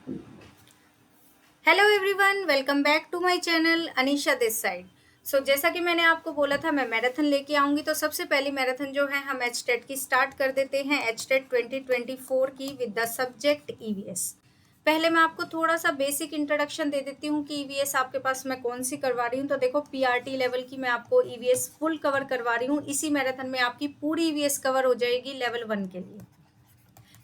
Hello everyone, welcome back to my channel Anisha this side. So जैसा कि मैंने आपको बोला था मैं मैराथन लेके आऊंगी, तो सबसे पहली मैराथन जो है हम एच टेट की स्टार्ट कर देते हैं। एच टेट 2024 की विद द सब्जेक्ट ईवीएस। पहले मैं आपको थोड़ा सा बेसिक इंट्रोडक्शन दे देती हूँ कि ईवीएस आपके पास मैं कौन सी करवा रही हूँ। तो देखो, पीआरटी लेवल की मैं आपको ईवीएस फुल कवर करवा रही हूँ। इसी मैराथन में आपकी पूरी ईवीएस कवर हो जाएगी लेवल 1 के लिए।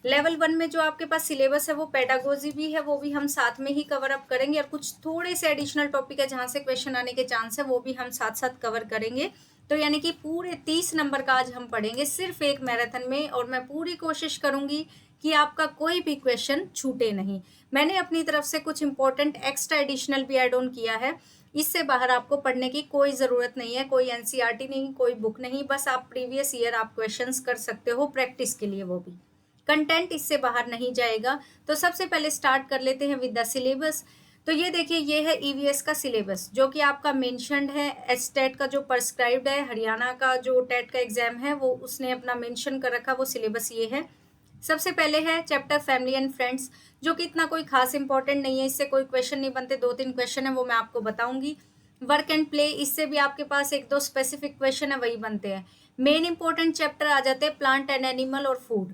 लेवल 1 में जो आपके पास सिलेबस है वो पेडागोजी भी है, वो भी हम साथ में ही कवर अप करेंगे, और कुछ थोड़े से एडिशनल टॉपिक है जहाँ से क्वेश्चन आने के चांस है, वो भी हम साथ साथ कवर करेंगे। तो यानी कि पूरे 30 नंबर का आज हम पढ़ेंगे सिर्फ एक मैराथन में, और मैं पूरी कोशिश करूंगी कि आपका कोई भी क्वेश्चन छूटे नहीं। मैंने अपनी तरफ से कुछ इंपॉर्टेंट एक्स्ट्रा एडिशनल भी एड ऑन किया है। इससे बाहर आपको पढ़ने की कोई ज़रूरत नहीं है, कोई एनसीईआरटी नहीं, कोई बुक नहीं, बस आप प्रीवियस ईयर आप क्वेश्चंस कर सकते हो प्रैक्टिस के लिए, वो भी कंटेंट इससे बाहर नहीं जाएगा। तो सबसे पहले स्टार्ट कर लेते हैं विद द सिलेबस। तो ये देखिए, ये है ईवीएस का सिलेबस जो कि आपका मेंशन्ड है। एच टेट का जो प्रिस्क्राइब्ड है, हरियाणा का जो टेट का एग्जाम है वो उसने अपना मेंशन कर रखा, वो सिलेबस ये है। सबसे पहले है चैप्टर फैमिली एंड फ्रेंड्स, जो कि इतना कोई खास इंपॉर्टेंट नहीं है, इससे कोई क्वेश्चन नहीं बनते। 2-3 क्वेश्चन है वो मैं आपको बताऊंगी। वर्क एंड प्ले, इससे भी आपके पास 1-2 स्पेसिफिक क्वेश्चन है, वही बनते हैं। मेन इंपॉर्टेंट चैप्टर आ जाते हैं प्लांट एंड एनिमल और फूड।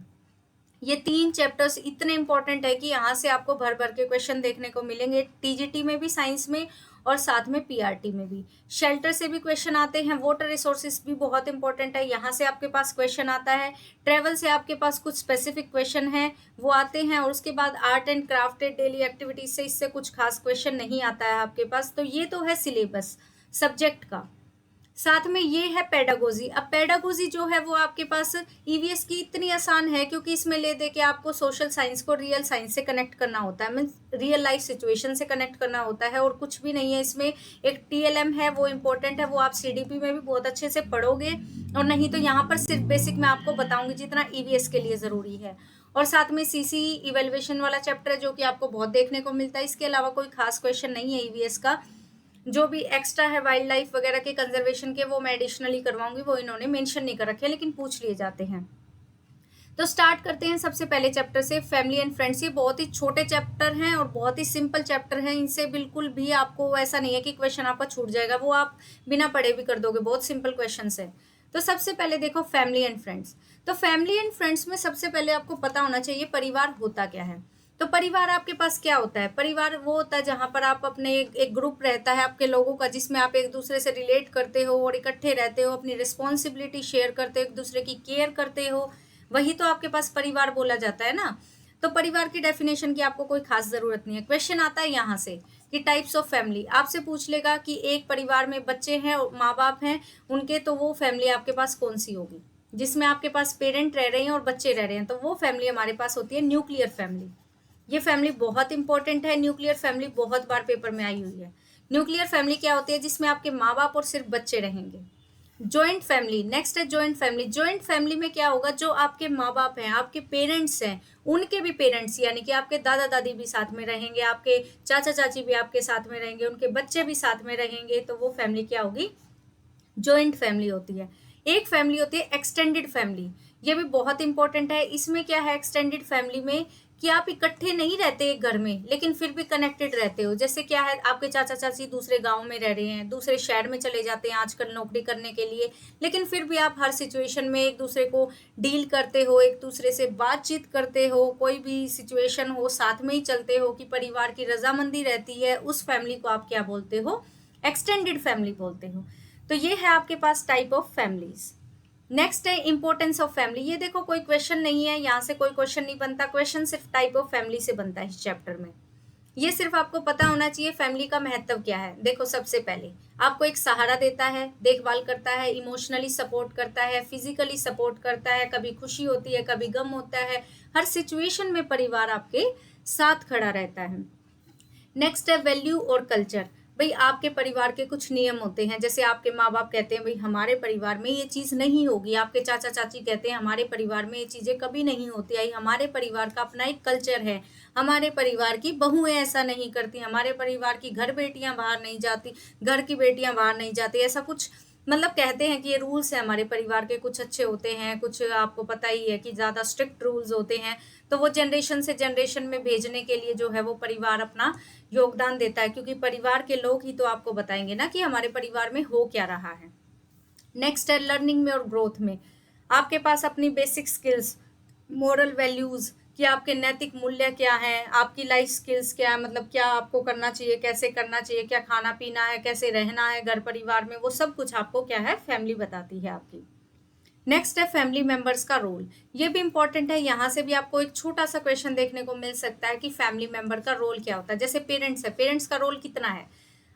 ये 3 चैप्टर्स इतने इंपॉर्टेंट है कि यहाँ से आपको भर भर के क्वेश्चन देखने को मिलेंगे, टीजीटी में भी, साइंस में, और साथ में पीआरटी में भी। शेल्टर से भी क्वेश्चन आते हैं। वाटर रिसोर्सेज भी बहुत इंपॉर्टेंट है, यहाँ से आपके पास क्वेश्चन आता है। ट्रेवल से आपके पास कुछ स्पेसिफिक क्वेश्चन है वो आते हैं, और उसके बाद art and crafted daily activities से इससे कुछ खास क्वेश्चन नहीं आता है आपके पास। तो ये तो है सिलेबस सब्जेक्ट का। साथ में ये है पेडागोजी। अब पेडागोजी जो है वो आपके पास ईवीएस की इतनी आसान है क्योंकि इसमें ले दे के आपको सोशल साइंस को रियल साइंस से कनेक्ट करना होता है, मीन्स रियल लाइफ सिचुएशन से कनेक्ट करना होता है, और कुछ भी नहीं है इसमें। एक टीएलएम है वो इम्पोर्टेंट है, वो आप सीडीपी में भी बहुत अच्छे से पढ़ोगे, और नहीं तो यहाँ पर सिर्फ बेसिक मैं आपको बताऊंगी जितना ईवीएस के लिए ज़रूरी है। और साथ में सीसी इवेल्युएशन वाला चैप्टर है जो कि आपको बहुत देखने को मिलता है। इसके अलावा कोई खास क्वेश्चन नहीं है ईवीएस का। जो भी एक्स्ट्रा है वाइल्ड लाइफ वगैरह के कंजर्वेशन के, वो मैं एडिशनली करवाऊंगी, वो इन्होंने मेंशन नहीं कर रखे, लेकिन पूछ लिए जाते हैं। तो स्टार्ट करते हैं सबसे पहले चैप्टर से, फैमिली एंड फ्रेंड्स। ये बहुत ही छोटे चैप्टर हैं और बहुत ही सिंपल चैप्टर हैं। इनसे बिल्कुल भी आपको ऐसा नहीं है कि क्वेश्चन आपका छूट जाएगा, वो आप बिना पढ़े भी कर दोगे, बहुत सिंपल क्वेश्चन है। तो सबसे पहले देखो फैमिली एंड फ्रेंड्स। तो फैमिली एंड फ्रेंड्स में सबसे पहले आपको पता होना चाहिए परिवार होता क्या है। तो परिवार आपके पास क्या होता है? परिवार वो होता है जहां पर आप अपने एक ग्रुप रहता है आपके लोगों का, जिसमें आप एक दूसरे से रिलेट करते हो और इकट्ठे रहते हो, अपनी रिस्पॉन्सिबिलिटी शेयर करते हो, एक दूसरे की केयर करते हो, वही तो आपके पास परिवार बोला जाता है ना। तो परिवार की डेफिनेशन की आपको कोई खास जरूरत नहीं है। क्वेश्चन आता है यहाँ से कि टाइप्स ऑफ फैमिली, आपसे पूछ लेगा कि एक परिवार में बच्चे हैं और माँ बाप हैं उनके, तो वो फैमिली आपके पास कौन सी होगी? जिसमें आपके पास पेरेंट रह रहे हैं और बच्चे रह रहे हैं, तो वो फैमिली हमारे पास होती है न्यूक्लियर फैमिली। ये फैमिली बहुत इंपॉर्टेंट है। न्यूक्लियर फैमिली बहुत बार पेपर में आई हुई है। न्यूक्लियर फैमिली क्या होती है? जिसमें आपके माँ बाप और सिर्फ बच्चे रहेंगे। जॉइंट फैमिली नेक्स्ट है। जॉइंट फैमिली, जॉइंट फैमिली में क्या होगा? जो आपके माँ बाप हैं, आपके पेरेंट्स हैं, उनके भी पेरेंट्स यानी कि आपके दादा दादी भी साथ में रहेंगे, आपके चाचा चाची भी आपके साथ में रहेंगे, उनके बच्चे भी साथ में रहेंगे, तो वो फैमिली क्या होगी? जॉइंट फैमिली होती है। एक फैमिली होती है एक्सटेंडेड फैमिली। ये भी बहुत इंपॉर्टेंट है। इसमें क्या है एक्सटेंडेड फैमिली में? कि आप इकट्ठे नहीं रहते एक घर में, लेकिन फिर भी कनेक्टेड रहते हो। जैसे क्या है, आपके चाचा चाची दूसरे गांव में रह रहे हैं, दूसरे शहर में चले जाते हैं आजकल नौकरी करने के लिए, लेकिन फिर भी आप हर सिचुएशन में एक दूसरे को डील करते हो, एक दूसरे से बातचीत करते हो, कोई भी सिचुएशन हो साथ में ही चलते हो, कि परिवार की रजामंदी रहती है। उस फैमिली को आप क्या बोलते हो? एक्सटेंडेड फैमिली बोलते हो। तो ये है आपके पास टाइप ऑफ फैमिलीज। नेक्स्ट है इंपॉर्टेंस ऑफ फैमिली। ये देखो, कोई क्वेश्चन नहीं है, यहाँ से कोई क्वेश्चन नहीं बनता। क्वेश्चन सिर्फ टाइप ऑफ फैमिली से बनता है इस चैप्टर में। ये सिर्फ आपको पता होना चाहिए फैमिली का महत्व क्या है। देखो, सबसे पहले आपको एक सहारा देता है, देखभाल करता है, इमोशनली सपोर्ट करता है, फिजिकली सपोर्ट करता है, कभी खुशी होती है कभी गम होता है, हर सिचुएशन में परिवार आपके साथ खड़ा रहता है। नेक्स्ट है वैल्यू और कल्चर। भाई आपके परिवार के कुछ नियम होते हैं, जैसे आपके माँ बाप कहते हैं भाई हमारे परिवार में ये चीज नहीं होगी, आपके चाचा चाची कहते हैं हमारे परिवार में ये चीजें कभी नहीं होती आई, हमारे परिवार का अपना एक कल्चर है, हमारे परिवार की बहुएं ऐसा नहीं करती, हमारे परिवार की घर बेटियां बाहर नहीं जाती, घर की बेटियां बाहर नहीं जाती, ऐसा कुछ मतलब कहते हैं कि ये रूल्स है हमारे परिवार के, कुछ अच्छे होते हैं, कुछ आपको पता ही है कि ज़्यादा स्ट्रिक्ट रूल्स होते हैं, तो वो जनरेशन से जनरेशन में भेजने के लिए जो है वो परिवार अपना योगदान देता है, क्योंकि परिवार के लोग ही तो आपको बताएंगे ना कि हमारे परिवार में हो क्या रहा है। नेक्स्ट है लर्निंग में और ग्रोथ में। आपके पास अपनी बेसिक स्किल्स, मोरल वैल्यूज, कि आपके नैतिक मूल्य क्या हैं, आपकी लाइफ स्किल्स क्या है, मतलब क्या आपको करना चाहिए, कैसे करना चाहिए, क्या खाना पीना है, कैसे रहना है घर परिवार में, वो सब कुछ आपको क्या है, फैमिली बताती है आपकी। नेक्स्ट है फैमिली मेंबर्स का रोल। ये भी इंपॉर्टेंट है, यहाँ से भी आपको एक छोटा सा क्वेश्चन देखने को मिल सकता है कि फैमिली मेंबर का रोल क्या होता है। जैसे पेरेंट्स है, पेरेंट्स का रोल कितना है।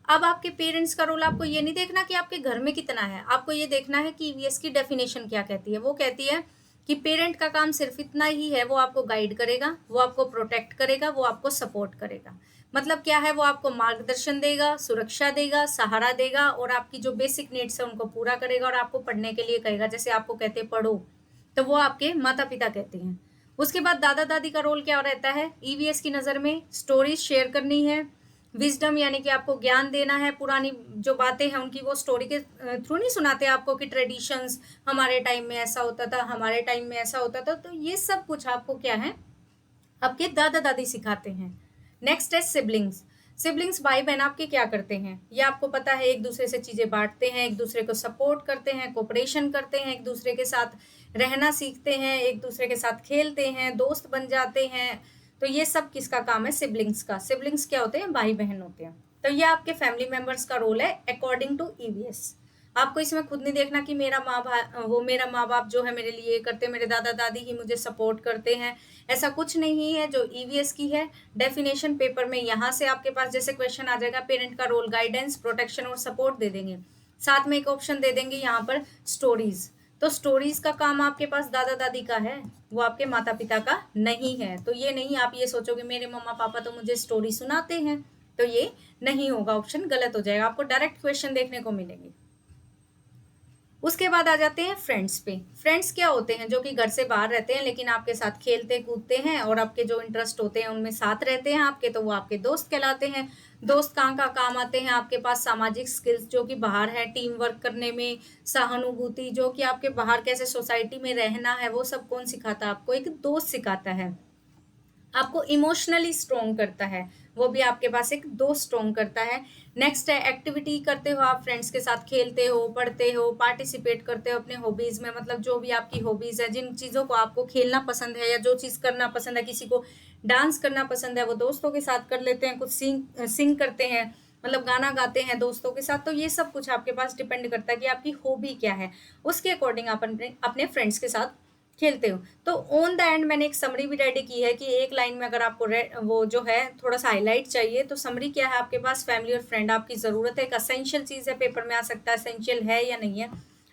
अब आपके पेरेंट्स का रोल आपको ये नहीं देखना कि आपके घर में कितना है, आपको ये देखना है कि ईवीएस की डेफिनेशन क्या कहती है। वो कहती है कि पेरेंट का काम सिर्फ इतना ही है, वो आपको गाइड करेगा, वो आपको प्रोटेक्ट करेगा, वो आपको सपोर्ट करेगा। मतलब क्या है, वो आपको मार्गदर्शन देगा, सुरक्षा देगा, सहारा देगा, और आपकी जो बेसिक नीड्स है उनको पूरा करेगा, और आपको पढ़ने के लिए कहेगा। जैसे आपको कहते हैं पढ़ो, तो वो आपके माता पिता कहते हैं। उसके बाद दादा दादी का रोल क्या रहता है ईवीएस की नज़र में, स्टोरीज शेयर करनी है, विजडम यानी कि आपको ज्ञान देना है, पुरानी जो बातें हैं उनकी वो स्टोरी के थ्रू नहीं सुनाते आपको कि ट्रेडिशंस, हमारे टाइम में ऐसा होता था, हमारे टाइम में ऐसा होता था, तो ये सब कुछ आपको क्या है, आपके दादा दादी सिखाते हैं। नेक्स्ट है सिबलिंग्स। सिबलिंग्स भाई बहन आपके क्या करते हैं, ये आपको पता है, एक दूसरे से चीजें बांटते हैं, एक दूसरे को सपोर्ट करते हैं, कोऑपरेशन करते हैं, एक दूसरे के साथ रहना सीखते हैं, एक दूसरे के साथ खेलते हैं, दोस्त बन जाते हैं। तो ये सब किसका काम है, सिबलिंग्स का। सिबलिंग्स क्या होते हैं, भाई बहन होते हैं। तो ये आपके फैमिली मेंबर्स का रोल है अकॉर्डिंग टू ईवीएस। आपको इसमें खुद नहीं देखना कि मेरा माँ बाप जो है मेरे लिए ये करते हैं, मेरे दादा दादी ही मुझे सपोर्ट करते हैं, ऐसा कुछ नहीं है। जो ईवीएस की है डेफिनेशन पेपर में, यहाँ से आपके पास जैसे क्वेश्चन आ जाएगा, पेरेंट का रोल गाइडेंस, प्रोटेक्शन और सपोर्ट दे देंगे, साथ में एक ऑप्शन दे देंगे यहाँ पर स्टोरीज। तो स्टोरीज का काम आपके पास दादा दादी का है, वो आपके माता पिता का नहीं है। तो ये नहीं आप ये सोचोगे मेरे मम्मा पापा तो मुझे स्टोरी सुनाते हैं, तो ये नहीं होगा, ऑप्शन गलत हो जाएगा, आपको डायरेक्ट क्वेश्चन देखने को मिलेंगे। उसके बाद आ जाते हैं फ्रेंड्स पे। फ्रेंड्स क्या होते हैं, जो कि घर से बाहर रहते हैं लेकिन आपके साथ खेलते कूदते हैं, और आपके जो इंटरेस्ट होते हैं उनमें साथ रहते हैं आपके, तो वो आपके दोस्त कहलाते हैं। दोस्त कहाँ का काम आते हैं आपके पास, सामाजिक स्किल्स जो कि बाहर है, टीम वर्क करने में, सहानुभूति जो कि आपके बाहर कैसे सोसाइटी में रहना है, वो सब कौन सिखाता है आपको, एक दोस्त सिखाता है। आपको इमोशनली स्ट्रोंग करता है, वो भी आपके पास एक दोस्त स्ट्रोंग करता है। नेक्स्ट है एक्टिविटी करते हो, आप फ्रेंड्स के साथ खेलते हो, पढ़ते हो, पार्टिसिपेट करते हो अपने हॉबीज में, मतलब जो भी आपकी हॉबीज है, जिन चीज़ों को आपको खेलना पसंद है या जो चीज़ करना पसंद है, किसी को डांस करना पसंद है वो दोस्तों के साथ कर लेते हैं, कुछ सिंग करते हैं, मतलब गाना गाते हैं दोस्तों के साथ। तो ये सब कुछ आपके पास डिपेंड करता है कि आपकी हॉबी क्या है, उसके अकॉर्डिंग आप अपने फ्रेंड्स के साथ खेलते हो। तो ऑन द एंड मैंने एक समरी भी रेडी की है कि एक लाइन में अगर आपको वो जो है थोड़ा सा हाईलाइट चाहिए, तो समरी क्या है, आपके पास फैमिली और फ्रेंड आपकी ज़रूरत है, एक असेंशियल चीज़ है, पेपर में आ सकता है असेंशियल है या नहीं है।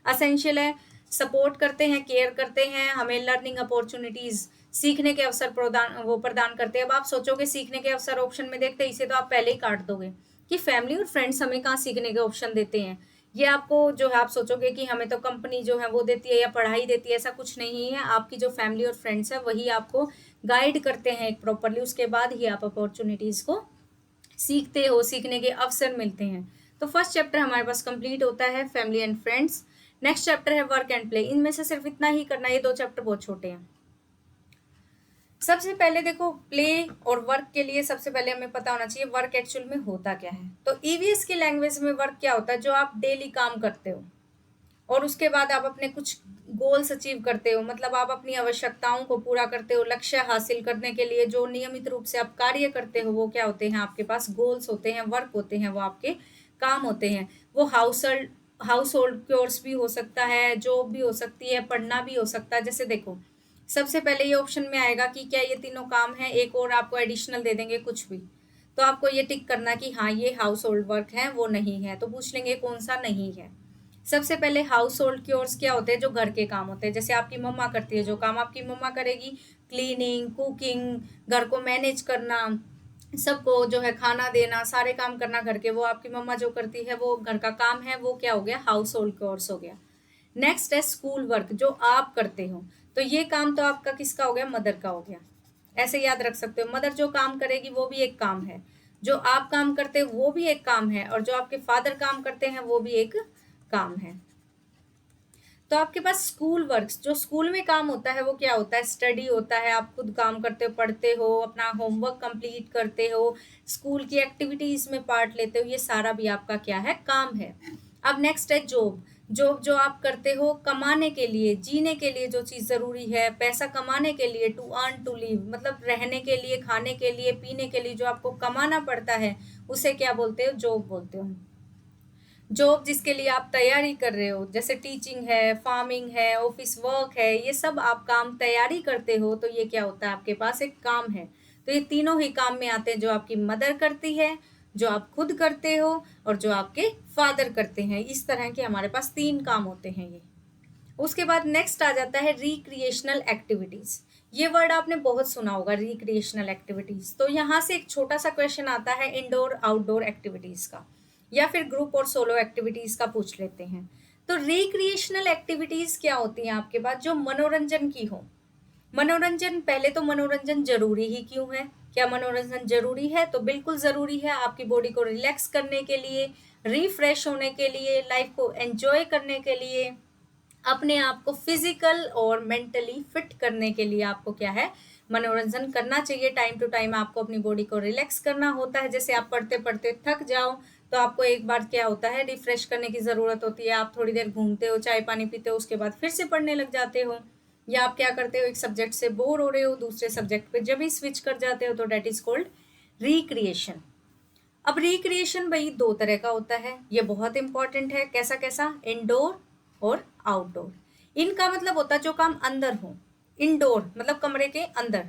असेंशियल है, सपोर्ट करते हैं, केयर करते हैं, हमें लर्निंग अपॉर्चुनिटीज़, सीखने के अवसर प्रदान करते हैं। अब आप सोचोगे सीखने के अवसर ऑप्शन में देखते इसे तो आप पहले ही काट दोगे कि फैमिली और फ्रेंड्स हमें कहाँ सीखने के ऑप्शन देते हैं। ये आपको जो है आप सोचोगे कि हमें तो कंपनी जो है वो देती है या पढ़ाई देती है, ऐसा कुछ नहीं है। आपकी जो फैमिली और फ्रेंड्स है वही आपको गाइड करते हैं एक प्रॉपरली, उसके बाद ही आप अपॉर्चुनिटीज़ को सीखते हो, सीखने के अवसर मिलते हैं। तो फर्स्ट चैप्टर हमारे पास कंप्लीट होता है, family and friends. Next chapter है वर्क एंड प्ले। इनमें से सिर्फ इतना ही करना, ये दो चैप्टर बहुत छोटे हैं। सबसे पहले देखो प्ले और वर्क के लिए सबसे पहले हमें पता होना चाहिए वर्क एक्चुअल में होता क्या है। तो ईवीएस की लैंग्वेज में वर्क क्या होता है, जो आप डेली काम करते हो और उसके बाद आप अपने कुछ गोल्स अचीव करते हो, मतलब आप अपनी आवश्यकताओं को पूरा करते हो, लक्ष्य हासिल करने के लिए जो नियमित रूप से आप कार्य करते हो वो क्या होते हैं, आपके पास गोल्स होते हैं, वर्क होते हैं, वो आपके काम होते हैं। वो हाउस होल्ड कोर्स भी हो सकता है, जॉब भी हो सकती है, पढ़ना भी हो सकता है। जैसे देखो सबसे पहले ये ऑप्शन में आएगा कि क्या ये तीनों काम है, एक और आपको एडिशनल दे देंगे कुछ भी, तो आपको ये टिक करना कि हाँ ये हाउस होल्ड वर्क है, वो नहीं है, तो पूछ लेंगे कौन सा नहीं है। सबसे पहले हाउस होल्ड क्योर्स क्या होते हैं, जो घर के काम होते हैं, जैसे आपकी मम्मा करती है, जो काम आपकी मम्मा करेगी, क्लीनिंग, कुकिंग, घर को मैनेज करना, सबको जो है खाना देना, सारे काम करना घर के, वो आपकी मम्मा जो करती है वो घर का काम है, वो क्या हो गया, हाउस होल्ड क्योर्स हो गया। नेक्स्ट है स्कूल वर्क, जो आप करते हो, तो ये काम तो आपका किसका हो गया, मदर का हो गया। ऐसे याद रख सकते हो, मदर जो काम करेगी वो भी एक काम है, जो आप काम करते हो वो भी एक काम है, और जो आपके फादर काम करते हैं वो भी एक काम है। तो आपके पास स्कूल वर्क्स, जो स्कूल में काम होता है वो क्या होता है, स्टडी होता है, आप खुद काम करते हो, पढ़ते हो, अपना होमवर्क कंप्लीट करते हो, स्कूल की एक्टिविटीज में पार्ट लेते हो, ये सारा भी आपका क्या है, काम है। अब नेक्स्ट है जॉब। जॉब जो आप करते हो कमाने के लिए, जीने के लिए, जो चीज जरूरी है, पैसा कमाने के लिए, टू अर्न टू लिव, मतलब रहने के लिए, खाने के लिए, पीने के लिए जो आपको कमाना पड़ता है, उसे क्या बोलते हो, जॉब बोलते हो। जॉब जिसके लिए आप तैयारी कर रहे हो, जैसे टीचिंग है, फार्मिंग है, ऑफिस वर्क है, ये सब आप काम तैयारी करते हो, तो ये क्या होता है, आपके पास एक काम है। तो ये तीनों ही काम में आते हैं, जो आपकी मदर करती है, जो आप खुद करते हो, और जो आपके फादर करते हैं। इस तरह के हमारे पास 3 काम होते हैं ये। उसके बाद नेक्स्ट आ जाता है रिक्रिएशनल एक्टिविटीज। ये वर्ड आपने बहुत सुना होगा, रिक्रिएशनल एक्टिविटीज। तो यहाँ से एक छोटा सा क्वेश्चन आता है इंडोर आउटडोर एक्टिविटीज का, या फिर ग्रुप और सोलो एक्टिविटीज का पूछ लेते हैं। तो रिक्रिएशनल एक्टिविटीज क्या होती हैं आपके पास, जो मनोरंजन की हो। मनोरंजन, पहले तो मनोरंजन जरूरी ही क्यों है, क्या मनोरंजन जरूरी है, तो बिल्कुल जरूरी है, आपकी बॉडी को रिलैक्स करने के लिए, रिफ्रेश होने के लिए, लाइफ को एंजॉय करने के लिए, अपने आप को फिजिकल और मेंटली फिट करने के लिए आपको क्या है, मनोरंजन करना चाहिए। टाइम टू टाइम आपको अपनी बॉडी को रिलैक्स करना होता है। जैसे आप पढ़ते पढ़ते थक जाओ, तो आपको एक बार क्या होता है, रिफ्रेश करने की ज़रूरत होती है। आप थोड़ी देर घूमते हो, चाय पानी पीते हो, उसके बाद फिर से पढ़ने लग जाते हो। या आप क्या करते हो, एक सब्जेक्ट से बोर हो रहे हो, दूसरे सब्जेक्ट पे जब भी स्विच कर जाते हो, तो डेट इज कॉल्ड रिक्रिएशन। अब रिक्रिएशन भाई 2 तरह का होता है, ये बहुत इंपॉर्टेंट है। कैसा कैसा, इंडोर और आउटडोर। इनका मतलब होता है जो काम अंदर हो। इंडोर मतलब कमरे के अंदर,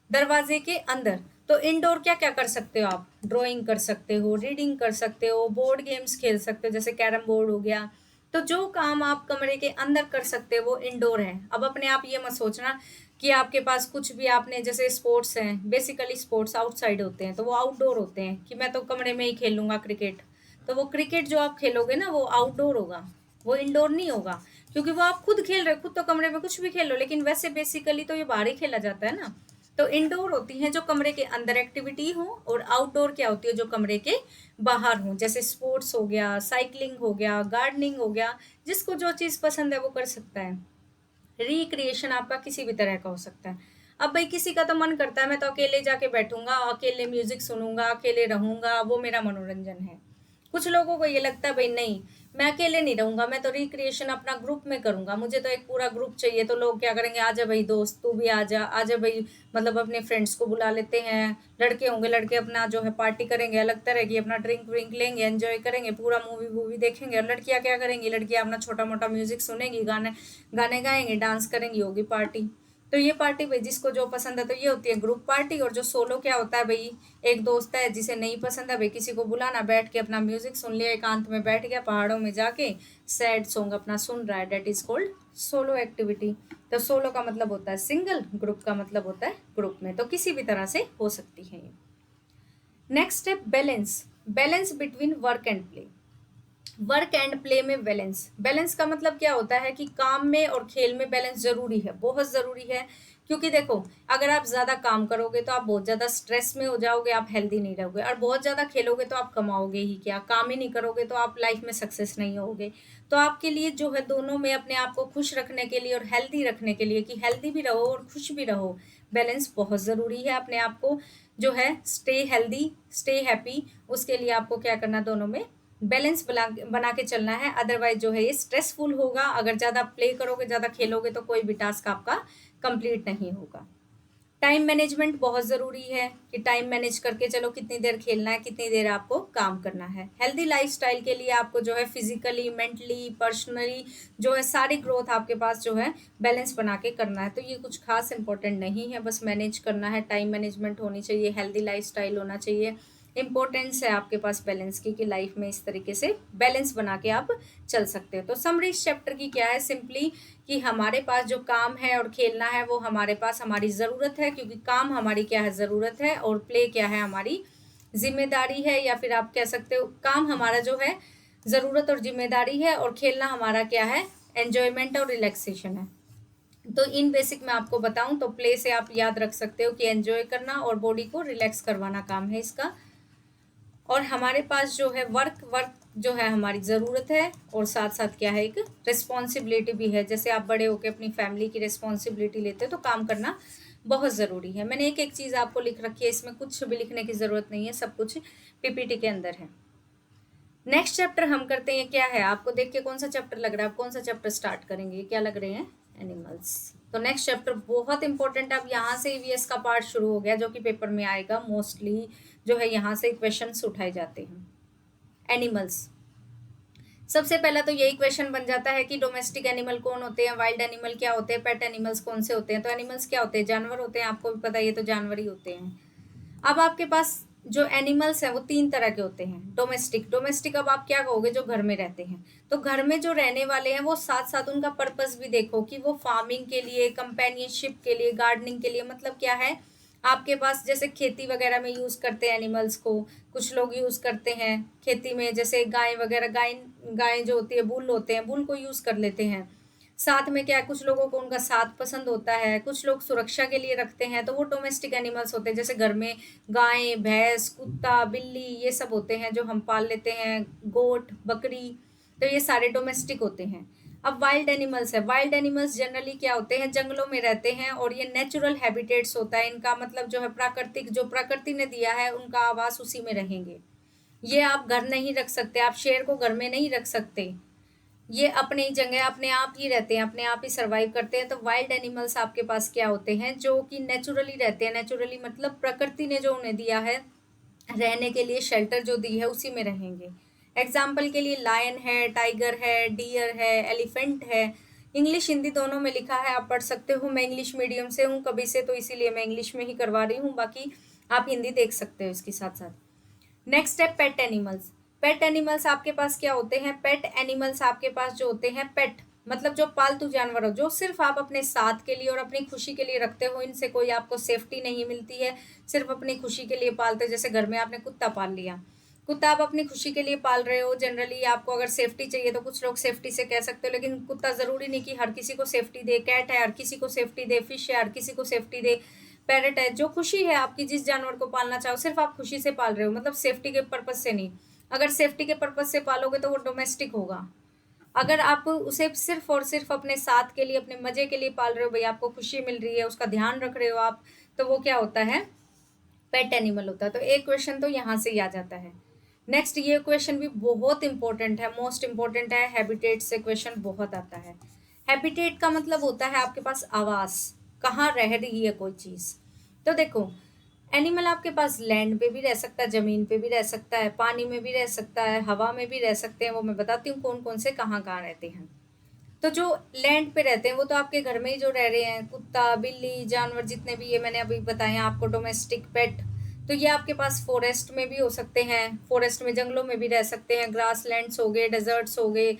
दरवाजे के अंदर। तो इंडोर क्या क्या कर सकते हो आप, ड्राइंग कर सकते हो, रीडिंग कर सकते हो, बोर्ड गेम्स खेल सकते हो, जैसे कैरम बोर्ड हो गया। तो जो काम आप कमरे के अंदर कर सकते हो वो इंडोर है। अब अपने आप ये मत सोचना कि आपके पास कुछ भी, आपने जैसे स्पोर्ट्स हैं, बेसिकली स्पोर्ट्स आउटसाइड होते हैं, तो वो आउटडोर होते हैं, कि मैं तो कमरे में ही खेल लूंगा क्रिकेट। तो वो क्रिकेट जो आप खेलोगे ना, वो आउटडोर होगा, वो इंडोर नहीं होगा, क्योंकि वो आप खुद खेल रहे हो। खुद तो कमरे में कुछ भी खेल लो, लेकिन वैसे बेसिकली तो ये बाहर ही खेला जाता है ना। तो इंडोर होती हैं जो कमरे के अंदर एक्टिविटी हो, और आउटडोर क्या होती है, जो कमरे के बाहर हो, जैसे स्पोर्ट्स हो गया, साइकिलिंग हो गया, गार्डनिंग हो गया। जिसको जो चीज़ पसंद है वो कर सकता है। रिक्रिएशन आपका किसी भी तरह का हो सकता है। अब भाई किसी का तो मन करता है मैं तो अकेले जाके बैठूंगा, अकेले म्यूजिक सुनूंगा, अकेले रहूंगा, वो मेरा मनोरंजन है। कुछ लोगों को ये लगता है भाई नहीं, मैं अकेले नहीं रहूंगा, मैं तो रिक्रिएशन अपना ग्रुप में करूंगा, मुझे तो एक पूरा ग्रुप चाहिए। तो लोग क्या करेंगे, आजा भाई दोस्त तू भी आजा, आजा भाई, मतलब अपने फ्रेंड्स को बुला लेते हैं। लड़के होंगे, लड़के अपना जो है पार्टी करेंगे अलग तरह की, अपना ड्रिंक व्रिंक लेंगे, एंजॉय करेंगे, पूरा मूवी वूवी देखेंगे। और लड़कियां क्या करेंगी, लड़कियां अपना छोटा मोटा म्यूजिक सुनेंगी, गाने गाने गाएंगे, डांस करेंगी, होगी पार्टी। तो ये पार्टी भाई जिसको जो पसंद है, तो ये होती है ग्रुप पार्टी। और जो सोलो क्या होता है भाई, एक दोस्त है जिसे नहीं पसंद है भाई किसी को बुलाना, बैठ के अपना म्यूजिक सुन लिया, एकांत में बैठ गया पहाड़ों में जाके, सैड सॉन्ग अपना सुन रहा है, that is called solo activity. तो सोलो का मतलब होता है सिंगल, ग्रुप का मतलब होता है ग्रुप में। तो किसी भी तरह से हो सकती है ये। नेक्स्ट है balance. Balance between work and play. Work and play में बैलेंस। बैलेंस का मतलब क्या होता है कि काम में और खेल में बैलेंस जरूरी है, बहुत जरूरी है। क्योंकि देखो, अगर आप ज्यादा काम करोगे तो आप बहुत ज्यादा स्ट्रेस में हो जाओगे, आप हेल्दी नहीं रहोगे। और बहुत ज्यादा खेलोगे तो आप कमाओगे ही क्या, काम ही नहीं करोगे तो आप लाइफ में सक्सेस नहीं होगे। तो आपके लिए जो है दोनों में अपने आप को खुश रखने के लिए और हेल्दी रखने के लिए, कि हेल्दी भी रहो और खुश भी रहो, बैलेंस बहुत जरूरी है। अपने आप को जो है स्टे हेल्दी, स्टे हैप्पी, उसके लिए आपको क्या करना, दोनों में बैलेंस बना के चलना है। अदरवाइज जो है ये स्ट्रेसफुल होगा। अगर ज़्यादा प्ले करोगे, ज़्यादा खेलोगे, तो कोई भी टास्क आपका कंप्लीट नहीं होगा। टाइम मैनेजमेंट बहुत ज़रूरी है, कि टाइम मैनेज करके चलो, कितनी देर खेलना है, कितनी देर आपको काम करना है। हेल्दी लाइफस्टाइल के लिए आपको जो है फिजिकली, मेंटली, पर्सनली जो है सारी ग्रोथ आपके पास जो है बैलेंस बना के करना है। तो ये कुछ खास इंपॉर्टेंट नहीं है, बस मैनेज करना है। टाइम मैनेजमेंट होनी चाहिए, हेल्दी लाइफस्टाइल होना चाहिए। इंपॉर्टेंस है आपके पास बैलेंस की, कि लाइफ में इस तरीके से बैलेंस बना के आप चल सकते हो। तो समरी इस चैप्टर की क्या है, सिंपली कि हमारे पास जो काम है और खेलना है वो हमारे पास हमारी ज़रूरत है, क्योंकि काम हमारी क्या है, ज़रूरत है, और प्ले क्या है, हमारी जिम्मेदारी है। या फिर आप कह सकते हो काम हमारा जो है ज़रूरत और जिम्मेदारी है, और खेलना हमारा क्या है, एन्जॉयमेंट और रिलैक्सेशन है। तो इन बेसिक मैं आपको बताऊं तो प्ले से आप याद रख सकते हो कि एंजॉय करना और बॉडी को रिलैक्स करवाना काम है इसका। और हमारे पास जो है वर्क जो है हमारी ज़रूरत है और साथ साथ क्या है, एक रिस्पॉन्सिबिलिटी भी है। जैसे आप बड़े होकर अपनी फैमिली की रिस्पॉन्सिबिलिटी लेते हो तो काम करना बहुत ज़रूरी है। मैंने एक एक चीज़ आपको लिख रखी है, इसमें कुछ भी लिखने की ज़रूरत नहीं है, सब कुछ पीपीटी के अंदर है। नेक्स्ट चैप्टर हम करते हैं, क्या है आपको देख के कौन सा चैप्टर लग रहा है, आप कौन सा चैप्टर स्टार्ट करेंगे, क्या लग रहे हैं, एनिमल्स। तो नेक्स्ट चैप्टर बहुत इंपॉर्टेंट है। अब यहाँ से ईवीएस का पार्ट शुरू हो गया जो कि पेपर में आएगा, मोस्टली जो है यहाँ से क्वेश्चंस उठाए जाते हैं। एनिमल्स, सबसे पहला तो यही क्वेश्चन बन जाता है कि डोमेस्टिक एनिमल कौन होते हैं, वाइल्ड एनिमल क्या होते हैं, पेट एनिमल्स कौन से होते हैं। तो एनिमल्स क्या होते हैं, जानवर होते हैं, आपको भी पता है, ये तो जानवर ही होते हैं। अब आपके पास जो एनिमल्स हैं वो 3 तरह के होते हैं। डोमेस्टिक अब आप क्या कहोगे, जो घर में रहते हैं। तो घर में जो रहने वाले हैं वो साथ साथ उनका पर्पस भी देखो कि वो फार्मिंग के लिए, कंपेनियनशिप के लिए, गार्डनिंग के लिए, मतलब क्या है आपके पास, जैसे खेती वगैरह में यूज करते हैं एनिमल्स को। कुछ लोग यूज करते हैं खेती में, जैसे गाय वगैरह, गाय जो होती है, बुल होते हैं, बुल को यूज कर लेते हैं। साथ में क्या है, कुछ लोगों को उनका साथ पसंद होता है, कुछ लोग सुरक्षा के लिए रखते हैं, तो वो डोमेस्टिक एनिमल्स होते हैं। जैसे घर में गाय, भैंस, कुत्ता, बिल्ली, ये सब होते हैं जो हम पाल लेते हैं, गोट, बकरी, तो ये सारे डोमेस्टिक होते हैं। अब वाइल्ड एनिमल्स है। वाइल्ड एनिमल्स जनरली क्या होते हैं, जंगलों में रहते हैं और ये नेचुरल हैबिटेट्स होता है इनका, मतलब जो है प्राकृतिक, जो प्रकृति ने दिया है उनका आवास उसी में रहेंगे। ये आप घर नहीं रख सकते, आप शेर को घर में नहीं रख सकते, ये अपनी जगह अपने आप ही रहते हैं, अपने आप ही सर्वाइव करते हैं। तो वाइल्ड एनिमल्स आपके पास क्या होते हैं, जो कि नेचुरली रहते हैं। नेचुरली मतलब प्रकृति ने जो उन्हें दिया है रहने के लिए, शेल्टर जो दी है उसी में रहेंगे। एग्जाम्पल के लिए लायन है, टाइगर है, डियर है, एलिफेंट है। इंग्लिश हिंदी दोनों में लिखा है, आप पढ़ सकते हो। मैं इंग्लिश मीडियम से हूँ कभी से, तो इसीलिए मैं इंग्लिश में ही करवा रही हूँ, बाकी आप हिंदी देख सकते हो इसके साथ साथ। नेक्स्ट है पेट एनिमल्स। पेट एनिमल्स आपके पास क्या होते हैं, पेट एनिमल्स आपके पास जो होते हैं, पेट मतलब जो पालतू जानवर हो, जो सिर्फ आप अपने साथ के लिए और अपनी खुशी के लिए रखते हो, इनसे कोई आपको सेफ्टी नहीं मिलती है, सिर्फ अपनी खुशी के लिए पालते हो। जैसे घर में आपने कुत्ता पाल लिया, कुत्ता आप अपनी खुशी के लिए पाल रहे हो। जनरली आपको अगर सेफ्टी चाहिए तो कुछ लोग सेफ्टी से कह सकते हो, लेकिन कुत्ता जरूरी नहीं कि हर किसी को सेफ्टी दे। कैट है, हर किसी को सेफ्टी दे। फिश है, हर किसी को सेफ्टी दे। पैरट है, जो खुशी है आपकी, जिस जानवर को पालना चाहो, सिर्फ आप खुशी से पाल रहे हो, मतलब सेफ्टी के पर्पज से नहीं। अगर सेफ्टी के पर्पज से पालोगे तो वो डोमेस्टिक होगा। अगर आप उसे सिर्फ और सिर्फ अपने साथ के लिए, अपने मजे के लिए पाल रहे हो, भाई आपको खुशी मिल रही है, उसका ध्यान रख रहे हो आप, तो वो क्या होता है, पेट एनिमल होता है। तो एक क्वेश्चन तो यहाँ से ही आ जाता है। नेक्स्ट ये क्वेश्चन भी बहुत इंपॉर्टेंट है, मोस्ट इंपॉर्टेंट है, हैबिटेट से क्वेश्चन बहुत आता है। हैबिटेट का मतलब होता है आपके पास आवास, कहाँ रह रही है कोई चीज। तो देखो, एनिमल आपके पास लैंड पे भी रह सकता है, जमीन पे भी रह सकता है, पानी में भी रह सकता है, हवा में भी रह सकते हैं। वो मैं बताती हूँ कौन कौन से कहाँ कहाँ रहते हैं। तो जो लैंड पे रहते हैं वो तो आपके घर में ही जो रह रहे हैं, कुत्ता, बिल्ली, जानवर जितने भी ये मैंने अभी बताए हैं आपको, डोमेस्टिक पेट। तो ये आपके पास फॉरेस्ट में भी हो सकते हैं, फॉरेस्ट में, जंगलों में भी रह सकते हैं, ग्रास लैंड्स हो गए, डेजर्ट्स हो गए,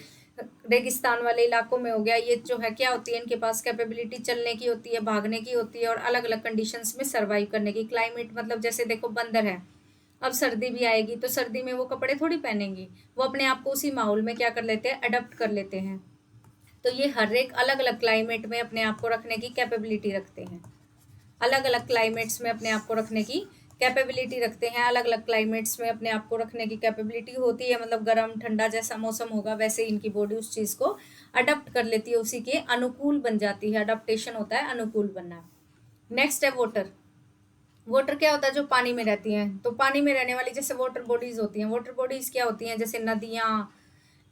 रेगिस्तान वाले इलाकों में हो गया। ये जो है क्या होती है, इनके पास कैपेबिलिटी चलने की होती है, भागने की होती है और अलग अलग कंडीशंस में सर्वाइव करने की। क्लाइमेट मतलब जैसे देखो बंदर है, अब सर्दी भी आएगी तो सर्दी में वो कपड़े थोड़ी पहनेंगी, वो अपने आप को उसी माहौल में क्या कर लेते हैं, अडप्ट कर लेते हैं। तो ये हर एक अलग अलग क्लाइमेट में अपने आप को रखने की कैपेबिलिटी रखते हैं, अलग अलग क्लाइमेट्स में अपने आप को रखने की कैपेबिलिटी रखते हैं, अलग अलग क्लाइमेट्स में अपने आप को रखने की कैपेबिलिटी होती है। मतलब गर्म ठंडा जैसा मौसम होगा वैसे इनकी बॉडी उस चीज़ को अडप्ट कर लेती है, उसी के अनुकूल बन जाती है। अडप्टेशन होता है अनुकूल बनना। नेक्स्ट है वाटर। वाटर क्या होता है, जो पानी में रहती हैं। तो पानी में रहने वाली जैसे वाटर बॉडीज होती हैं। वाटर बॉडीज क्या होती हैं, जैसे नदियाँ,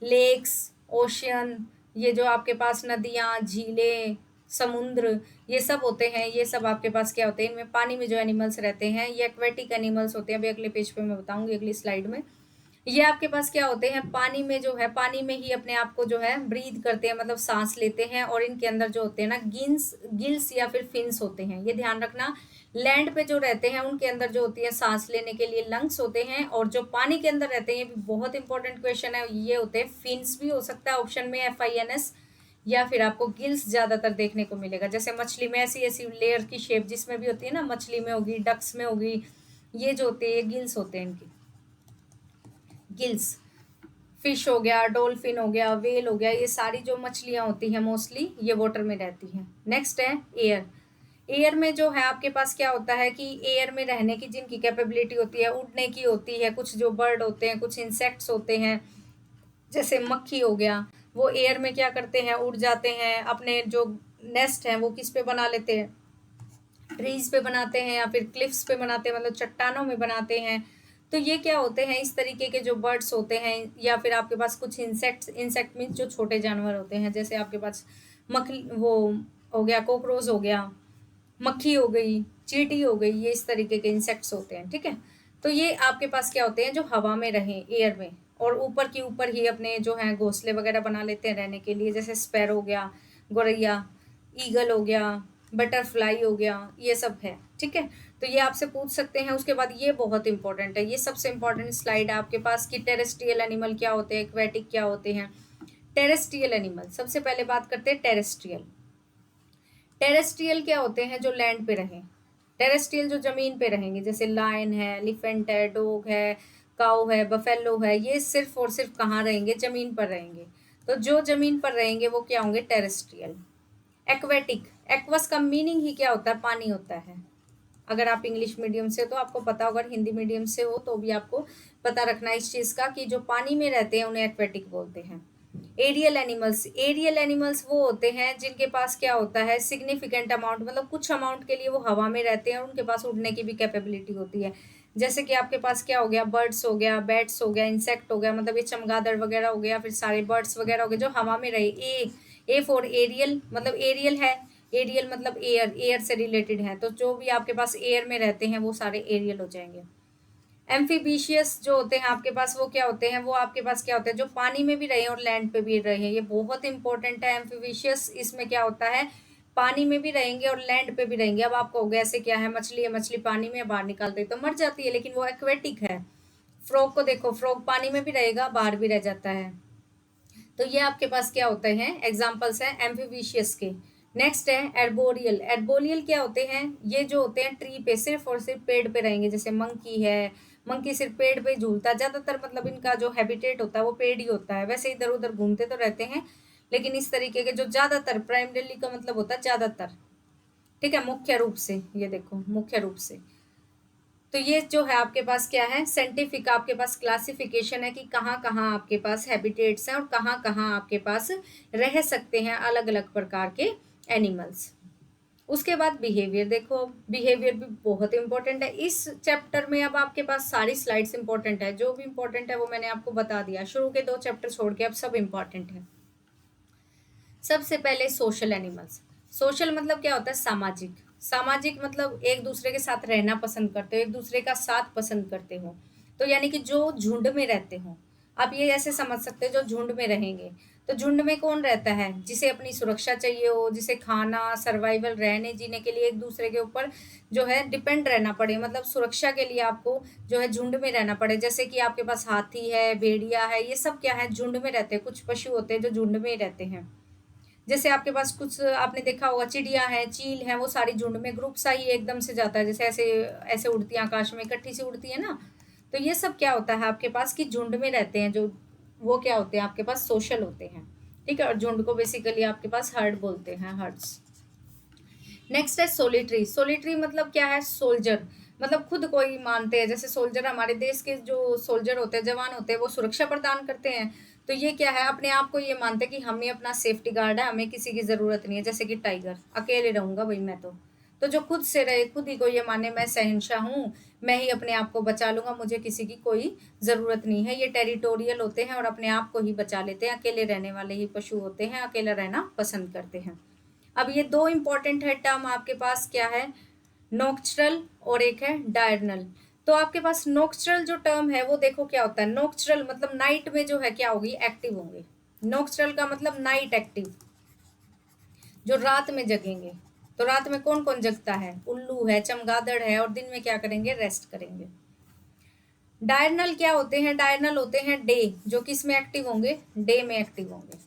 लेक्स, ओशियन, ये जो आपके पास नदियाँ, झीलें, समुद्र, ये सब होते हैं। ये सब आपके पास क्या होते हैं, इनमें पानी में जो एनिमल्स रहते हैं ये एक्वेटिक एनिमल्स होते हैं। अभी अगले पेज पे मैं बताऊंगी, अगली स्लाइड में। ये आपके पास क्या होते हैं, पानी में जो है, पानी में ही अपने आप को जो है ब्रीथ करते हैं, मतलब सांस लेते हैं। और इनके अंदर जो होते हैं ना, गिल्स या फिर फिन्स होते हैं, ये ध्यान रखना। लैंड पे जो रहते हैं उनके अंदर जो होती है सांस लेने के लिए लंग्स होते हैं, और जो पानी के अंदर रहते हैं, ये भी बहुत इंपॉर्टेंट क्वेश्चन है, ये होते हैं फिन्स। भी हो सकता है ऑप्शन में FINS, या फिर आपको गिल्स ज्यादातर देखने को मिलेगा। जैसे मछली में ऐसी ऐसी लेयर की शेप जिसमें भी होती है ना, मछली में होगी, डक्स में होगी, ये जो होते हैं गिल्स होते हैं इनकी, गिल्स। फिश हो गया, डॉल्फिन हो गया, वेल हो गया, ये सारी जो मछलियां होती हैं मोस्टली ये वाटर में रहती हैं। नेक्स्ट है एयर। एयर में जो है आपके पास क्या होता है कि एयर में रहने की जिनकी कैपेबिलिटी होती है, उड़ने की होती है, कुछ जो बर्ड होते हैं, कुछ इंसेक्ट्स होते हैं, जैसे मक्खी हो गया, वो एयर में क्या करते हैं, उड़ जाते हैं, अपने जो नेस्ट हैं वो किस पे बना लेते हैं, ट्रीज पे बनाते हैं या फिर क्लिफ्स पे बनाते हैं, मतलब चट्टानों में बनाते हैं। तो ये क्या होते हैं, इस तरीके के जो बर्ड्स होते हैं, या फिर आपके पास कुछ इंसेक्ट मीन्स जो छोटे जानवर होते हैं, जैसे आपके पास मक्खी वो हो गया, कॉकरोच हो गया, मक्खी हो गई, चींटी हो गई, ये इस तरीके के इंसेक्ट्स होते हैं, ठीक है। तो ये आपके पास क्या होते हैं, जो हवा में रहें, एयर में, और ऊपर की ऊपर ही अपने जो है घोंसले वगैरह बना लेते हैं रहने के लिए, जैसे स्पैरो हो गया, गौरैया, ईगल हो गया, बटरफ्लाई हो गया, ये सब है, ठीक है। तो ये आपसे पूछ सकते हैं। उसके बाद ये बहुत इंपॉर्टेंट है, ये सबसे इंपॉर्टेंट स्लाइड है आपके पास कि टेरेस्ट्रियल एनिमल क्या होते हैं, एक्वेटिक क्या होते हैं। टेरेस्ट्रियल एनिमल, सबसे पहले बात करते हैं टेरेस्ट्रियल। टेरेस्ट्रियल क्या होते हैं, जो लैंड पे रहें। टेरेस्ट्रियल जो जमीन पे रहेंगे, जैसे लायन है, एलिफेंट है, डॉग है, काऊ है, बफेलो है, ये सिर्फ और सिर्फ कहाँ रहेंगे, जमीन पर रहेंगे। तो जो जमीन पर रहेंगे वो क्या होंगे, टेरेस्ट्रियल। एक्वेटिक, एक्वस का मीनिंग ही क्या होता है, पानी होता है। अगर आप इंग्लिश मीडियम से हो तो आपको पता होगा, अगर हिंदी मीडियम से हो तो भी आपको पता रखना इस चीज़ का कि जो पानी में रहते हैं उन्हें एक्वेटिक बोलते हैं। एरियल एनिमल्स, एरियल एनिमल्स वो होते हैं जिनके पास क्या होता है, सिग्निफिकेंट अमाउंट, मतलब कुछ अमाउंट के लिए वो हवा में रहते हैं और उनके पास उड़ने की भी कैपेबिलिटी होती है। जैसे कि आपके पास क्या हो गया, बर्ड्स हो गया, बैट्स हो गया, इंसेक्ट हो गया, मतलब ये चमगादड़ वगैरह हो गया, फिर सारे बर्ड्स वगैरह हो गए जो हवा में रहे। ए फॉर एरियल, मतलब एरियल है, एरियल मतलब एयर, एयर से रिलेटेड है, तो जो भी आपके पास एयर में रहते हैं वो सारे एरियल हो जाएंगे। एम्फीबिशियस जो होते हैं आपके पास, वो क्या होते हैं, वो आपके पास क्या होते हैं, जो पानी में भी रहे और लैंड पे भी रहे। ये बहुत इंपॉर्टेंट है एम्फीबिशियस। इसमें क्या होता है, पानी में भी रहेंगे और लैंड पे भी रहेंगे। अब आपको हो गया, ऐसे क्या है, मछली है, मछली पानी में बाहर निकालते तो मर जाती है, लेकिन वो एक्वेटिक है। फ्रॉग को देखो, फ्रॉग पानी में भी रहेगा, बाहर भी रह जाता है। तो ये आपके पास क्या होते हैं, एग्जाम्पल्स हैं एम्फीबिशियस के। नेक्स्ट है एर्बोरियल। एर्बोरियल क्या होते हैं, ये जो होते हैं ट्री पे, सिर्फ और सिर्फ पेड़ पे रहेंगे, जैसे मंकी है, मंकी सिर्फ पेड़ पे झूलता है ज्यादातर, मतलब इनका जो हैबिटेट होता है वो पेड़ ही होता है। वैसे इधर उधर घूमते तो रहते हैं, लेकिन इस तरीके के जो ज्यादातर, प्राइमरीली का मतलब होता है ज्यादातर, ठीक है, मुख्य रूप से, ये देखो मुख्य रूप से। तो ये जो है आपके पास क्या है, साइंटिफिक आपके पास क्लासिफिकेशन है कि कहाँ कहाँ आपके पास हैबिटेट्स हैं और कहाँ कहाँ आपके पास रह सकते हैं अलग अलग प्रकार के एनिमल्स। उसके बाद बिहेवियर देखो, बिहेवियर भी बहुत इंपॉर्टेंट है इस चैप्टर में। अब आपके पास सारी स्लाइड्स इंपॉर्टेंट है, जो भी इंपॉर्टेंट है वो मैंने आपको बता दिया, शुरू के 2 चैप्टर छोड़ के अब सब इंपॉर्टेंट है। सबसे पहले सोशल एनिमल्स। सोशल मतलब क्या होता है, सामाजिक। सामाजिक मतलब एक दूसरे के साथ रहना पसंद करते हो, एक दूसरे का साथ पसंद करते हो, तो यानी कि जो झुंड में रहते हो। आप ये ऐसे समझ सकते हो, जो झुंड में रहेंगे। तो झुंड में कौन रहता है, जिसे अपनी सुरक्षा चाहिए हो, जिसे खाना, सर्वाइवल, रहने जीने के लिए एक दूसरे के ऊपर जो है डिपेंड रहना पड़े, मतलब सुरक्षा के लिए आपको जो है झुंड में रहना पड़े। जैसे कि आपके पास हाथी है, भेड़िया है, ये सब क्या है, झुंड में रहते हैं। कुछ पशु होते हैं जो झुंड में ही रहते हैं। जैसे आपके पास कुछ आपने देखा होगा, चिड़िया है, चील है, वो सारी झुंड में, ग्रुप सा ही एकदम से जाता है, जैसे ऐसे ऐसे उड़ती है, आकाश में इकट्ठी सी उड़ती है ना। तो ये सब क्या होता है आपके पास कि झुंड में रहते हैं, जो वो क्या होते हैं आपके पास, सोशल होते हैं, ठीक है। और झुंड को बेसिकली आपके पास हर्ड बोलते हैं, हर्ड्स। नेक्स्ट है सोलिटरी। सोलिटरी मतलब क्या है, सोल्जर, मतलब खुद को ही मानते हैं। जैसे सोल्जर, हमारे देश के जो सोल्जर होते हैं, जवान होते हैं, वो सुरक्षा प्रदान करते हैं। तो ये क्या है, अपने आप को ये मानते हैं कि हम ही अपना सेफ्टी गार्ड है, हमें किसी की जरूरत नहीं है। जैसे कि टाइगर, अकेले रहूंगा भाई मैं तो जो खुद से रहे, खुद ही को ये माने मैं शहंशाह हूँ, मैं ही अपने आप को बचा लूंगा, मुझे किसी की कोई जरूरत नहीं है। ये टेरिटोरियल होते हैं और अपने आप को ही बचा लेते हैं। अकेले रहने वाले ही पशु होते हैं, अकेला रहना पसंद करते हैं। अब ये 2 इंपॉर्टेंट है टर्म आपके पास, क्या है, नोक्चरल और एक है डायर्नल। तो आपके पास नोक्चरल जो टर्म है वो देखो क्या होता है, नोक्चरल मतलब नाइट में जो है क्या होगी, एक्टिव होंगे। नोक्चरल का मतलब नाइट एक्टिव, जो रात में जगेंगे। तो रात में कौन कौन जगता है, उल्लू है, चमगादड़ है, और दिन में क्या करेंगे, रेस्ट करेंगे। डायर्नल क्या होते हैं, डायर्नल होते हैं डे, जो किस में एक्टिव होंगे, डे में एक्टिव होंगे।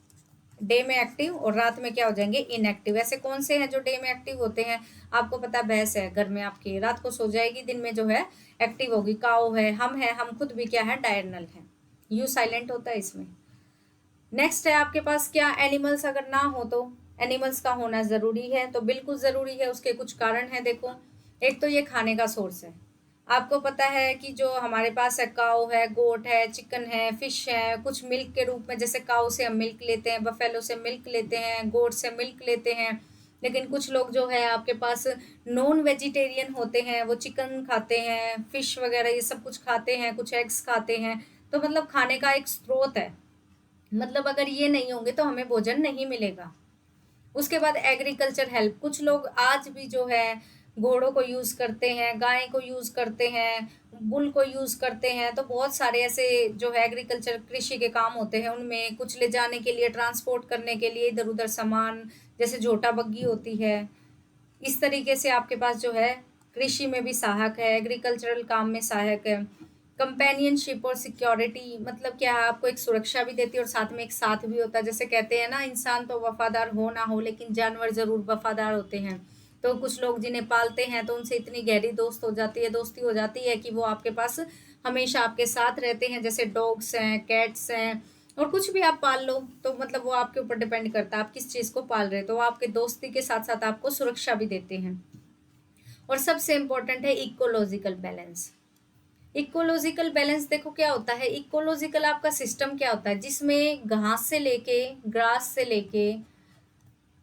डे में एक्टिव और रात में क्या हो जाएंगे, इनएक्टिव। ऐसे कौन से हैं जो डे में एक्टिव होते हैं, आपको पता है, भैंस है घर में आपकी, रात को सो जाएगी, दिन में जो है एक्टिव होगी। काऊ है, हम खुद भी क्या है, डायर्नल है। यू साइलेंट होता है इसमें। नेक्स्ट है आपके पास क्या, एनिमल्स अगर ना हो तो, एनिमल्स का होना जरूरी है, तो बिल्कुल जरूरी है, उसके कुछ कारण है देखो। एक तो ये खाने का सोर्स है, आपको पता है कि जो हमारे पास है काऊ है, गोट है, चिकन है, फिश है, कुछ मिल्क के रूप में, जैसे काऊ से हम मिल्क लेते हैं, बफेलो से मिल्क लेते हैं, गोट से मिल्क लेते हैं। लेकिन कुछ लोग जो है आपके पास नॉन वेजिटेरियन होते हैं, वो चिकन खाते हैं, फिश वगैरह ये सब कुछ खाते हैं, कुछ एग्स खाते हैं। तो मतलब खाने का एक स्रोत है, मतलब अगर ये नहीं होंगे तो हमें भोजन नहीं मिलेगा। उसके बाद एग्रीकल्चर हेल्प, कुछ लोग आज भी जो है घोड़ों को यूज करते हैं, गाय को यूज करते हैं, बुल को यूज करते हैं। तो बहुत सारे ऐसे जो है एग्रीकल्चर कृषि के काम होते हैं, उनमें कुछ ले जाने के लिए, ट्रांसपोर्ट करने के लिए इधर उधर सामान, जैसे झोटा बग्गी होती है। इस तरीके से आपके पास जो है कृषि में भी सहायक है, एग्रीकल्चरल काम में सहायक है। कंपेनियनशिप और सिक्योरिटी, मतलब क्या है, आपको एक सुरक्षा भी देती है और साथ में एक साथ भी होता है। जैसे कहते हैं ना, इंसान तो वफादार हो ना हो लेकिन जानवर जरूर वफादार होते हैं। तो कुछ लोग जिन्हें पालते हैं तो उनसे इतनी गहरी दोस्ती हो जाती है कि वो आपके पास हमेशा आपके साथ रहते हैं। जैसे डॉग्स हैं, कैट्स हैं, और कुछ भी आप पाल लो, तो मतलब वो आपके ऊपर डिपेंड करता है आप किस चीज को पाल रहे हो। तो वो आपके दोस्ती के साथ साथ आपको सुरक्षा भी देते हैं। और सबसे इम्पोर्टेंट है इकोलॉजिकल बैलेंस। इकोलॉजिकल बैलेंस देखो क्या होता है, इकोलॉजिकल आपका सिस्टम क्या होता है, जिसमें घास से लेके, ग्रास से लेके,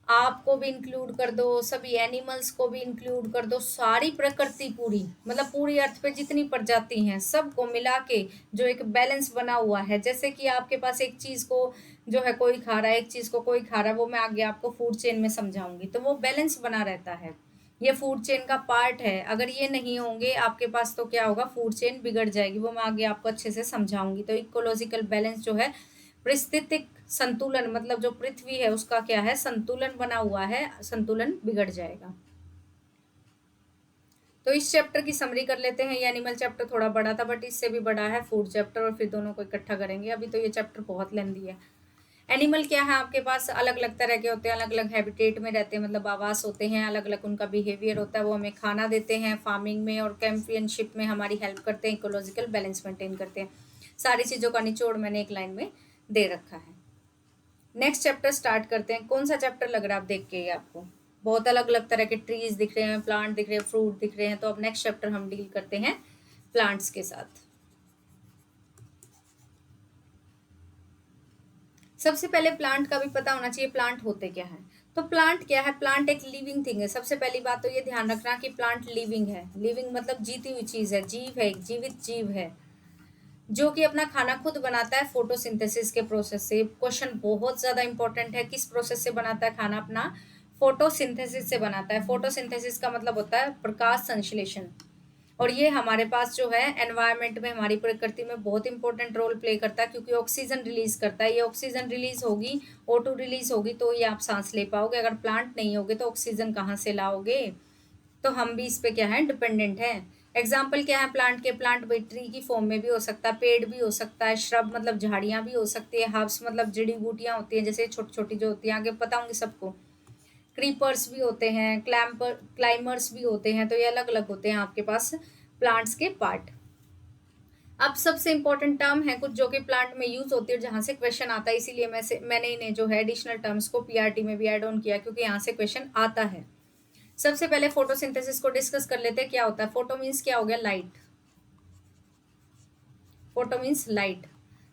आपको भी इंक्लूड कर दो, सभी एनिमल्स को भी इंक्लूड कर दो, सारी प्रकृति पूरी, मतलब पूरी अर्थ पे जितनी प्रजाति हैं सबको मिला के जो एक बैलेंस बना हुआ है। जैसे कि आपके पास एक चीज को जो है कोई खा रहा है, एक चीज को कोई खा रहा है, वो मैं आगे आपको फूड चेन में समझाऊंगी। तो वो बैलेंस बना रहता है, ये फूड चेन का पार्ट है। अगर ये नहीं होंगे आपके पास तो क्या होगा, फूड चेन बिगड़ जाएगी, वो मैं आगे आपको अच्छे से समझाऊंगी। तो इकोलॉजिकल बैलेंस जो है परिस्थितिक संतुलन, मतलब जो पृथ्वी है उसका क्या है, संतुलन बना हुआ है, संतुलन बिगड़ जाएगा। तो इस चैप्टर की समरी कर लेते हैं। ये एनिमल चैप्टर थोड़ा बड़ा था, बट इससे भी बड़ा है फूड चैप्टर, और फिर दोनों को इकट्ठा करेंगे। अभी तो ये चैप्टर बहुत लेंदी है। एनिमल क्या है, आपके पास अलग अलग तरह के होते हैं, अलग अलग हैबिटेट में रहते हैं, मतलब आवास होते हैं, अलग अलग उनका बिहेवियर होता है, वो हमें खाना देते हैं फार्मिंग में, और कैंपियनशिप में हमारी हेल्प करते हैं, इकोलॉजिकल बैलेंस मेंटेन करते हैं। सारी चीज़ों का निचोड़ मैंने एक लाइन में दे रखा है। नेक्स्ट चैप्टर स्टार्ट करते हैं। कौन सा चैप्टर लग रहा है आप देख के, ये आपको बहुत अलग अलग तरह के ट्रीज दिख रहे हैं, प्लांट दिख रहे हैं, फ्रूट दिख रहे हैं। तो अब नेक्स्ट चैप्टर हम डील करते हैं प्लांट्स के साथ। सबसे पहले प्लांट का भी पता होना चाहिए प्लांट होते क्या है। तो प्लांट क्या है, प्लांट एक लिविंग थिंग है। सबसे पहली बात तो ये ध्यान रखना कि प्लांट लिविंग है। लिविंग मतलब जीती हुई चीज है, जीव है, एक जीवित जीव है, जो कि अपना खाना खुद बनाता है फोटोसिंथेसिस के प्रोसेस से। क्वेश्चन बहुत ज्यादा इंपॉर्टेंट है, किस प्रोसेस से बनाता है खाना अपना, फोटोसिंथेसिस से बनाता है। फोटोसिंथेसिस का मतलब होता है प्रकाश संश्लेषण। और ये हमारे पास जो है एनवायरनमेंट में, हमारी प्रकृति में बहुत इंपॉर्टेंट रोल प्ले करता है, क्योंकि ऑक्सीजन रिलीज करता है। ये ऑक्सीजन रिलीज होगी, O2 रिलीज होगी, तो ये आप सांस ले पाओगे। अगर प्लांट नहीं होगे तो ऑक्सीजन कहाँ से लाओगे। तो हम भी इस पे क्या है, डिपेंडेंट है। एग्जाम्पल क्या है प्लांट के, प्लांट भाई ट्री की फॉर्म में भी हो सकता है, पेड़ भी हो सकता है, श्रब मतलब झाड़ियां भी हो सकती है, हर्ब्स मतलब जड़ी बूटियां होती हैं, जैसे छोटी छोटी जो होती हैं, आगे पता होंगे सबको। क्रीपर्स भी होते हैं, क्लाइमर्स भी होते हैं। तो ये अलग अलग होते हैं आपके पास प्लांट्स के पार्ट। अब सबसे इंपॉर्टेंट टर्म है कुछ जो कि प्लांट में यूज होती है, जहां से क्वेश्चन आता है, इसीलिए मैंने इन्हें जो है एडिशनल टर्म्स को पीआरटी में भी ऐड ऑन किया, क्योंकि यहाँ से क्वेश्चन आता है। सबसे पहले फोटोसिंथेसिस को डिस्कस कर लेते हैं। क्या होता है फोटो, मीन्स क्या हो गया, light. Photo means light.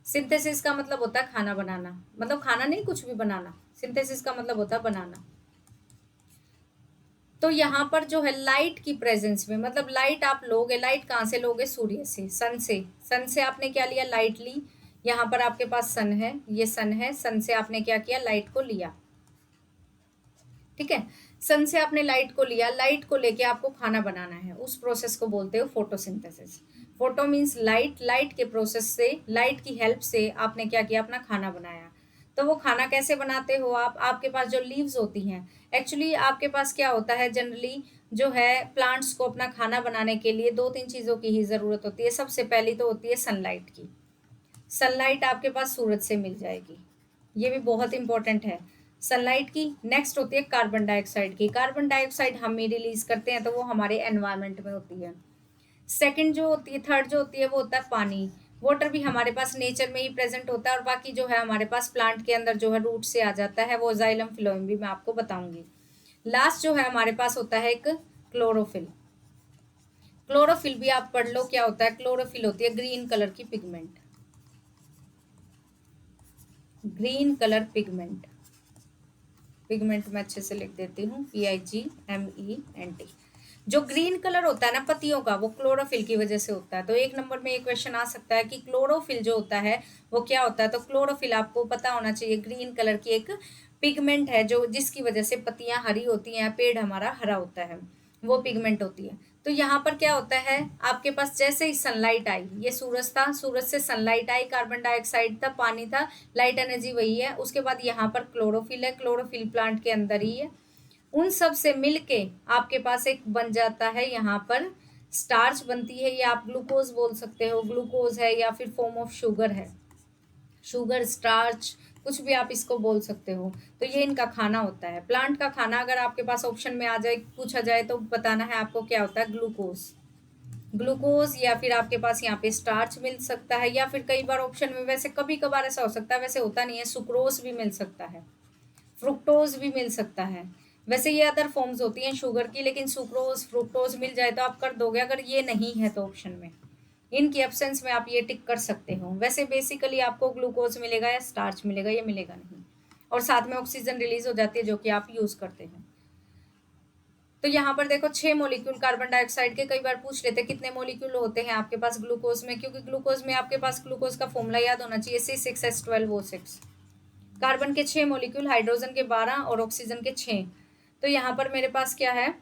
Synthesis का मतलब होता है खाना बनाना, मतलब खाना नहीं, कुछ भी बनाना। सिंथेसिस का मतलब होता है बनाना। तो यहाँ पर जो है लाइट की प्रेजेंस में, मतलब लाइट आप लोगे, लाइट कहाँ से लोगे, सूर्य से, सन से। सन से आपने क्या लिया, लाइट ली। यहाँ पर आपके पास सन है, ये सन है, सन से आपने क्या किया, लाइट को लिया। ठीक है, सन से आपने लाइट को लिया, लाइट को लेके आपको खाना बनाना है, उस प्रोसेस को बोलते हो photosynthesis. Photo means light, light के प्रोसेस से, लाइट की हेल्प से आपने क्या किया, अपना खाना बनाया। तो वो खाना कैसे बनाते हो आप, आपके पास जो लीव्स होती हैं, एक्चुअली आपके पास क्या होता है जनरली, जो है प्लांट्स को अपना खाना बनाने के लिए दो तीन चीज़ों की ही ज़रूरत होती है। सबसे पहली तो होती है सनलाइट की। सनलाइट आपके पास सूरज से मिल जाएगी, ये भी बहुत इंपॉर्टेंट है सनलाइट की। नेक्स्ट होती है कार्बन डाइऑक्साइड की। कार्बन डाइऑक्साइड हम ही रिलीज करते हैं, तो वो हमारे एनवायरनमेंट में होती है। सेकंड जो होती है, थर्ड जो होती है, वो होता है पानी। वाटर भी हमारे पास नेचर में ही प्रेजेंट होता है, और बाकी जो है हमारे पास प्लांट के अंदर जो है रूट से आ जाता है, वो जाइलम फिलोएम भी मैं आपको बताऊंगी। लास्ट जो है हमारे पास होता है एक क्लोरोफिल। क्लोरोफिल भी आप पढ़ लो क्या होता है। क्लोरोफिल होती है ग्रीन कलर की pigment, green colour pigment. Pigment मैं अच्छे से लिख देती हूँ, PIGMENT। जो ग्रीन कलर होता है ना पत्तियों का, वो क्लोरोफिल की वजह से होता है। तो एक नंबर में एक क्वेश्चन आ सकता है कि क्लोरोफिल जो होता है वो क्या होता है। तो क्लोरोफिल आपको पता होना चाहिए, ग्रीन कलर की एक पिगमेंट है जो जिसकी वजह से पत्तियां हरी होती हैं, पेड़ हमारा हरा होता है, वो पिगमेंट होती है। तो यहाँ पर क्या होता है, आपके पास जैसे ही सनलाइट आई, ये सूरज था, सूरज से सनलाइट आई, कार्बन डाइऑक्साइड था, पानी था, लाइट एनर्जी वही है। उसके बाद यहाँ पर क्लोरोफिल है, क्लोरोफिल प्लांट के अंदर ही है। उन सब से मिलके आपके पास एक बन जाता है, यहाँ पर स्टार्च बनती है, या आप ग्लूकोज बोल सकते हो, ग्लूकोज है या फिर फॉर्म ऑफ शुगर है, शुगर, स्टार्च, कुछ भी आप इसको बोल सकते हो। तो ये इनका खाना होता है, प्लांट का खाना। अगर आपके पास ऑप्शन में आ जाए, पूछा जाए, तो बताना है आपको क्या होता है, ग्लूकोज। ग्लूकोज, या फिर आपके पास यहाँ पे स्टार्च मिल सकता है, या फिर कई बार ऑप्शन में, वैसे कभी कभार ऐसा हो सकता है, वैसे होता नहीं है, सुक्रोज भी मिल सकता है, फ्रुक्टोज भी मिल सकता है। वैसे ये अदर फॉर्म्स होती हैं शुगर की, लेकिन सुक्रोज, फ्रुक्टोज मिल जाए तो आप कर दोगे। अगर ये नहीं है तो ऑप्शन में, इनकी एब्सेंस में आप ये टिक कर सकते हो। वैसे बेसिकली आपको ग्लूकोज मिलेगा या स्टार्च मिलेगा, ये मिलेगा नहीं। और साथ में ऑक्सीजन रिलीज हो जाती है जो कि आप यूज करते हैं। तो यहाँ पर देखो 6 मॉलिक्यूल कार्बन डाइऑक्साइड के, कई बार पूछ लेते कितने मॉलिक्यूल होते हैं आपके पास ग्लूकोज में, क्योंकि ग्लूकोज में आपके पास ग्लूकोज का फॉर्मूला याद होना चाहिए, C6H12O6। कार्बन के 6 मॉलिक्यूल, हाइड्रोजन के 12 और ऑक्सीजन के 6। तो यहाँ पर मेरे पास क्या है,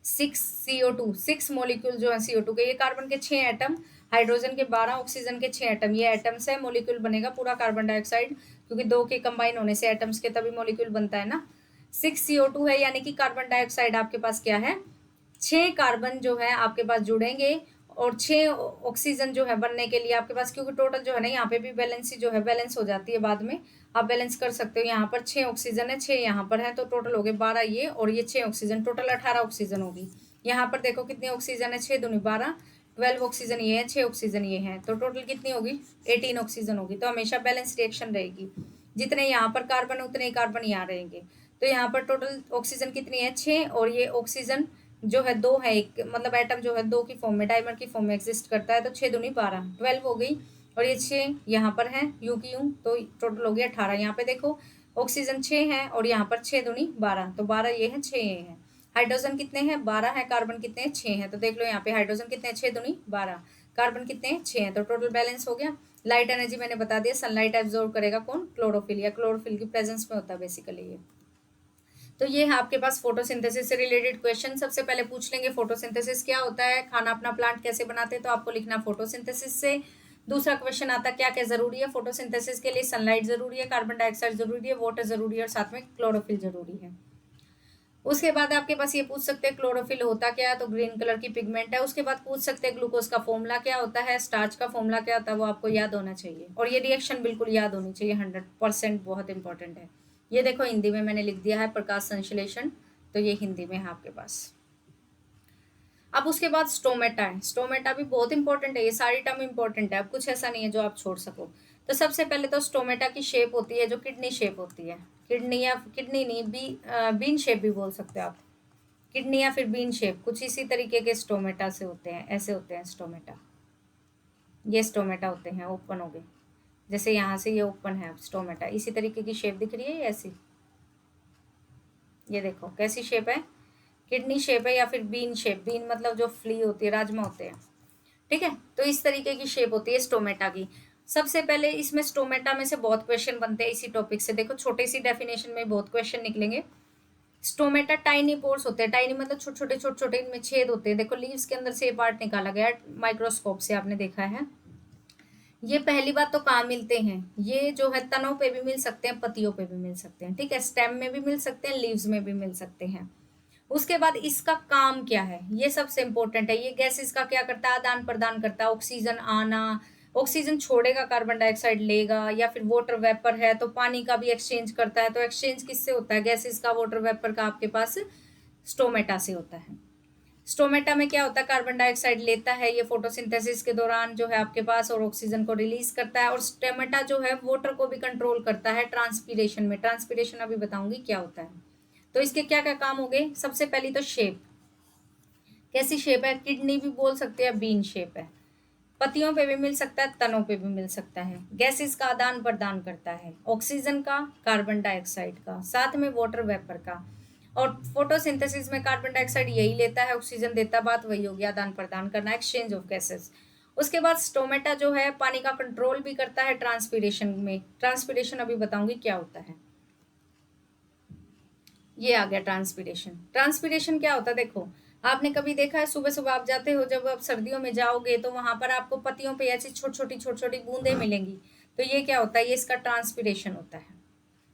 6 CO2, 6 मॉलिक्यूल जो है CO2 के, ये कार्बन के 6 एटम, हाइड्रोजन के 12, ऑक्सीजन के 6 एटम, ये एटम्स है, मॉलिक्यूल बनेगा पूरा कार्बन डाइऑक्साइड, क्योंकि दो के कंबाइन होने से एटम्स के तभी मॉलिक्यूल बनता है ना। 6 CO2 है, यानी कि कार्बन डाइऑक्साइड आपके पास क्या है, 6 कार्बन जो है आपके पास जुड़ेंगे, और 6 ऑक्सीजन जो है बनने के लिए आपके पास, क्योंकि टोटल जो है ना, यहाँ पे भी बैलेंस जो है बैलेंस हो जाती है बाद में, आप बैलेंस कर सकते हो। यहाँ पर 6 ऑक्सीजन है, 6 यहाँ पर है, तो टोटल हो गए 12 ये, और ये 6 ऑक्सीजन, टोटल 18 ऑक्सीजन होगी। यहाँ पर देखो कितनी ऑक्सीजन है, 6 दूनी 12, 12 ऑक्सीजन ये है, 6 ऑक्सीजन ये है, तो टोटल कितनी होगी, 18 ऑक्सीजन होगी। तो हमेशा बैलेंस रिएक्शन रहेगी, जितने यहाँ पर कार्बन उतने ही कार्बन यहाँ रहेंगे। तो यहाँ पर टोटल ऑक्सीजन कितनी है, 6, और ये ऑक्सीजन जो है 2 है, एक मतलब एटम जो है 2 की फॉर्म में, डायमंड की फॉर्म में एग्जिस्ट करता है। तो 6 दूनी 12, 12 हो गई, और ये 6 यहाँ पर है यू की यूं, तो टोटल हो गया 18। यहाँ पे देखो ऑक्सीजन 6 है, और यहाँ पर 6 दूनी 12, तो 12 ये है, 6 ये है। हाइड्रोजन कितने हैं, 12 है, कार्बन कितने हैं, 6 हैं। तो देख लो यहाँ पे हाइड्रोजन कितने हैं, 6 दूनी 12, कार्बन कितने हैं, 6 हैं, तो टोटल बैलेंस हो गया। लाइट एनर्जी मैंने बता दिया, सनलाइट एब्जॉर्ब करेगा कौन, क्लोरोफिल, या क्लोरोफिल की प्रेजेंस में होता है बेसिकली ये। तो ये है आपके पास फोटोसिंथेसिस से रिलेटेड क्वेश्चन। सबसे पहले पूछ लेंगे फोटोसिंथेसिस क्या होता है, खाना अपना प्लांट कैसे बनाते हैं, तो आपको लिखना फोटोसिंथेसिस से। दूसरा क्वेश्चन आता है क्या क्या जरूरी है फोटोसिंथेसिस के लिए, सनलाइट जरूरी है, कार्बन डाइऑक्साइड जरूरी है, वाटर जरूरी है, और साथ में क्लोरोफिल जरूरी है। उसके बाद आपके पास ये पूछ सकते हैं क्लोरोफिल होता क्या है, तो ग्रीन कलर की पिगमेंट है। उसके बाद पूछ सकते हैं ग्लूकोज का फॉर्मूला क्या होता है, स्टार्च का फॉर्मूला क्या होता है, वो आपको याद होना चाहिए, और ये रिएक्शन बिल्कुल याद होनी चाहिए, 100%, बहुत इंपॉर्टेंट है। ये देखो हिंदी में मैंने लिख दिया है, प्रकाश संश्लेषण, तो ये हिंदी में है आपके पास। अब उसके बाद स्टोमेटा है, स्टोमेटा भी बहुत इंपॉर्टेंट है, ये सारी टर्म इंपॉर्टेंट है, अब कुछ ऐसा नहीं है जो आप छोड़ सको। तो सबसे पहले तो स्टोमेटा की शेप होती है जो किडनी शेप होती है, किडनी या किडनी नहीं, बीन शेप भी बोल सकते हो आप, किडनी या फिर बीन शेप, कुछ इसी तरीके के स्टोमेटा से होते हैं, ऐसे होते हैं स्टोमेटा, ये स्टोमेटा होते हैं, ओपन हो गए, जैसे यहाँ से ये ओपन है स्टोमेटा, इसी तरीके की शेप दिख रही है ऐसी, ये देखो कैसी शेप है, किडनी शेप है या फिर बीन शेप, बीन मतलब जो फ्ली होती है, राजमा होते हैं, ठीक है। तो इस तरीके की शेप होती है स्टोमेटा की। सबसे पहले इसमें स्टोमेटा में से बहुत क्वेश्चन बनते हैं इसी टॉपिक से, देखो छोटी सी डेफिनेशन में बहुत क्वेश्चन निकलेंगे। स्टोमेटा टाइनी पोर्स होते हैं, टाइनी मतलब छोटे छोटे, इनमें छेद होते हैं। देखो लीव्स के अंदर से ये पार्ट निकाला गया माइक्रोस्कोप से, आपने देखा है। ये पहली बात तो कहाँ मिलते हैं, ये जो है तनों पे भी मिल सकते हैं, पत्तियों पे भी मिल सकते हैं, ठीक है, स्टेम में भी मिल सकते हैं, लीव्स में भी मिल सकते हैं। उसके बाद इसका काम क्या है, ये सबसे इंपॉर्टेंट है, ये गैसेस का क्या करता है, आदान प्रदान करता है, ऑक्सीजन आना, ऑक्सीजन छोड़ेगा, कार्बन डाइऑक्साइड लेगा, या फिर वाटर वेपर है तो पानी का भी एक्सचेंज करता है। तो एक्सचेंज किससे होता है, गैसेस का, वाटर वेपर का, आपके पास स्टोमेटा से होता है। स्टोमेटा में क्या होता है, कार्बन डाइऑक्साइड लेता है ये फोटोसिंथेसिस के दौरान जो है आपके पास, और ऑक्सीजन को रिलीज करता है। और स्टोमेटा जो है वाटर को भी कंट्रोल करता है ट्रांसपीरेशन में, ट्रांसपीरेशन अभी बताऊंगी क्या होता है। तो इसके क्या क्या काम हो गए, सबसे पहली तो शेप, कैसी शेप है, किडनी भी बोल सकते हैं, बीन शेप है। पत्तियों पे भी मिल सकता है, तनों पे भी मिल सकता है। गैसेस का आदान प्रदान करता है, ऑक्सीजन का, कार्बन डाइऑक्साइड का, साथ में वाटर वेपर का। और फोटोसिंथेसिस में कार्बन डाइऑक्साइड यही लेता है, ऑक्सीजन देता, बात वही होगी, आदान प्रदान करना, एक्सचेंज ऑफ गैसेस। उसके बाद स्टोमेटा जो है पानी का कंट्रोल भी करता है ट्रांसपीरेशन में। ट्रांसपीरेशन अभी बताऊंगी क्या होता है। ये आ गया ट्रांसपीरेशन। ट्रांसपीरेशन क्या होता है, देखो आपने कभी देखा है सुबह सुबह आप जाते हो, जब आप सर्दियों में जाओगे तो वहां पर आपको पत्तियों पे ऐसी छोटी छोटी बूंदे मिलेंगी, तो ये क्या होता है, ये इसका ट्रांसपीरेशन होता है।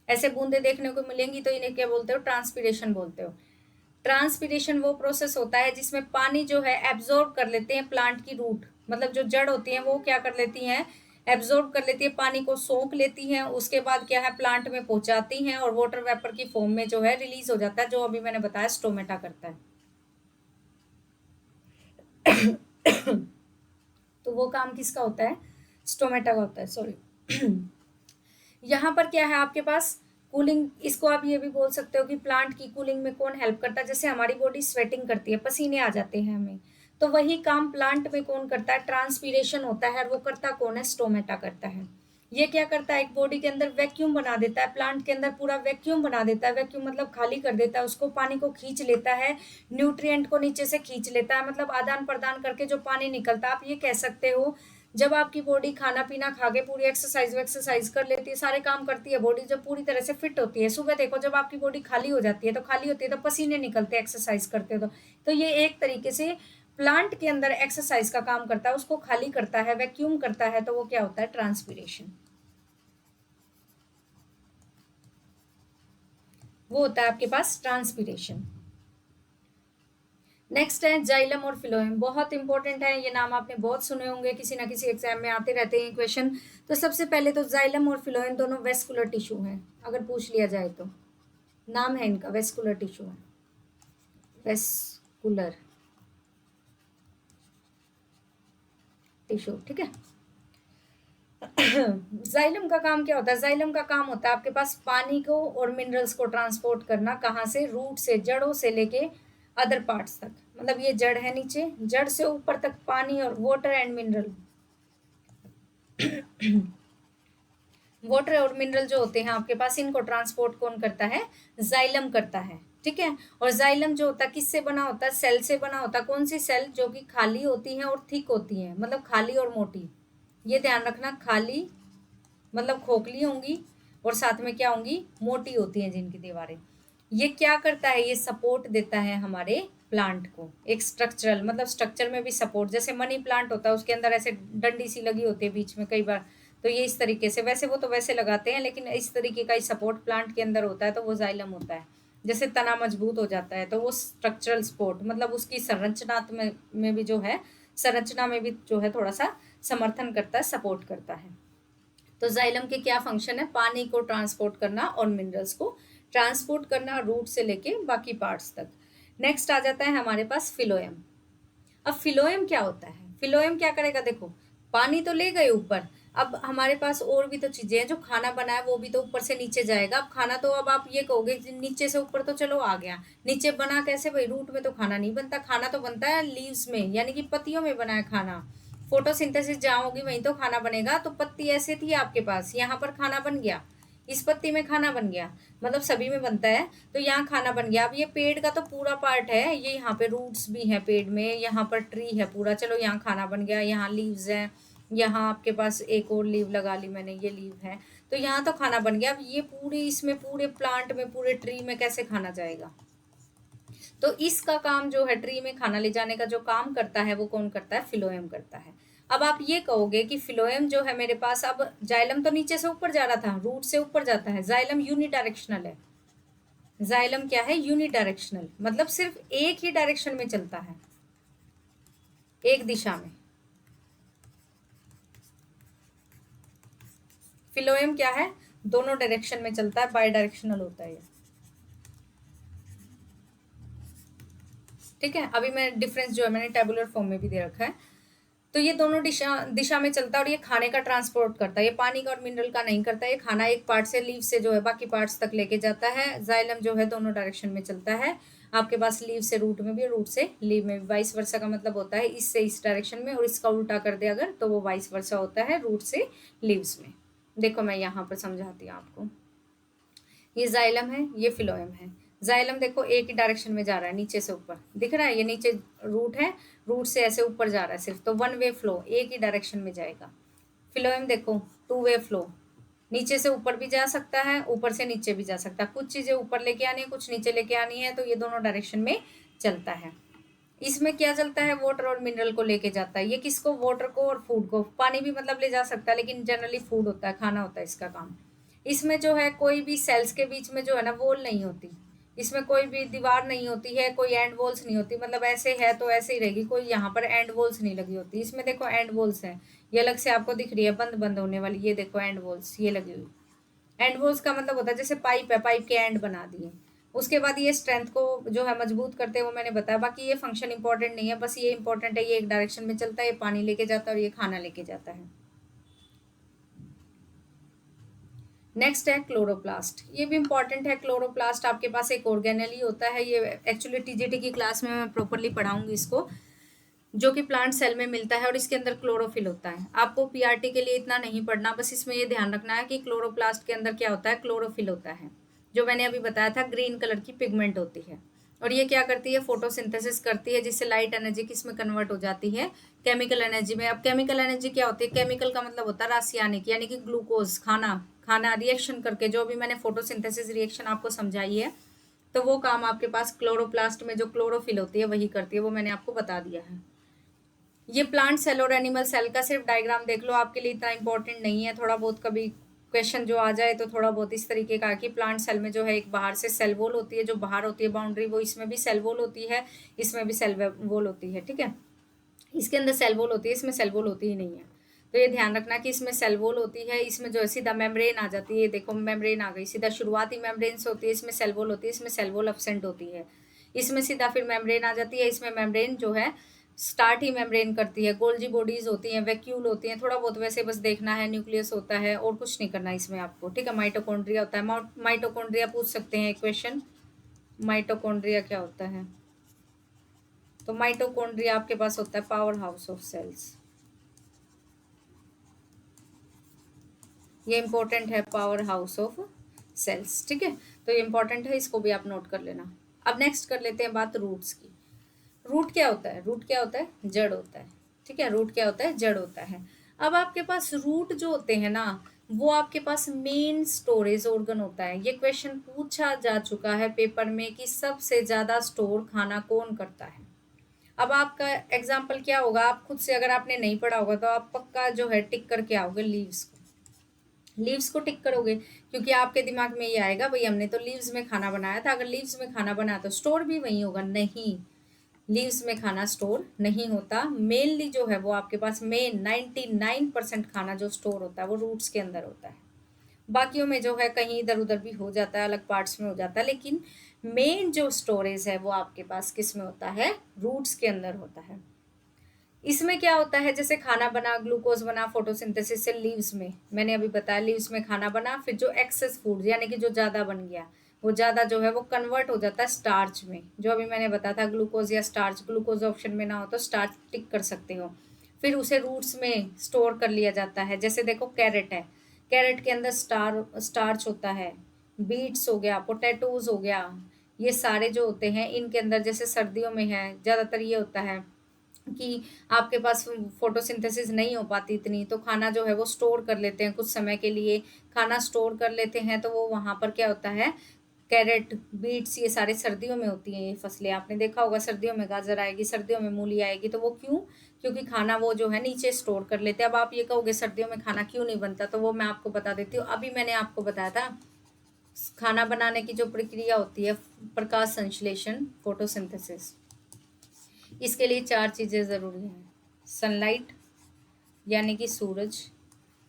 ऐसे बूंदे देखने को मिलेंगी तो इन्हें क्या बोलते हो, ट्रांसपीरेशन बोलते हो। ट्रांसपीरेशन वो प्रोसेस होता है जिसमें पानी जो है एब्जॉर्ब कर लेते हैं प्लांट की रूट, मतलब जो जड़ होती है वो क्या कर लेती हैं, एब्जॉर्ब कर लेती है, पानी को सोख लेती हैं, उसके बाद क्या है प्लांट में पहुंचाती हैं और वाटर वेपर की फॉर्म में जो है रिलीज हो जाता है, जो अभी मैंने बताया स्टोमेटा करता है। तो वो काम किसका होता है, स्टोमेटा का होता है, सॉरी। यहाँ पर क्या है आपके पास, कूलिंग, इसको आप ये भी बोल सकते हो कि प्लांट की कूलिंग में कौन हेल्प करता है। जैसे हमारी बॉडी स्वेटिंग करती है, पसीने आ जाते हैं हमें, तो वही काम प्लांट में कौन करता है, ट्रांसपीरेशन होता है, और वो करता कौन है, स्टोमेटा करता है। ये क्या करता है, एक बॉडी के अंदर वैक्यूम बना देता है, प्लांट के अंदर पूरा वैक्यूम बना देता है। वैक्यूम मतलब खाली कर देता है उसको, पानी को खींच लेता है, न्यूट्रिएंट को नीचे से खींच लेता है, मतलब आदान प्रदान करके जो पानी निकलता है। आप ये कह सकते हो जब आपकी बॉडी खाना पीना खा के पूरी एक्सरसाइज कर लेती है, सारे काम करती है बॉडी, जब पूरी तरह से फिट होती है, सुबह देखो जब आपकी बॉडी खाली हो जाती है, तो खाली होती है तो पसीने निकलते हैं एक्सरसाइज करते हो तो ये एक तरीके से प्लांट के अंदर एक्सरसाइज का काम करता है, उसको खाली करता है, वैक्यूम करता है, तो वो क्या होता है, ट्रांसपीरेशन। वो होता है आपके पास ट्रांसपीरेशन। नेक्स्ट है जाइलम और फिलोएम, बहुत इंपॉर्टेंट है, ये नाम आपने बहुत सुने होंगे, किसी ना किसी एग्जाम में आते रहते हैं क्वेश्चन। तो सबसे पहले तो जाइलम और फिलोएम दोनों वेस्कुलर टिश्यू हैं, अगर पूछ लिया जाए तो नाम है इनका, वेस्कुलर टिश्यू है, वेस्कुलर टिश्यू, ठीक है। जाइलम का काम क्या होता है, जाइलम का काम होता है आपके पास पानी को और मिनरल्स को ट्रांसपोर्ट करना, कहाँ से, रूट से, जड़ों से लेके अदर पार्ट्स तक, मतलब ये जड़ है नीचे, जड़ से ऊपर तक पानी और वाटर एंड मिनरल, वाटर और मिनरल जो होते हैं आपके पास, इनको ट्रांसपोर्ट कौन करता है, जाइलम करता है, ठीक है। और जाइलम जो होता है किससे बना होता है, सेल से बना होता है। कौन सी सेल, जो कि खाली होती हैं और थिक होती हैं, मतलब खाली और मोटी, ये ध्यान रखना, खाली मतलब खोखली होंगी और साथ में क्या होंगी, मोटी होती हैं जिनकी दीवारें। ये क्या करता है, ये सपोर्ट देता है हमारे प्लांट को, एक स्ट्रक्चरल, मतलब स्ट्रक्चर में भी सपोर्ट, जैसे मनी प्लांट होता है उसके अंदर ऐसे डंडी सी लगी होती है बीच में कई बार, तो ये इस तरीके से, वैसे वो तो वैसे लगाते हैं लेकिन इस तरीके का ही सपोर्ट प्लांट के अंदर होता है, तो वो जाइलम होता है। जैसे तना मजबूत हो जाता है तो वो स्ट्रक्चरल सपोर्ट, मतलब उसकी संरचनात्मक में भी जो है, संरचना में भी जो है थोड़ा सा समर्थन करता है, सपोर्ट करता है। तो जाइलम के क्या फंक्शन है, पानी को ट्रांसपोर्ट करना और मिनरल्स को ट्रांसपोर्ट करना, रूट से लेके बाकी पार्ट्स तक। नेक्स्ट आ जाता है हमारे पास फिलोएम। अब फिलोएम क्या होता है, फिलोएम क्या करेगा, देखो पानी तो ले गए ऊपर, अब हमारे पास और भी तो चीजें हैं, जो खाना बना है वो भी तो ऊपर से नीचे जाएगा। अब खाना तो, अब आप ये कहोगे नीचे से ऊपर तो चलो आ गया, नीचे बना कैसे भाई, रूट में तो खाना नहीं बनता, खाना तो बनता है लीव्स में, यानी कि पत्तियों में बना है खाना। फोटोसिंथेसिस जहाँ होगी वहीं तो खाना बनेगा। तो पत्ती ऐसे थी आपके पास, यहाँ पर खाना बन गया, इस पत्ती में खाना बन गया, मतलब सभी में बनता है, तो यहाँ खाना बन गया। अब ये पेड़ का तो पूरा पार्ट है, ये यहाँ पे रूट्स भी हैं पेड़ में, यहाँ पर ट्री है पूरा, चलो यहाँ खाना बन गया, यहाँ लीव्स हैं, यहाँ आपके पास एक और लीव लगा ली मैंने, ये लीव है, तो यहाँ तो खाना बन गया। अब ये पूरी, इसमें पूरे प्लांट में, पूरे ट्री में कैसे खाना जाएगा, तो इसका काम जो है, ट्री में खाना ले जाने का जो काम करता है वो कौन करता है, फिलोएम करता है। अब आप ये कहोगे कि फिलोएम जो है मेरे पास, अब जाइलम तो नीचे से ऊपर जा रहा था, रूट से ऊपर जाता है, जाइलम यूनिडायरेक्शनल है। जाइलम क्या है, यूनिडायरेक्शनल, मतलब सिर्फ एक ही डायरेक्शन में चलता है, एक दिशा में। फिलोएम क्या है, दोनों डायरेक्शन में चलता है, बाई डायरेक्शनल होता है ये, ठीक है। अभी मैं डिफरेंस जो है मैंने टेबुलर फॉर्म में भी दे रखा है। तो ये दोनों दिशा दिशा में चलता है, और ये खाने का ट्रांसपोर्ट करता है, ये पानी का और मिनरल का नहीं करता है। ये खाना एक पार्ट से, लीव से जो है बाकी पार्ट्स तक लेके जाता है। जाइलम जो है दोनों डायरेक्शन में चलता है। आपके पास लीव से रूट में भी, रूट से लीव में भी। वाइस वर्सा का मतलब होता है इससे इस डायरेक्शन में, और इसका उल्टा कर दे अगर तो वो वाइस वर्सा होता है रूट से लीव्स में। देखो मैं यहाँ पर समझाती हूँ आपको। ये जाइलम है, ये फिलोएम है। जाइलम देखो एक ही डायरेक्शन में जा रहा है, नीचे से ऊपर दिख रहा है, ये नीचे रूट है, रूट से ऐसे ऊपर जा रहा है सिर्फ, तो वन वे फ्लो, एक ही डायरेक्शन में जाएगा। फिलोएम देखो टू वे फ्लो, नीचे से ऊपर भी जा सकता है, ऊपर से नीचे भी जा सकता है। कुछ चीजें ऊपर लेके आनी है, कुछ नीचे लेके आनी है, तो ये दोनों डायरेक्शन में चलता है। इसमें क्या चलता है, वाटर और मिनरल को लेके जाता है। ये किसको, वाटर को और फूड को। पानी भी मतलब ले जा सकता है, लेकिन जनरली फूड होता है, खाना होता है इसका काम। इसमें जो है कोई भी सेल्स के बीच में जो है ना वॉल नहीं होती, इसमें कोई भी दीवार नहीं होती है, कोई एंड वॉल्स नहीं होती, मतलब ऐसे है तो ऐसे ही रहेगी, कोई यहाँ पर एंड वॉल्स नहीं लगी होती। इसमें देखो एंड वॉल्स है, ये अलग से आपको दिख रही है बंद बंद होने वाली, ये देखो एंड वॉल्स ये लगी हुई। एंड वॉल्स का मतलब होता है जैसे पाइप है, पाइप के एंड बना दिए। उसके बाद ये स्ट्रेंथ को जो है मजबूत करते हैं, वो मैंने बताया। बाकी ये फंक्शन इंपॉर्टेंट नहीं है, बस ये इंपॉर्टेंट है, ये एक डायरेक्शन में चलता है, ये पानी लेके जाता है और ये खाना लेके जाता है। नेक्स्ट है क्लोरोप्लास्ट, ये भी इंपॉर्टेंट है। क्लोरोप्लास्ट आपके पास एक ऑर्गेनेल ही होता है, ये एक्चुअली टीजीटी की क्लास में मैं प्रॉपरली पढ़ाऊंगी इसको, जो कि प्लांट सेल में मिलता है और इसके अंदर क्लोरोफिल होता है। आपको पीआरटी के लिए इतना नहीं पढ़ना, बस इसमें ये ध्यान रखना है कि क्लोरोप्लास्ट के अंदर क्या होता है, क्लोरोफिल होता है, जो मैंने अभी बताया था ग्रीन कलर की पिगमेंट होती है। और ये क्या करती है, फोटोसिंथेसिस करती है, जिससे लाइट एनर्जी किसमें कन्वर्ट हो जाती है, केमिकल एनर्जी में। अब केमिकल एनर्जी क्या होती है, केमिकल का मतलब होता है रासायनिक, यानी कि ग्लूकोज, खाना खाना रिएक्शन करके, जो भी मैंने फोटोसिंथेसिस रिएक्शन आपको समझाई है, तो वो काम आपके पास क्लोरोप्लास्ट में जो क्लोरोफिल होती है वही करती है, वो मैंने आपको बता दिया है। ये प्लांट सेल और एनिमल सेल का सिर्फ डायग्राम देख लो, आपके लिए इतना इंपॉर्टेंट नहीं है। थोड़ा बहुत कभी क्वेश्चन जो आ जाए तो थोड़ा बहुत इस तरीके का कि प्लांट सेल में जो है एक बाहर से सेल वॉल होती है, जो बाहर होती है बाउंड्री, वो इसमें भी सेल वॉल होती है, इसमें भी सेल वॉल होती है, ठीक है। इसके अंदर सेल वॉल होती है, इसमें सेल वॉल होती ही नहीं है। तो ये ध्यान रखना कि इसमें सेल वॉल होती है, इसमें जो है सीधा मेम्ब्रेन आ जाती है। देखो मेम्ब्रेन आ गई, सीधा शुरुआती मेम्ब्रेन होती है, इसमें सेल वॉल होती है, इसमें सेल वॉल एब्सेंट होती है। इसमें सीधा फिर मेम्ब्रेन आ जाती है, इसमें मेम्ब्रेन जो है स्टार्ट ही मेम्ब्रेन करती है। गोल्जी बॉडीज होती हैं, वैक्यूल होती हैं, थोड़ा बहुत वैसे बस देखना है, न्यूक्लियस होता है और कुछ नहीं करना इसमें आपको, ठीक है। माइटोकॉन्ड्रिया होता है, माइटोकॉन्ड्रिया पूछ सकते हैं क्वेश्चन, माइटोकॉन्ड्रिया क्या होता है। तो माइटोकॉन्ड्रिया आपके पास होता है पावर हाउस ऑफ सेल्स, ये इंपॉर्टेंट है, पावर हाउस ऑफ सेल्स, ठीक है। तो ये इंपॉर्टेंट है, इसको भी आप नोट कर लेना। अब नेक्स्ट कर लेते हैं बात रूट्स की। रूट क्या होता है, रूट क्या होता है, जड़ होता है, ठीक है। रूट क्या होता है, जड़ होता है। अब आपके पास रूट जो होते हैं ना, वो आपके पास मेन स्टोरेज ऑर्गन होता है। ये क्वेश्चन पूछा जा चुका है पेपर में कि सबसे ज्यादा स्टोर खाना कौन करता है। अब आपका एग्जाम्पल क्या होगा, आप खुद से अगर आपने नहीं पढ़ा होगा तो आप पक्का जो है टिक करके आओगे लीव्स को, लीव्स को टिक करोगे, क्योंकि आपके दिमाग में ये आएगा भाई हमने तो लीव्स में खाना बनाया था। अगर लीव्स में खाना बनाया तो स्टोर भी वही होगा, नहीं, लीव्स में खाना स्टोर नहीं होता। मेनली जो है वो आपके पास मेन 99% खाना जो स्टोर होता है वो रूट्स के अंदर होता है। बाकियों में जो है कहीं इधर उधर भी हो जाता है, अलग पार्ट्स में हो जाता है, लेकिन मेन जो स्टोरेज है वो आपके पास किस में होता है, रूट्स के अंदर होता है। इसमें क्या होता है, जैसे खाना बना, ग्लूकोज बना फोटोसिंथेसिस से लीव्स में, मैंने अभी बताया लीव्स में खाना बना, फिर जो एक्सेस फूड यानी कि जो ज़्यादा बन गया, वो ज़्यादा जो है वो कन्वर्ट हो जाता है स्टार्च में, जो अभी मैंने बताया था ग्लूकोज या स्टार्च। ग्लूकोज ऑप्शन में ना हो तो स्टार्च टिक कर सकते हो। फिर उसे रूट्स में स्टोर कर लिया जाता है। जैसे देखो कैरेट है, कैरेट के अंदर स्टार्च होता है, बीट्स हो गया, पोटैटोज हो गया, ये सारे जो होते हैं इनके अंदर, जैसे सर्दियों में है ज़्यादातर ये होता है कि आपके पास फोटोसिंथेसिस नहीं हो पाती इतनी, तो खाना जो है वो स्टोर कर लेते हैं कुछ समय के लिए, खाना स्टोर कर लेते हैं, तो वो वहाँ पर क्या होता है, कैरेट, बीट्स, ये सारे सर्दियों में होती हैं ये फसलें। आपने देखा होगा सर्दियों में गाजर आएगी, सर्दियों में मूली आएगी, तो वो क्यों, क्योंकि खाना वो जो है नीचे स्टोर कर लेते हैं। अब आप ये कहोगे सर्दियों में खाना क्यों नहीं बनता, तो वो मैं आपको बता देती हूँ। अभी मैंने आपको बताया था खाना बनाने की जो प्रक्रिया होती है, प्रकाश संश्लेषण, फोटोसिंथेसिस, इसके लिए 4 चीज़ें ज़रूरी हैं। सनलाइट यानी कि सूरज,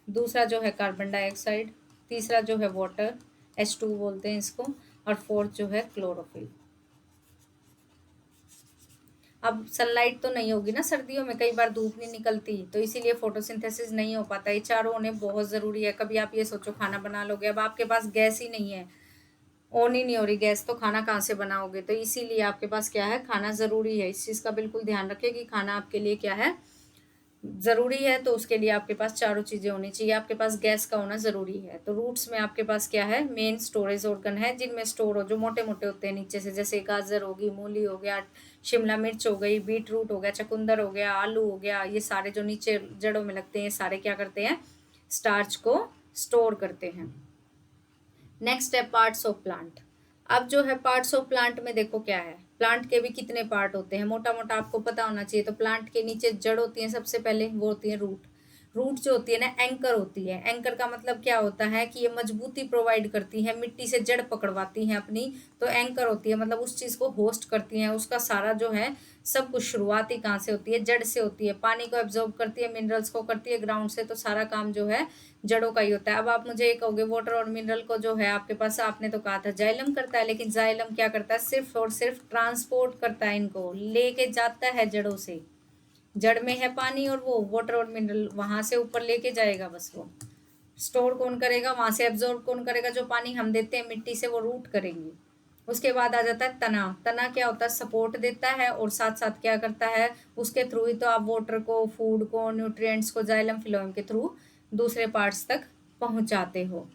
दूसरा जो है कार्बन डाइऑक्साइड, तीसरा जो है वाटर, H2 बोलते हैं इसको, और फोर्थ जो है क्लोरोफिल। अब सनलाइट तो नहीं होगी ना सर्दियों में, कई बार धूप नहीं निकलती, तो इसीलिए फोटोसिंथेसिस नहीं हो पाता। ये चारों होने बहुत ज़रूरी है। कभी आप ये सोचो खाना बना लोगे, अब आपके पास गैस ही नहीं है, ऑन ही नहीं हो रही गैस, तो खाना कहाँ से बनाओगे। तो इसीलिए आपके पास क्या है, खाना ज़रूरी है। इस चीज़ का बिल्कुल ध्यान रखें कि खाना आपके लिए क्या है, ज़रूरी है। तो उसके लिए आपके पास चारों चीज़ें होनी चाहिए। आपके पास गैस का होना ज़रूरी है। तो रूट्स में आपके पास क्या है, मेन स्टोरेज ऑर्गन है जिनमें स्टोर हो, जो मोटे मोटे होते हैं नीचे से, जैसे गाजर होगी, मूली हो गया, शिमला मिर्च हो गई, बीट रूट हो गया, चुकंदर हो गया, आलू हो गया, ये सारे जो नीचे जड़ों में लगते हैं, सारे क्या करते हैं, स्टार्च को स्टोर करते हैं। नेक्स्ट है पार्ट्स ऑफ प्लांट। अब जो है पार्ट्स ऑफ प्लांट में देखो क्या है, प्लांट के भी कितने पार्ट होते हैं, मोटा मोटा आपको पता होना चाहिए। तो प्लांट के नीचे जड़ होती है, सबसे पहले वो होती है रूट। रूट जो होती है ना, एंकर होती है। एंकर का मतलब क्या होता है कि ये मजबूती प्रोवाइड करती है, मिट्टी से जड़ पकड़वाती हैं अपनी। तो एंकर होती है, मतलब उस चीज़ को होस्ट करती हैं। उसका सारा जो है सब कुछ शुरुआत ही कहाँ से होती है, जड़ से होती है। पानी को एब्जॉर्ब करती है, मिनरल्स को करती है ग्राउंड से। तो सारा काम जो है जड़ों का ही होता है। अब आप मुझे ये कहोगे वाटर और मिनरल को जो है आपके पास, आपने तो कहा था जाइलम करता है, लेकिन जाइलम क्या करता है, सिर्फ और सिर्फ ट्रांसपोर्ट करता है, इनको लेके जाता है जड़ों से। जड़ में है पानी और वो वाटर और मिनरल वहां से ऊपर लेके जाएगा, बस वो स्टोर कौन करेगा, वहां से एब्जॉर्ब कौन करेगा, जो पानी हम देते हैं मिट्टी से वो रूट करेंगी। उसके बाद आ जाता है तना। तना क्या होता है, सपोर्ट देता है और साथ साथ क्या करता है, उसके थ्रू ही तो आप वाटर को, फूड को, न्यूट्रिएंट्स को जाइलम फिलोएम के थ्रू दूसरे पार्ट्स तक पहुंचाते हो।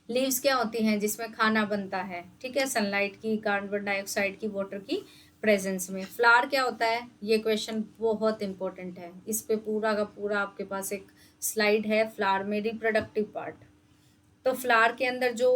लीव्स क्या होती हैं, जिसमें खाना बनता है, ठीक है, सनलाइट की, कार्बन डाइऑक्साइड की, वाटर की प्रेजेंस में। फ्लावर क्या होता है, ये क्वेश्चन बहुत इंपॉर्टेंट है। इस पे पूरा का पूरा आपके पास एक स्लाइड है। फ्लावर में रिप्रोडक्टिव पार्ट। तो फ्लावर के अंदर जो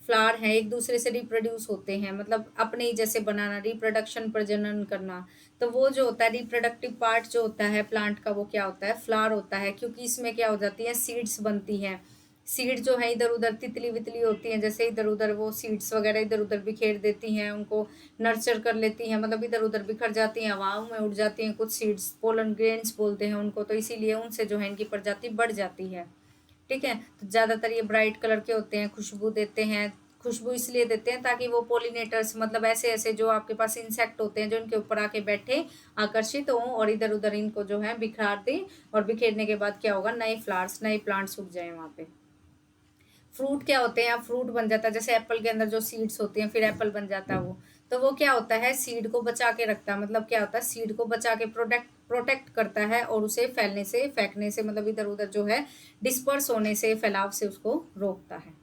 फ्लावर है एक दूसरे से रिप्रोड्यूस होते हैं, मतलब अपने ही जैसे बनाना, रिप्रोडक्शन, प्रजनन करना। तो वो जो होता है रिप्रोडक्टिव पार्ट जो होता है प्लांट का, वो क्या होता है, फ्लावर होता है। क्योंकि इसमें क्या हो जाती है, सीड्स बनती हैं। सीड जो है इधर उधर तितली वितली होती हैं, जैसे इधर उधर वो सीड्स वगैरह इधर उधर बिखेर देती हैं, उनको नर्चर कर लेती हैं, मतलब इधर उधर बिखर जाती हैं, हवाओं में उड़ जाती हैं। कुछ सीड्स पोलन ग्रेन्स बोलते हैं उनको। तो इसीलिए उनसे जो है इनकी प्रजाति बढ़ जाती है, ठीक है। तो ज़्यादातर ये ब्राइट कलर के होते हैं, खुशबू देते हैं। खुशबू इसलिए देते हैं ताकि वो पोलिनेटर्स, मतलब ऐसे ऐसे जो आपके पास इंसेक्ट होते हैं, जो इनके ऊपर आके बैठे, आकर्षित हों और इधर उधर इनको जो है बिखार दें। और बिखेरने के बाद क्या होगा, नए फ्लावर्स, नए प्लांट्स उग जाए वहाँ पे। फ्रूट क्या होते हैं, अब फ्रूट बन जाता है, जैसे एप्पल के अंदर जो सीड्स होती हैं, फिर एप्पल बन जाता है वो। तो वो क्या होता है, सीड को बचा के रखता है। मतलब क्या होता है, सीड को बचा के प्रोटेक्ट करता है और उसे फैलने से, फेंकने से, मतलब इधर उधर जो है डिस्पर्स होने से, फैलाव से उसको रोकता है।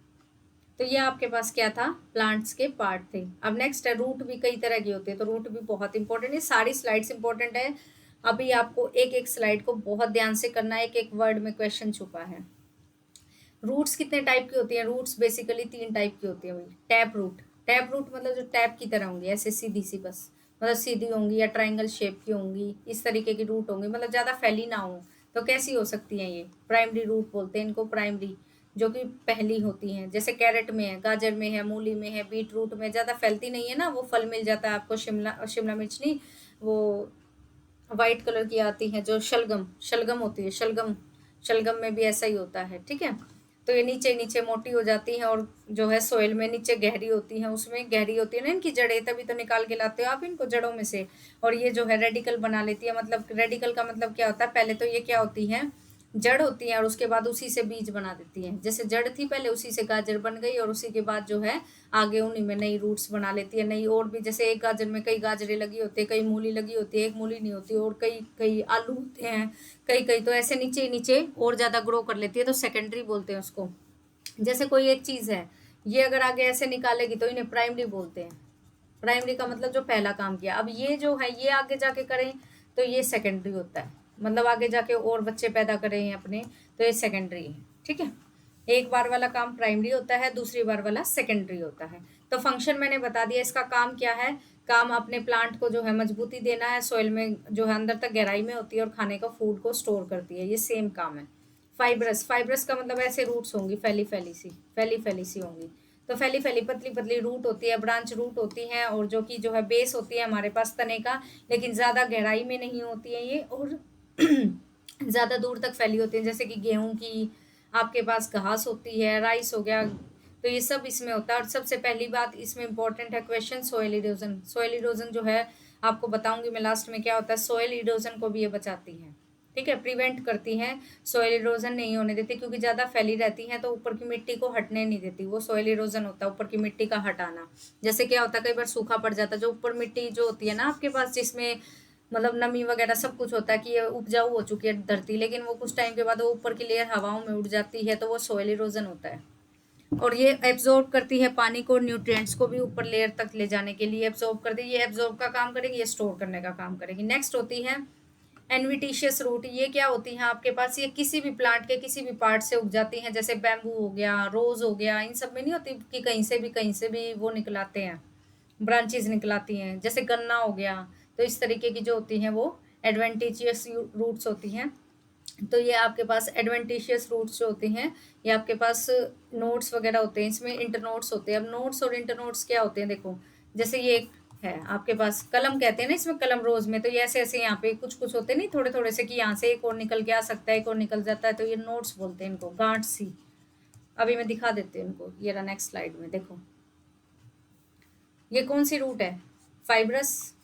तो ये आपके पास क्या था, प्लांट्स के पार्ट थे। अब नेक्स्ट है रूट। भी कई तरह की होती है, तो रूट भी बहुत इंपॉर्टेंट है। सारी स्लाइड्स इंपॉर्टेंट है। अभी आपको एक एक स्लाइड को बहुत ध्यान से करना है, एक एक वर्ड में क्वेश्चन छुपा है। रूट्स कितने टाइप की होती हैं, रूट्स बेसिकली 3 टाइप की होती है भाई। Tap root. टैप रूट मतलब जो टैप की तरह होंगी, ऐसे सीधी सी, बस मतलब सीधी होंगी या ट्रायंगल शेप की होंगी, इस तरीके की रूट होंगी, मतलब ज़्यादा फैली ना हो। तो कैसी हो सकती हैं ये, प्राइमरी रूट बोलते हैं इनको, प्राइमरी, जो कि पहली होती हैं। जैसे कैरेट में है, गाजर में है, मूली में है, बीट रूट में ज़्यादा फैलती नहीं है ना, वो फल मिल जाता है आपको। शिमला शिमला मिर्च नहीं, वो वाइट कलर की आती है जो शलगम, शलगम होती है, शलगम। शलगम में भी ऐसा ही होता है, ठीक है। तो ये नीचे नीचे मोटी हो जाती हैं और जो है सोइल में नीचे गहरी होती हैं, उसमें गहरी होती है ना इनकी जड़ें, तभी तो निकाल के लाते हो आप इनको जड़ों में से। और ये जो है रेडिकल बना लेती है। मतलब रेडिकल का मतलब क्या होता है, पहले तो ये क्या होती है, जड़ होती है और उसके बाद उसी से बीज बना देती हैं। जैसे जड़ थी पहले, उसी से गाजर बन गई और उसी के बाद जो है आगे उन्हीं में नई रूट्स बना लेती है, नई। और भी जैसे एक गाजर में कई गाजरें लगी होती है, कई मूली लगी होती है, एक मूली नहीं होती, और कई कई आलू होते हैं, कई कई। तो ऐसे नीचे नीचे और ज़्यादा ग्रो कर लेती है, तो सेकेंडरी बोलते हैं उसको। जैसे कोई एक चीज़ है, ये अगर आगे ऐसे निकालेगी तो इन्हें प्राइमरी बोलते हैं। प्राइमरी का मतलब जो पहला काम किया। अब ये जो है ये आगे जाके करें तो ये सेकेंडरी होता है, मतलब आगे जाके और बच्चे पैदा करें अपने, तो ये सेकेंडरी है, ठीक है। एक बार वाला काम प्राइमरी होता है, दूसरी बार वाला सेकेंडरी होता है। तो फंक्शन मैंने बता दिया, इसका काम क्या है। काम अपने प्लांट को जो है मजबूती देना है, सोइल में जो है अंदर तक गहराई में होती है और खाने का फूड को स्टोर करती है, ये सेम काम है। फाइब्रस, फाइब्रस का मतलब ऐसे रूट्स होंगी, फैली फैली सी होंगी। तो फैली फैली पतली पतली रूट होती है, ब्रांच रूट होती हैं, और जो कि जो है बेस होती है हमारे पास तने का, लेकिन ज़्यादा गहराई में नहीं होती है ये, और ज़्यादा दूर तक फैली होती है। जैसे कि गेहूं की आपके पास घास होती है, राइस हो गया, तो ये सब इसमें होता है। और सबसे पहली बात इसमें इंपॉर्टेंट है question, soil erosion. Soil erosion जो है आपको बताऊंगी मैं लास्ट में क्या होता है। सोयल इरोजन को भी ये बचाती है, ठीक है, प्रिवेंट करती हैं, सॉइल इरोजन नहीं होने देती, क्योंकि ज़्यादा फैली रहती हैं तो ऊपर की मिट्टी को हटने नहीं देती, वो सॉइल इरोजन होता है, ऊपर की मिट्टी का हटाना। जैसे क्या होता है, कई बार सूखा पड़ जाता है, जो ऊपर मिट्टी जो होती है ना आपके पास, जिसमें मतलब नमी वगैरह सब कुछ होता है कि ये उपजाऊ हो चुकी है धरती, लेकिन वो कुछ टाइम के बाद वो ऊपर की लेयर हवाओं में उड़ जाती है, तो वो सॉइल इरोजन होता है। और ये एब्जॉर्ब करती है पानी को, न्यूट्रिएंट्स को भी ऊपर लेयर तक ले जाने के लिए एब्जॉर्ब करती है। ये एब्जॉर्ब का काम करेगी, ये स्टोर करने का काम करेगी। नेक्स्ट होती है एनविटिशियस रूट। ये क्या होती हैं आपके पास, ये किसी भी प्लांट के किसी भी पार्ट से उग जाती हैं, जैसे बैम्बू हो गया, रोज हो गया, इन सब में नहीं होती कि कहीं से भी वो निकलाते हैं, ब्रांचेज निकलाती हैं, जैसे गन्ना हो गया। तो इस तरीके की जो होती हैं वो एडवेंटिशियस रूट्स होती हैं। तो ये आपके पास एडवेंटिशियस रूट्स जो होती हैं, ये आपके पास नोट्स वगैरह होते हैं, इसमें इंटरनोट्स होते हैं। अब नोट्स और इंटरनोट्स क्या होते हैं, देखो जैसे ये एक है आपके पास कलम कहते हैं ना, इसमें कलम रोज में, तो ये ऐसे ऐसे यहाँ पे कुछ कुछ होते हैं नहीं, थोड़े थोड़े से, कि यहाँ से एक और निकल के आ सकता है, एक और निकल जाता है, तो ये नोट्स बोलते हैं इनको, गांठ सी। अभी मैं दिखा देती हूँ इनको, ये रहा नेक्स्ट स्लाइड में, देखो ये कौन सी रूट है, फाइब्रस।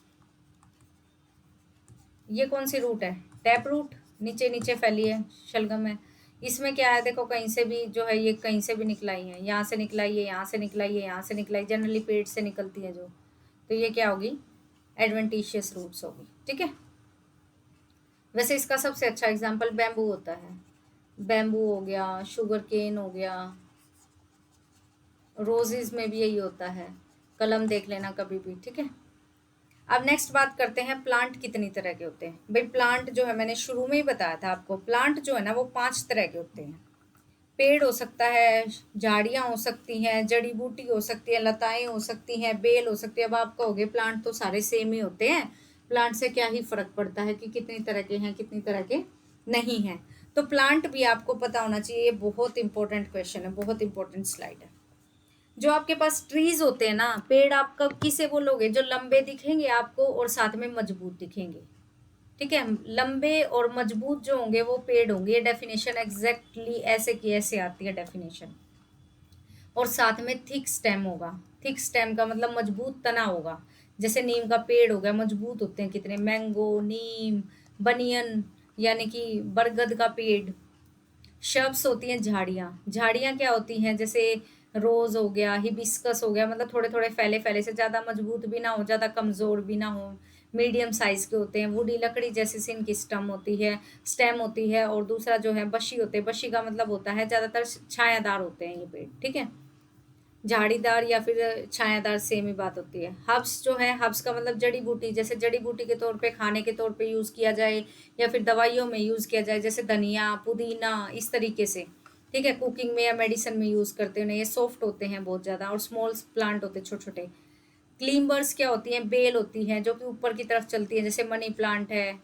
ये कौन सी रूट है, टैप रूट, नीचे नीचे फैली है, शलगम है। इसमें क्या है, देखो कहीं से भी जो है, ये कहीं से भी निकलाई है, यहाँ से निकलाई है, यहाँ से निकलाई है, यहाँ से निकलाई, जनरली पेट से निकलती है जो, तो ये क्या होगी, एडवेंटिशियस रूट्स होगी। ठीक है, वैसे इसका सबसे अच्छा एग्जाम्पल बैम्बू होता है, बैम्बू हो गया, शुगर केन हो गया, रोजेज में भी यही होता है, कलम देख लेना कभी भी। ठीक है, अब नेक्स्ट बात करते हैं प्लांट कितनी तरह के होते हैं। भाई प्लांट जो है, मैंने शुरू में ही बताया था आपको, प्लांट जो है ना वो 5 तरह के होते हैं। पेड़ हो सकता है, झाड़ियाँ हो सकती हैं, जड़ी बूटी हो सकती है, लताएं हो सकती हैं, बेल हो सकती है। अब आप कहोगे प्लांट तो सारे सेम ही होते हैं, प्लांट से क्या ही फर्क पड़ता है कि कितनी तरह के हैं कितनी तरह के नहीं हैं। तो प्लांट भी आपको पता होना चाहिए, ये बहुत इंपॉर्टेंट क्वेश्चन है, बहुत इंपॉर्टेंट स्लाइड है। जो आपके पास ट्रीज होते हैं ना, पेड़, आप कब किसे बोलोगे, जो लंबे दिखेंगे आपको और साथ में मजबूत दिखेंगे। ठीक है, लंबे और मजबूत जो होंगे वो पेड़ होंगे, ये डेफिनेशन एग्जैक्टली ऐसे की ऐसे आती है डेफिनेशन। और साथ में थिक स्टेम होगा, थिक स्टेम का मतलब मजबूत तना होगा, जैसे नीम का पेड़ हो गया, मजबूत होते हैं कितने, मैंगो, नीम, बनियन यानी कि बरगद का पेड़। शब्स होती हैं झाड़ियाँ, झाड़ियाँ क्या होती हैं, जैसे रोज हो गया, हिबिस्कस हो गया, मतलब थोड़े थोड़े फैले फैले से, ज़्यादा मजबूत भी ना हो, ज़्यादा कमज़ोर भी ना हो, मीडियम साइज के होते हैं। वुडी लकड़ी जैसी सी इनकी स्टम होती है, स्टेम होती है। और दूसरा जो है बशी होते हैं, बशी का मतलब होता है ज़्यादातर छायादार होते हैं ये पेड़। ठीक है, झाड़ीदार या फिर छायादार सेम ही बात होती है। हर्ब्स जो है, हर्ब्स का मतलब जड़ी बूटी, जैसे जड़ी बूटी के तौर पे, खाने के तौर पे यूज़ किया जाए या फिर दवाइयों में यूज़ किया जाए, जैसे धनिया, पुदीना, इस तरीके से। ठीक है, कुकिंग में या मेडिसिन में यूज़ करते हैं। ये सॉफ्ट होते हैं बहुत ज़्यादा, और स्मॉल प्लांट होते हैं छोटे छोटे। क्लीम्बर्स क्या होती हैं, बेल होती हैं जो कि ऊपर की तरफ चलती है, जैसे मनी प्लांट है,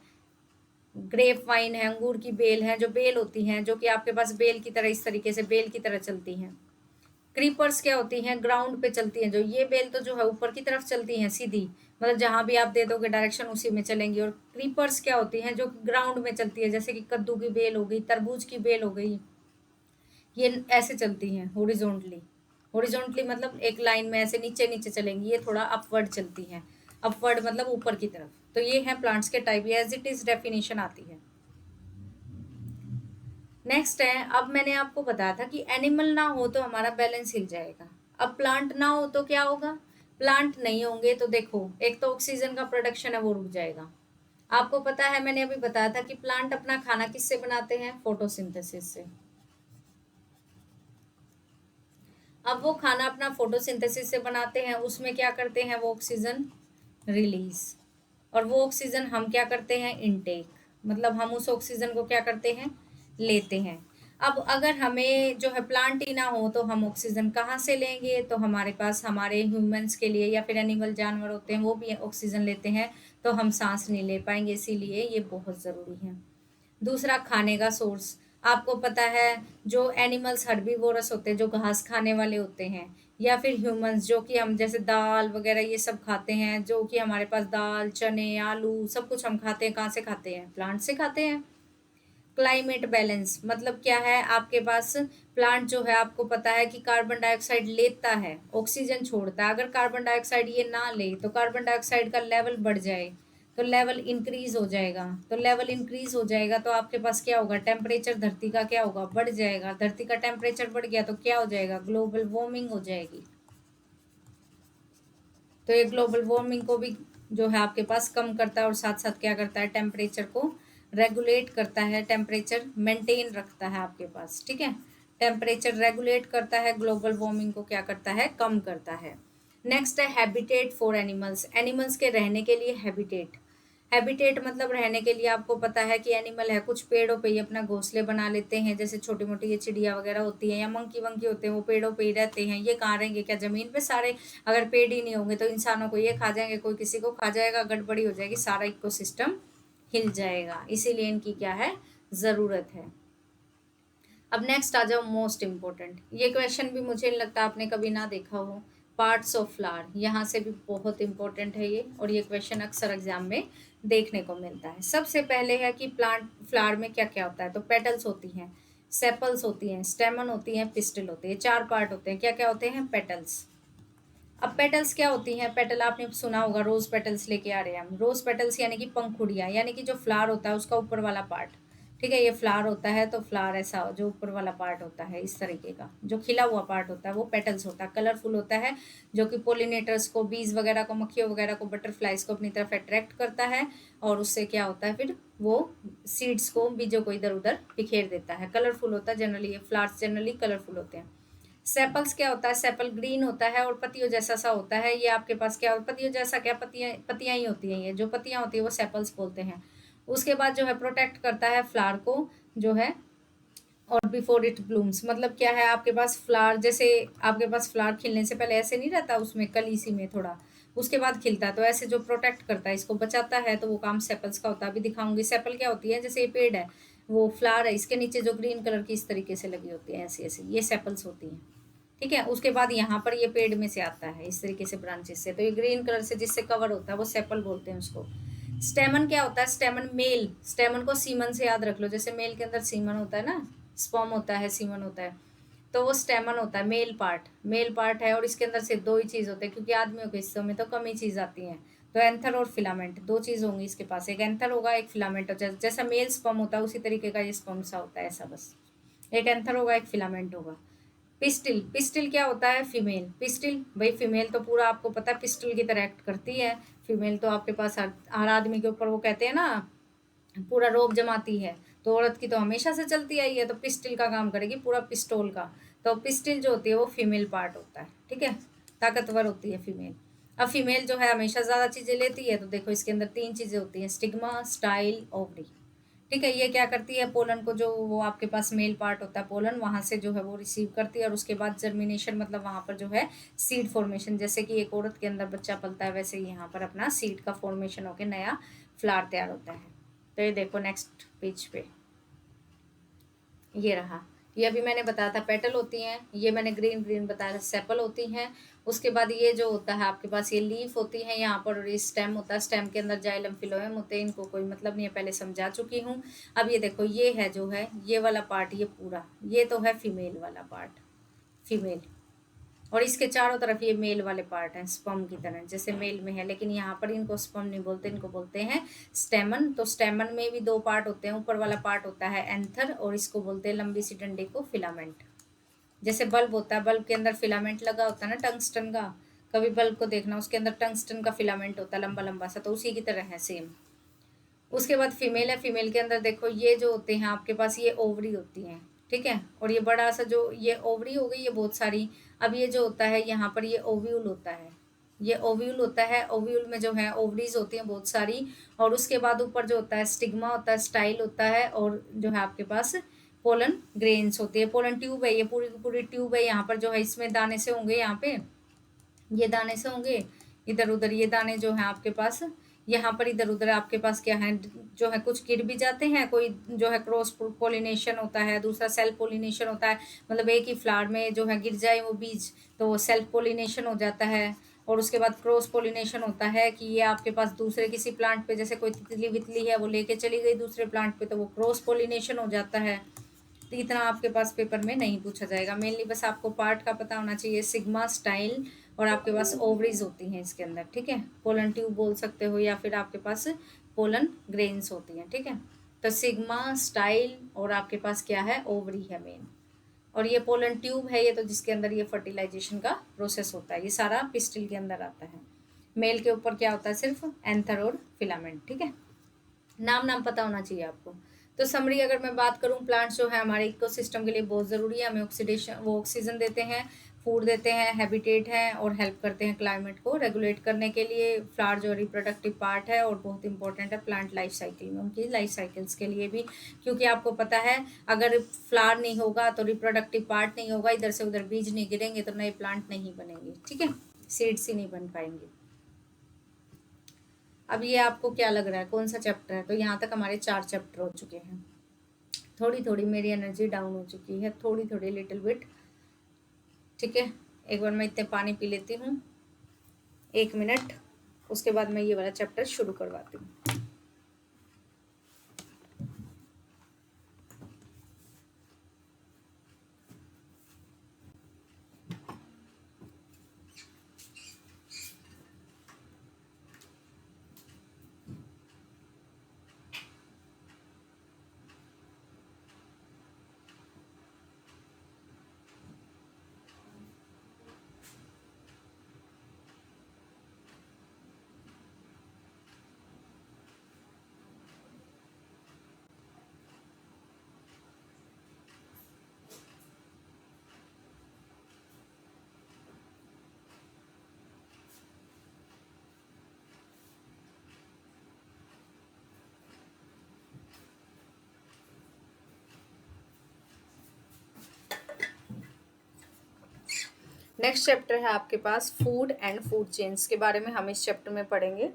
ग्रेप वाइन है, अंगूर की बेल है, जो बेल होती हैं जो कि आपके पास बेल की तरह, इस तरीके से बेल की तरह चलती हैं। क्रीपर्स क्या होती हैं, ग्राउंड पे चलती हैं, जो ये बेल तो जो है ऊपर की तरफ चलती हैं सीधी, मतलब जहां भी आप दे दोगे डायरेक्शन उसी में चलेंगी। और क्रीपर्स क्या होती हैं, जो ग्राउंड में चलती है, जैसे कि कद्दू की बेल हो गई, तरबूज की बेल हो गई, ये ऐसे चलती हैं हॉरिजॉन्टली। हॉरिजॉन्टली मतलब एक लाइन में ऐसे नीचे नीचे चलेंगी, ये थोड़ा अपवर्ड चलती हैं, अपवर्ड मतलब ऊपर की तरफ। तो ये है प्लांट्स के टाइप, ये एज इट इज डेफिनेशन आती है। नेक्स्ट है, अब मैंने आपको बताया था कि एनिमल ना हो तो हमारा बैलेंस हिल जाएगा। अब प्लांट ना हो तो क्या होगा, प्लांट नहीं होंगे तो देखो, एक तो ऑक्सीजन का प्रोडक्शन है वो रुक जाएगा। आपको पता है, मैंने अभी बताया था कि प्लांट अपना खाना किससे बनाते हैं, फोटोसिंथेसिस से। अब वो खाना अपना फोटोसिंथेसिस से बनाते हैं, उसमें क्या करते हैं, वो ऑक्सीजन रिलीज, और वो ऑक्सीजन हम क्या करते हैं, इनटेक, मतलब हम उस ऑक्सीजन को क्या करते हैं, लेते हैं। अब अगर हमें जो है प्लांट ही ना हो तो हम ऑक्सीजन कहाँ से लेंगे, तो हमारे पास हमारे ह्यूमंस के लिए या फिर एनिमल जानवर होते हैं वो भी ऑक्सीजन लेते हैं, तो हम सांस नहीं ले पाएंगे, इसीलिए ये बहुत ज़रूरी है। दूसरा, खाने का सोर्स। आपको पता है, जो एनिमल्स हर्बीवोरस होते हैं, जो घास खाने वाले होते हैं, या फिर ह्यूमंस जो कि हम जैसे दाल वगैरह ये सब खाते हैं, जो कि हमारे पास दाल, चने, आलू सब कुछ हम खाते हैं, कहाँ से खाते हैं, प्लांट से खाते हैं। क्लाइमेट बैलेंस मतलब क्या है, आपके पास प्लांट जो है, आपको पता है कि कार्बन डाइऑक्साइड लेता है, ऑक्सीजन छोड़ता है। अगर कार्बन डाइऑक्साइड ये ना ले तो कार्बन डाइऑक्साइड का लेवल बढ़ जाए तो लेवल इंक्रीज हो जाएगा। तो लेवल इंक्रीज हो जाएगा तो आपके पास क्या होगा, टेम्परेचर धरती का क्या होगा, बढ़ जाएगा। धरती का टेम्परेचर बढ़ गया तो क्या हो जाएगा, ग्लोबल वार्मिंग हो जाएगी। तो ये ग्लोबल वार्मिंग को भी जो है आपके पास कम करता है और साथ साथ क्या करता है, टेम्परेचर को रेगुलेट करता है, टेम्परेचर मेंटेन रखता है आपके पास। ठीक है, टेम्परेचर रेगुलेट करता है, ग्लोबल वार्मिंग को क्या करता है, कम करता है। नेक्स्ट है हैबिटेट फॉर एनिमल्स। एनिमल्स के रहने के लिए हैबिटेट। हैबिटेट मतलब रहने के लिए आपको पता है कि एनिमल है कुछ पेड़ों पे ही अपना घोंसले बना लेते हैं, जैसे छोटी मोटी ये चिड़िया वगैरह होती हैं या मंकी वंकी होते हैं, वो पेड़ों पे ही रहते हैं। ये कहाँ रहेंगे, क्या जमीन पे सारे? अगर पेड़ ही नहीं होंगे तो इंसानों को ये खा जाएंगे, कोई किसी को खा जाएगा, गड़बड़ी हो जाएगी, सारा इकोसिस्टम हिल जाएगा। इसीलिए इनकी क्या है, जरूरत है। अब नेक्स्ट आ जाओ, मोस्ट इम्पोर्टेंट। ये क्वेश्चन भी मुझे लगता है आपने कभी ना देखा हो। पार्ट्स ऑफ फ्लावर, यहाँ से भी बहुत इंपॉर्टेंट है ये, और ये क्वेश्चन अक्सर एग्जाम में देखने को मिलता है। सबसे पहले है कि प्लांट फ्लावर में क्या क्या होता है। तो पेटल्स होती हैं, सेपल्स होती हैं, स्टेमन होती हैं, पिस्टिल होती है। 4 पार्ट होते हैं। क्या क्या होते हैं, पेटल्स। अब पेटल्स क्या होती हैं, पेटल आपने सुना होगा, रोज पेटल्स लेके आ रहे हैं हम। रोज पेटल्स यानी कि पंखुड़ियाँ, यानी कि जो फ्लावर होता है उसका ऊपर वाला पार्ट। ठीक है, ये फ्लावर होता है तो फ्लावर ऐसा जो ऊपर वाला पार्ट होता है इस तरीके का, जो खिला हुआ पार्ट होता है वो पेटल्स होता है। कलरफुल होता है, जो कि पोलिनेटर्स को, बीज वगैरह को, मक्खियों वगैरह को, बटरफ्लाइज को अपनी तरफ अट्रैक्ट करता है, और उससे क्या होता है फिर वो सीड्स को, बीजों को इधर उधर बिखेर देता है। कलरफुल होता है जनरली, ये फ्लावर्स जनरली कलरफुल होते हैं। सेपल्स क्या होता है, सेपल ग्रीन होता है और पत्तियों जैसा सा होता है। ये आपके पास क्या, पत्तियों जैसा क्या, पत्तियां पत्तियां ही होती हैं, ये जो पत्तियां होती है वो सेपल्स बोलते हैं। उसके बाद जो है प्रोटेक्ट करता है फ्लावर को जो है, और बिफोर इट ब्लूम्स मतलब क्या है, आपके पास फ्लावर जैसे, आपके पास फ्लावर खिलने से पहले ऐसे नहीं रहता, उसमें कली सी में थोड़ा, उसके बाद खिलता है। तो ऐसे जो प्रोटेक्ट करता है, इसको बचाता है, तो वो काम सेपल्स का होता है। अभी दिखाऊंगी सेपल क्या होती है। जैसे ये पेड़ है, वो फ्लावर है, इसके नीचे जो ग्रीन कलर की इस तरीके से लगी होती है, ऐसी ऐसी, ये सेपल्स होती हैं। ठीक है, उसके बाद यहाँ पर ये पेड़ में से आता है इस तरीके से, ब्रांचेस से। तो ये ग्रीन कलर से जिससे कवर होता है वो सेपल बोलते हैं उसको। स्टेमन क्या होता है, स्टेमन मेल, स्टेमन को सीमन से याद रख लो। जैसे मेल के अंदर सीमन होता है ना, स्पर्म होता है, सीमन होता है, तो वो स्टेमन होता है, मेल पार्ट, मेल पार्ट है। और इसके अंदर से 2 ही चीज़ होते हैं, क्योंकि आदमियों के हिस्सों में तो कम ही चीज़ आती है। तो एंथर और फिलामेंट 2 चीज़ होंगी इसके पास, एक एंथर होगा, एक फिलामेंट होगा। जैसा मेल स्पर्म होता है उसी तरीके का ये स्पर्म सा होता है, ऐसा बस। एक एंथर होगा, एक फिलामेंट होगा। पिस्टिल, पिस्टिल क्या होता है, फीमेल। पिस्टिल भाई फीमेल तो पूरा आपको पता है पिस्टल की तरह एक्ट करती है। फीमेल तो आपके पास हर आदमी के ऊपर वो कहते हैं ना, पूरा रोब जमाती है। तो औरत की तो हमेशा से चलती आई है, तो पिस्टिल का काम करेगी, पूरा पिस्टोल का। तो पिस्टिल जो होती है वो फीमेल पार्ट होता है। ठीक है, ताकतवर होती है फीमेल। अब फीमेल जो है हमेशा ज़्यादा चीज़ें लेती है, तो देखो इसके अंदर 3 चीज़ें होती हैं, स्टिग्मा, स्टाइल, ओवरी। ठीक है, ये क्या करती है, पोलन को, जो वो आपके पास मेल पार्ट होता है पोलन, वहां से जो है वो रिसीव करती है, और उसके बाद जर्मिनेशन मतलब वहां पर जो है सीड फॉर्मेशन, जैसे कि एक औरत के अंदर बच्चा पलता है, वैसे ही यहाँ पर अपना सीड का फॉर्मेशन होकर नया फ्लावर तैयार होता है। तो ये देखो नेक्स्ट पेज पे ये रहा, ये अभी मैंने बताया था पेटल होती हैं, ये मैंने ग्रीन ग्रीन बताया सेपल होती हैं। उसके बाद ये जो होता है आपके पास ये लीफ होती है यहाँ पर, और ये स्टेम होता है, स्टेम के अंदर जाइलम फिलोएम होते हैं, इनको कोई मतलब नहीं है, पहले समझा चुकी हूँ। अब ये देखो, ये है जो है ये वाला पार्ट, ये पूरा ये तो है फीमेल वाला पार्ट, फीमेल। और इसके चारों तरफ ये मेल वाले पार्ट हैं, स्पर्म की तरह, जैसे मेल में है, लेकिन यहाँ पर इनको स्पर्म नहीं बोलते, इनको बोलते हैं स्टेमन। तो स्टेमन में भी 2 पार्ट होते हैं, ऊपर वाला पार्ट होता है एंथर, और इसको बोलते हैं लंबी सी डंडे को फिलामेंट। जैसे बल्ब होता है, बल्ब के अंदर फिलामेंट लगा होता है ना टंगस्टन का, कभी बल्ब को देखना, उसके अंदर टंगस्टन का फिलामेंट होता है लंबा लंबा सा, तो उसी की तरह है सेम। उसके बाद फीमेल है, फीमेल के अंदर देखो ये जो होते हैं आपके पास, ये ओवरी होती हैं। ठीक है, और ये बड़ा सा जो ये ओवरी हो गई, ये बहुत सारी। अब ये जो होता है यहाँ पर, ये ओव्यूल होता है, ये ओव्यूल होता है। ओव्यूल में जो है ओवरीज होती हैं बहुत सारी, और उसके बाद ऊपर जो होता है स्टिग्मा होता है, स्टाइल होता है, और जो है आपके पास पोलन ग्रेन्स होती है। पोलन ट्यूब है, ये पूरी की पूरी ट्यूब है, यहाँ पर जो है इसमें दाने से होंगे, यहाँ पे ये दाने से होंगे, इधर उधर ये दाने जो हैं आपके पास, यहाँ पर इधर उधर आपके पास क्या है, जो है कुछ गिर भी जाते हैं, कोई जो है क्रॉस पोलिनेशन होता है, दूसरा सेल्फ पोलिनेशन होता है, मतलब एक ही फ्लावर में जो है गिर जाए वो बीज, तो वो सेल्फ पोलिनेशन हो जाता है। और उसके बाद क्रॉस पोलिनेशन होता है कि ये आपके पास दूसरे किसी प्लांट पे, जैसे कोई तितली वितली है वो लेके चली गई दूसरे प्लांट पे, तो वो क्रॉस पोलिनेशन हो जाता है। तो इतना आपके पास पेपर में नहीं पूछा जाएगा, मेनली बस आपको पार्ट का पता होना चाहिए, सिग्मा, स्टाइल और आपके पास ओवरीज होती हैं इसके अंदर, ठीक है। पोलन ट्यूब बोल सकते हो या फिर आपके पास पोलन ग्रेन्स होती हैं, ठीक है। तो सिग्मा, स्टाइल और आपके पास क्या है, ओवरी है मेन। और ये पोलन ट्यूब है ये, तो जिसके अंदर ये फर्टिलाइजेशन का प्रोसेस होता है, ये सारा पिस्टिल के अंदर आता है। मेल के ऊपर क्या होता है, सिर्फ एंथर और फिलामेंट, ठीक है। नाम पता होना चाहिए आपको। तो समरी अगर मैं बात करूं, प्लांट्स जो है हमारे इकोसिस्टम के लिए बहुत ज़रूरी है। हमें ऑक्सीडेशन, वो ऑक्सीजन देते हैं, फूड देते हैं, हैबिटेट है और हेल्प करते हैं क्लाइमेट को रेगुलेट करने के लिए। फ्लावर जो रिप्रोडक्टिव पार्ट है और बहुत इंपॉर्टेंट है प्लांट लाइफ साइकिल में, उनकी लाइफ साइकिल्स के लिए भी, क्योंकि आपको पता है अगर फ्लावर नहीं होगा तो रिप्रोडक्टिव पार्ट नहीं होगा, इधर से उधर बीज नहीं गिरेंगे तो नए प्लांट नहीं बनेंगे, ठीक है, सीड्स ही नहीं बन पाएंगे। अब ये आपको क्या लग रहा है, कौन सा चैप्टर है? तो यहाँ तक हमारे 4 चैप्टर हो चुके हैं। थोड़ी थोड़ी मेरी एनर्जी डाउन हो चुकी है, थोड़ी थोड़ी लिटिल बिट, ठीक है। एक बार मैं इतने पानी पी लेती हूँ, 1 मिनट, उसके बाद मैं ये वाला चैप्टर शुरू करवाती हूँ। नेक्स्ट चैप्टर है आपके पास फूड एंड फूड चेन्स के बारे में हम इस चैप्टर में पढ़ेंगे।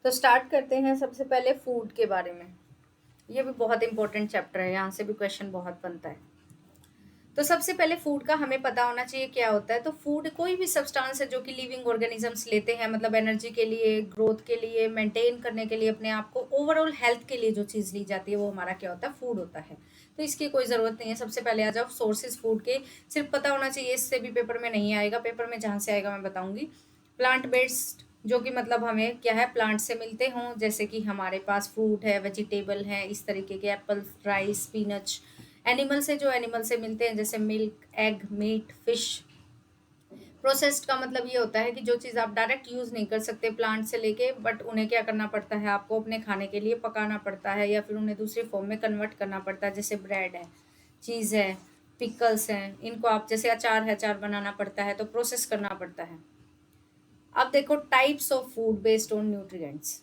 तो स्टार्ट करते हैं सबसे पहले फूड के बारे में। ये भी बहुत इंपॉर्टेंट चैप्टर है, यहाँ से भी क्वेश्चन बहुत बनता है। तो सबसे पहले फूड का हमें पता होना चाहिए क्या होता है। तो फूड कोई भी सब्सटेंस है जो कि लिविंग ऑर्गेनिजम्स लेते हैं, मतलब एनर्जी के लिए, ग्रोथ के लिए, मेंटेन करने के लिए, अपने आप को, ओवरऑल हेल्थ के लिए जो चीज़ ली जाती है वो हमारा क्या होता है, फूड होता है। तो इसकी कोई ज़रूरत नहीं है। सबसे पहले आ जाओ सोर्सेज फूड के, सिर्फ पता होना चाहिए, इससे भी पेपर में नहीं आएगा, पेपर में जहाँ से आएगा मैं बताऊँगी। प्लांट बेस्ड, जो कि मतलब हमें क्या है, प्लांट से मिलते हों, जैसे कि हमारे पास फ्रूट है, वेजिटेबल है, इस तरीके के, एप्पल, राइस, स्पिनच। एनिमल से, जो एनिमल से मिलते हैं, जैसे milk, egg, meat, fish. Processed का मतलब ये होता है कि जो चीज़ आप डायरेक्ट यूज़ नहीं कर सकते प्लांट से लेके, बट उन्हें क्या करना पड़ता है, आपको अपने खाने के लिए पकाना पड़ता है या फिर उन्हें दूसरी फॉर्म में कन्वर्ट करना पड़ता है। जैसे ब्रेड है, चीज़ है, पिकल्स हैं, इनको आप, जैसे अचार है, अचार बनाना पड़ता है तो प्रोसेस करना पड़ता है। अब देखो types of food based on nutrients,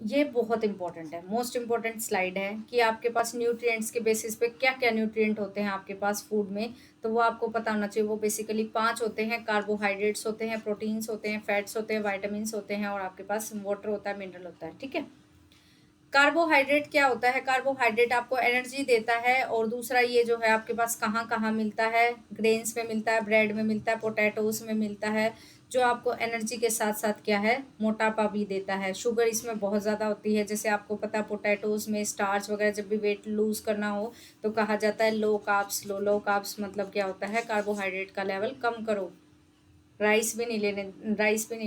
ये बहुत इंपॉर्टेंट है, मोस्ट इंपॉर्टेंट स्लाइड है कि आपके पास न्यूट्रिएंट्स के बेसिस पे क्या क्या न्यूट्रिएंट होते हैं आपके पास फूड में, तो वो आपको पता होना चाहिए। वो बेसिकली 5 होते हैं, कार्बोहाइड्रेट्स होते हैं, प्रोटीन्स होते हैं, फैट्स होते हैं, वाइटामिन होते हैं और आपके पास वाटर होता है, मिनरल होता है, ठीक है। कार्बोहाइड्रेट क्या होता है, कार्बोहाइड्रेट आपको एनर्जी देता है। और दूसरा ये जो है आपके पास कहाँ कहाँ मिलता है, ग्रेन्स में मिलता है, ब्रेड में मिलता है, पोटैटोज में मिलता है, जो आपको एनर्जी के साथ साथ क्या है, मोटापा भी देता है। शुगर इसमें बहुत ज़्यादा होती है, जैसे आपको पता है पोटैटोज में स्टार्च वगैरह, जब भी वेट लूज करना हो तो कहा जाता है लो कार्ब्स लो। लो कार्ब्स मतलब क्या होता है, कार्बोहाइड्रेट का लेवल कम करो। राइस भी नहीं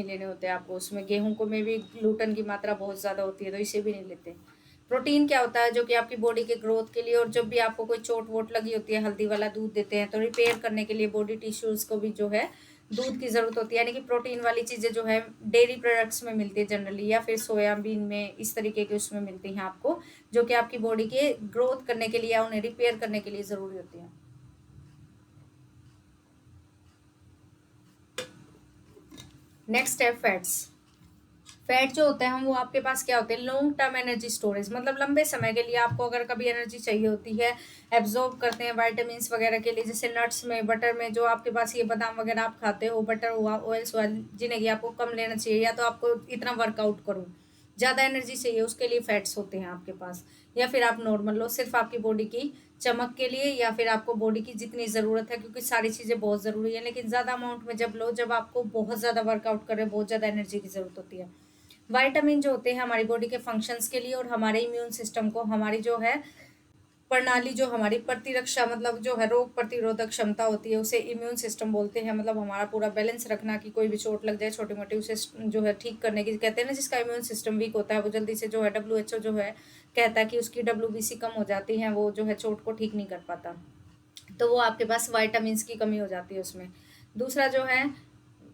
लेने होते आपको, उसमें गेहूं को में भी ग्लूटन की मात्रा बहुत ज़्यादा होती है, तो इसे भी नहीं लेते। प्रोटीन क्या होता है, जो कि आपकी बॉडी के ग्रोथ के लिए, और जब भी आपको कोई चोट वोट लगी होती है, हल्दी वाला दूध देते हैं तो रिपेयर करने के लिए बॉडी टिश्यूज़ को भी जो है दूध की ज़रूरत होती है। यानी कि प्रोटीन वाली चीज़ें जो है डेयरी प्रोडक्ट्स में मिलती है जनरली, या फिर सोयाबीन में, इस तरीके के उसमें मिलती हैं आपको, जो कि आपकी बॉडी के ग्रोथ करने के लिए या उन्हें रिपेयर करने के लिए ज़रूरी होती है। नेक्स्ट है फैट्स। फैट जो होते हैं वो आपके पास क्या होते हैं, लॉन्ग टर्म एनर्जी स्टोरेज, मतलब लंबे समय के लिए आपको अगर कभी एनर्जी चाहिए होती है, एब्जॉर्ब करते हैं वाइटामिन वगैरह के लिए। जैसे नट्स में, बटर में, जो आपके पास ये बादाम वगैरह आप खाते हो, बटर हुआ, ऑयल्स हुआ, जिन्हें कि आपको कम लेना चाहिए, या तो आपको इतना वर्कआउट करो, ज़्यादा एनर्जी चाहिए, उसके लिए फैट्स होते हैं आपके पास। या फिर आप नॉर्मल लो, सिर्फ आपकी बॉडी की चमक के लिए, या फिर आपको बॉडी की जितनी ज़रूरत है, क्योंकि सारी चीज़ें बहुत ज़रूरी है, लेकिन ज़्यादा अमाउंट में जब लो, जब आपको बहुत ज़्यादा वर्कआउट करें, बहुत ज़्यादा एनर्जी की ज़रूरत होती है। वाइटामिन जो होते हैं हमारी बॉडी के फंक्शंस के लिए और हमारे इम्यून सिस्टम को, हमारी जो है प्रणाली जो हमारी प्रतिरक्षा मतलब जो है रोग प्रतिरोधक क्षमता होती है उसे इम्यून सिस्टम बोलते हैं। मतलब हमारा पूरा बैलेंस रखना कि कोई भी चोट लग जाए छोटी मोटी उसे जो है ठीक करने की, कहते हैं ना जिसका इम्यून सिस्टम वीक होता है वो जल्दी से जो है WHO जो है कहता है कि उसकी WBC कम हो जाती है, वो जो है चोट को ठीक नहीं कर पाता। तो वो आपके पास वाइटामिन की कमी हो जाती है उसमें। दूसरा जो है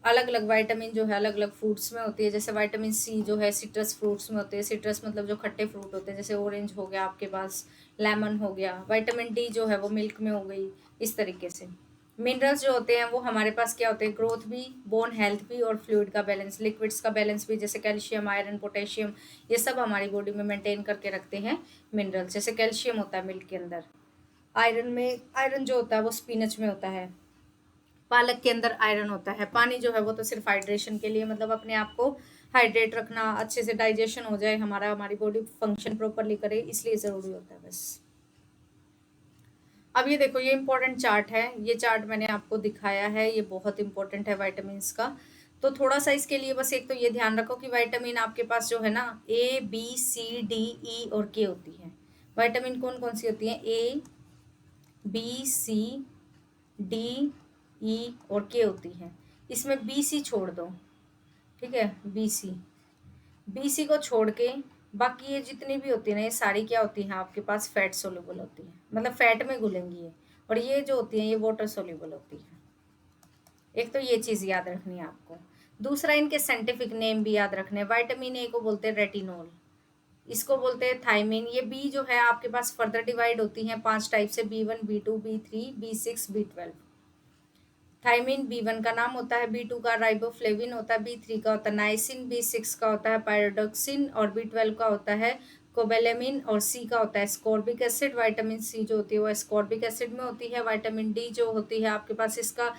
अलग अलग वाइटामिन जो है अलग अलग फ्रूट्स में होती है। जैसे विटामिन सी जो है सिट्रस फ्रूट्स में होते हैं। सिट्रस मतलब जो खट्टे फ्रूट होते हैं, जैसे ऑरेंज हो गया आपके पास, लेमन हो गया। विटामिन डी जो है वो मिल्क में हो गई। इस तरीके से मिनरल्स जो होते हैं वो हमारे पास क्या होते हैं, ग्रोथ भी, बोन हेल्थ भी और फ्लूइड का बैलेंस, लिक्विड्स का बैलेंस भी, जैसे कैल्शियम, आयरन, पोटेशियम, ये सब हमारी बॉडी में मेंटेन करके रखते हैं मिनरल्स। जैसे कैल्शियम होता है मिल्क के अंदर, आयरन जो होता है वो स्पिनच में होता है, पालक के अंदर आयरन होता है। पानी जो है वो तो सिर्फ हाइड्रेशन के लिए, मतलब अपने आप को हाइड्रेट रखना, अच्छे से डाइजेशन हो जाए हमारी बॉडी फंक्शन प्रॉपरली करे, इसलिए ज़रूरी होता है बस। अब ये देखो, ये इंपॉर्टेंट चार्ट है, ये चार्ट मैंने आपको दिखाया है, ये बहुत इंपॉर्टेंट है विटामिन का। तो थोड़ा सा इसके लिए बस एक तो ये ध्यान रखो कि विटामिन आपके पास जो है ना A B C D E और K होती है। विटामिन कौन कौन सी होती है, A B C D E और K होती है। इसमें BC छोड़ दो, ठीक है, BC को छोड़ के बाकी ये जितनी भी होती है ना, ये सारी क्या होती हैं आपके पास, फैट सोल्यूबल होती है, मतलब फैट में घुलेंगी ये। और ये जो होती है ये वाटर सोल्यूबल होती है। एक तो ये चीज़ याद रखनी है आपको। दूसरा, इनके साइंटिफिक नेम भी याद रखने। विटामिन ए को बोलते हैं रेटिनोल, इसको बोलते हैं थायमिन। ये बी जो है आपके पास फर्दर डिवाइड होती हैं 5 टाइप से, B1 B2 B3 B6 B12। Thiamine B1 का नाम होता है, B2 का राइबोफ्लेविन होता है, B3 का होता है नाइसिन, B6 का होता है पायरोडोक्सिन और B12 का होता है कोबेलेमिन और C का होता है स्कॉर्बिक एसिड। विटामिन C जो होती है वो स्कॉर्बिक एसिड में होती है। विटामिन डी जो होती है आपके पास, इसका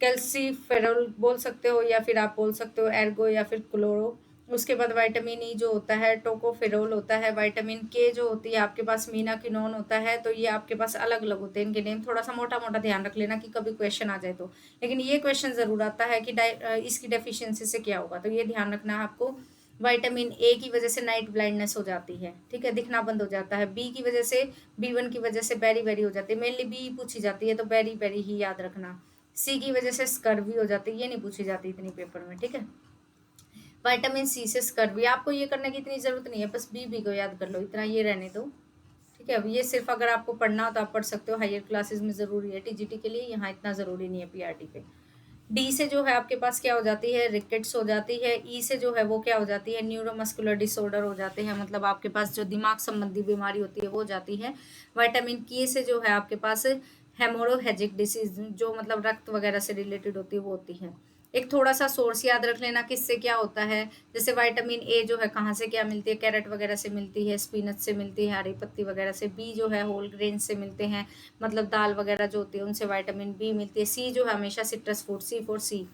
कैल्सीफेरॉल बोल सकते हो या फिर आप बोल सकते हो एर्गो या फिर क्लोरो। उसके बाद विटामिन ई जो होता है टोकोफेरोल होता है। विटामिन के जो होती है आपके पास मीनाकिनोन होता है। तो ये आपके पास अलग अलग होते हैं इनके नेम, थोड़ा सा मोटा मोटा ध्यान रख लेना कि कभी क्वेश्चन आ जाए तो। लेकिन ये क्वेश्चन ज़रूर आता है कि इसकी डेफिशिएंसी से क्या होगा, तो ये ध्यान रखना है आपको। विटामिन ए की वजह से नाइट ब्लाइंडनेस हो जाती है, ठीक है, दिखना बंद हो जाता है। बी की वजह से, B1 की वजह से बेरी बेरी हो जाती है, मेनली बी पूछी जाती है तो बेरी बेरी ही याद रखना। सी की वजह से स्कर्वी हो जाती है, ये नहीं पूछी जाती इतनी पेपर में, ठीक है। विटामिन सी से स्कर्वी, आपको ये करने की इतनी जरूरत नहीं है, बस बी को याद कर लो, इतना ये रहने दो, ठीक है। अब ये सिर्फ अगर आपको पढ़ना हो तो आप पढ़ सकते हो, हायर क्लासेस में ज़रूरी है, TGT के लिए यहाँ इतना ज़रूरी नहीं है, PRT पे। डी से जो है आपके पास क्या हो जाती है, रिकेट्स हो जाती है। ई से जो है वो क्या हो जाती है, न्यूरोमस्कुलर डिसऑर्डर हो जाते हैं, मतलब आपके पास जो दिमाग संबंधी बीमारी होती है वो हो जाती है। विटामिन के से जो है आपके पास हेमोरोहेजिक डिसीज, जो मतलब रक्त वगैरह से रिलेटेड होती है वो होती है। एक थोड़ा सा सोर्स याद रख लेना किससे क्या होता है। जैसे विटामिन ए जो है कहाँ से क्या मिलती है, कैरेट वगैरह से मिलती है, स्पिनच से मिलती है, हरी पत्ती वगैरह से। बी जो है होल ग्रेन से मिलते हैं, मतलब दाल वगैरह जो होती है उनसे विटामिन बी मिलती है। सी जो है हमेशा सिट्रस फ्रूट, C4C।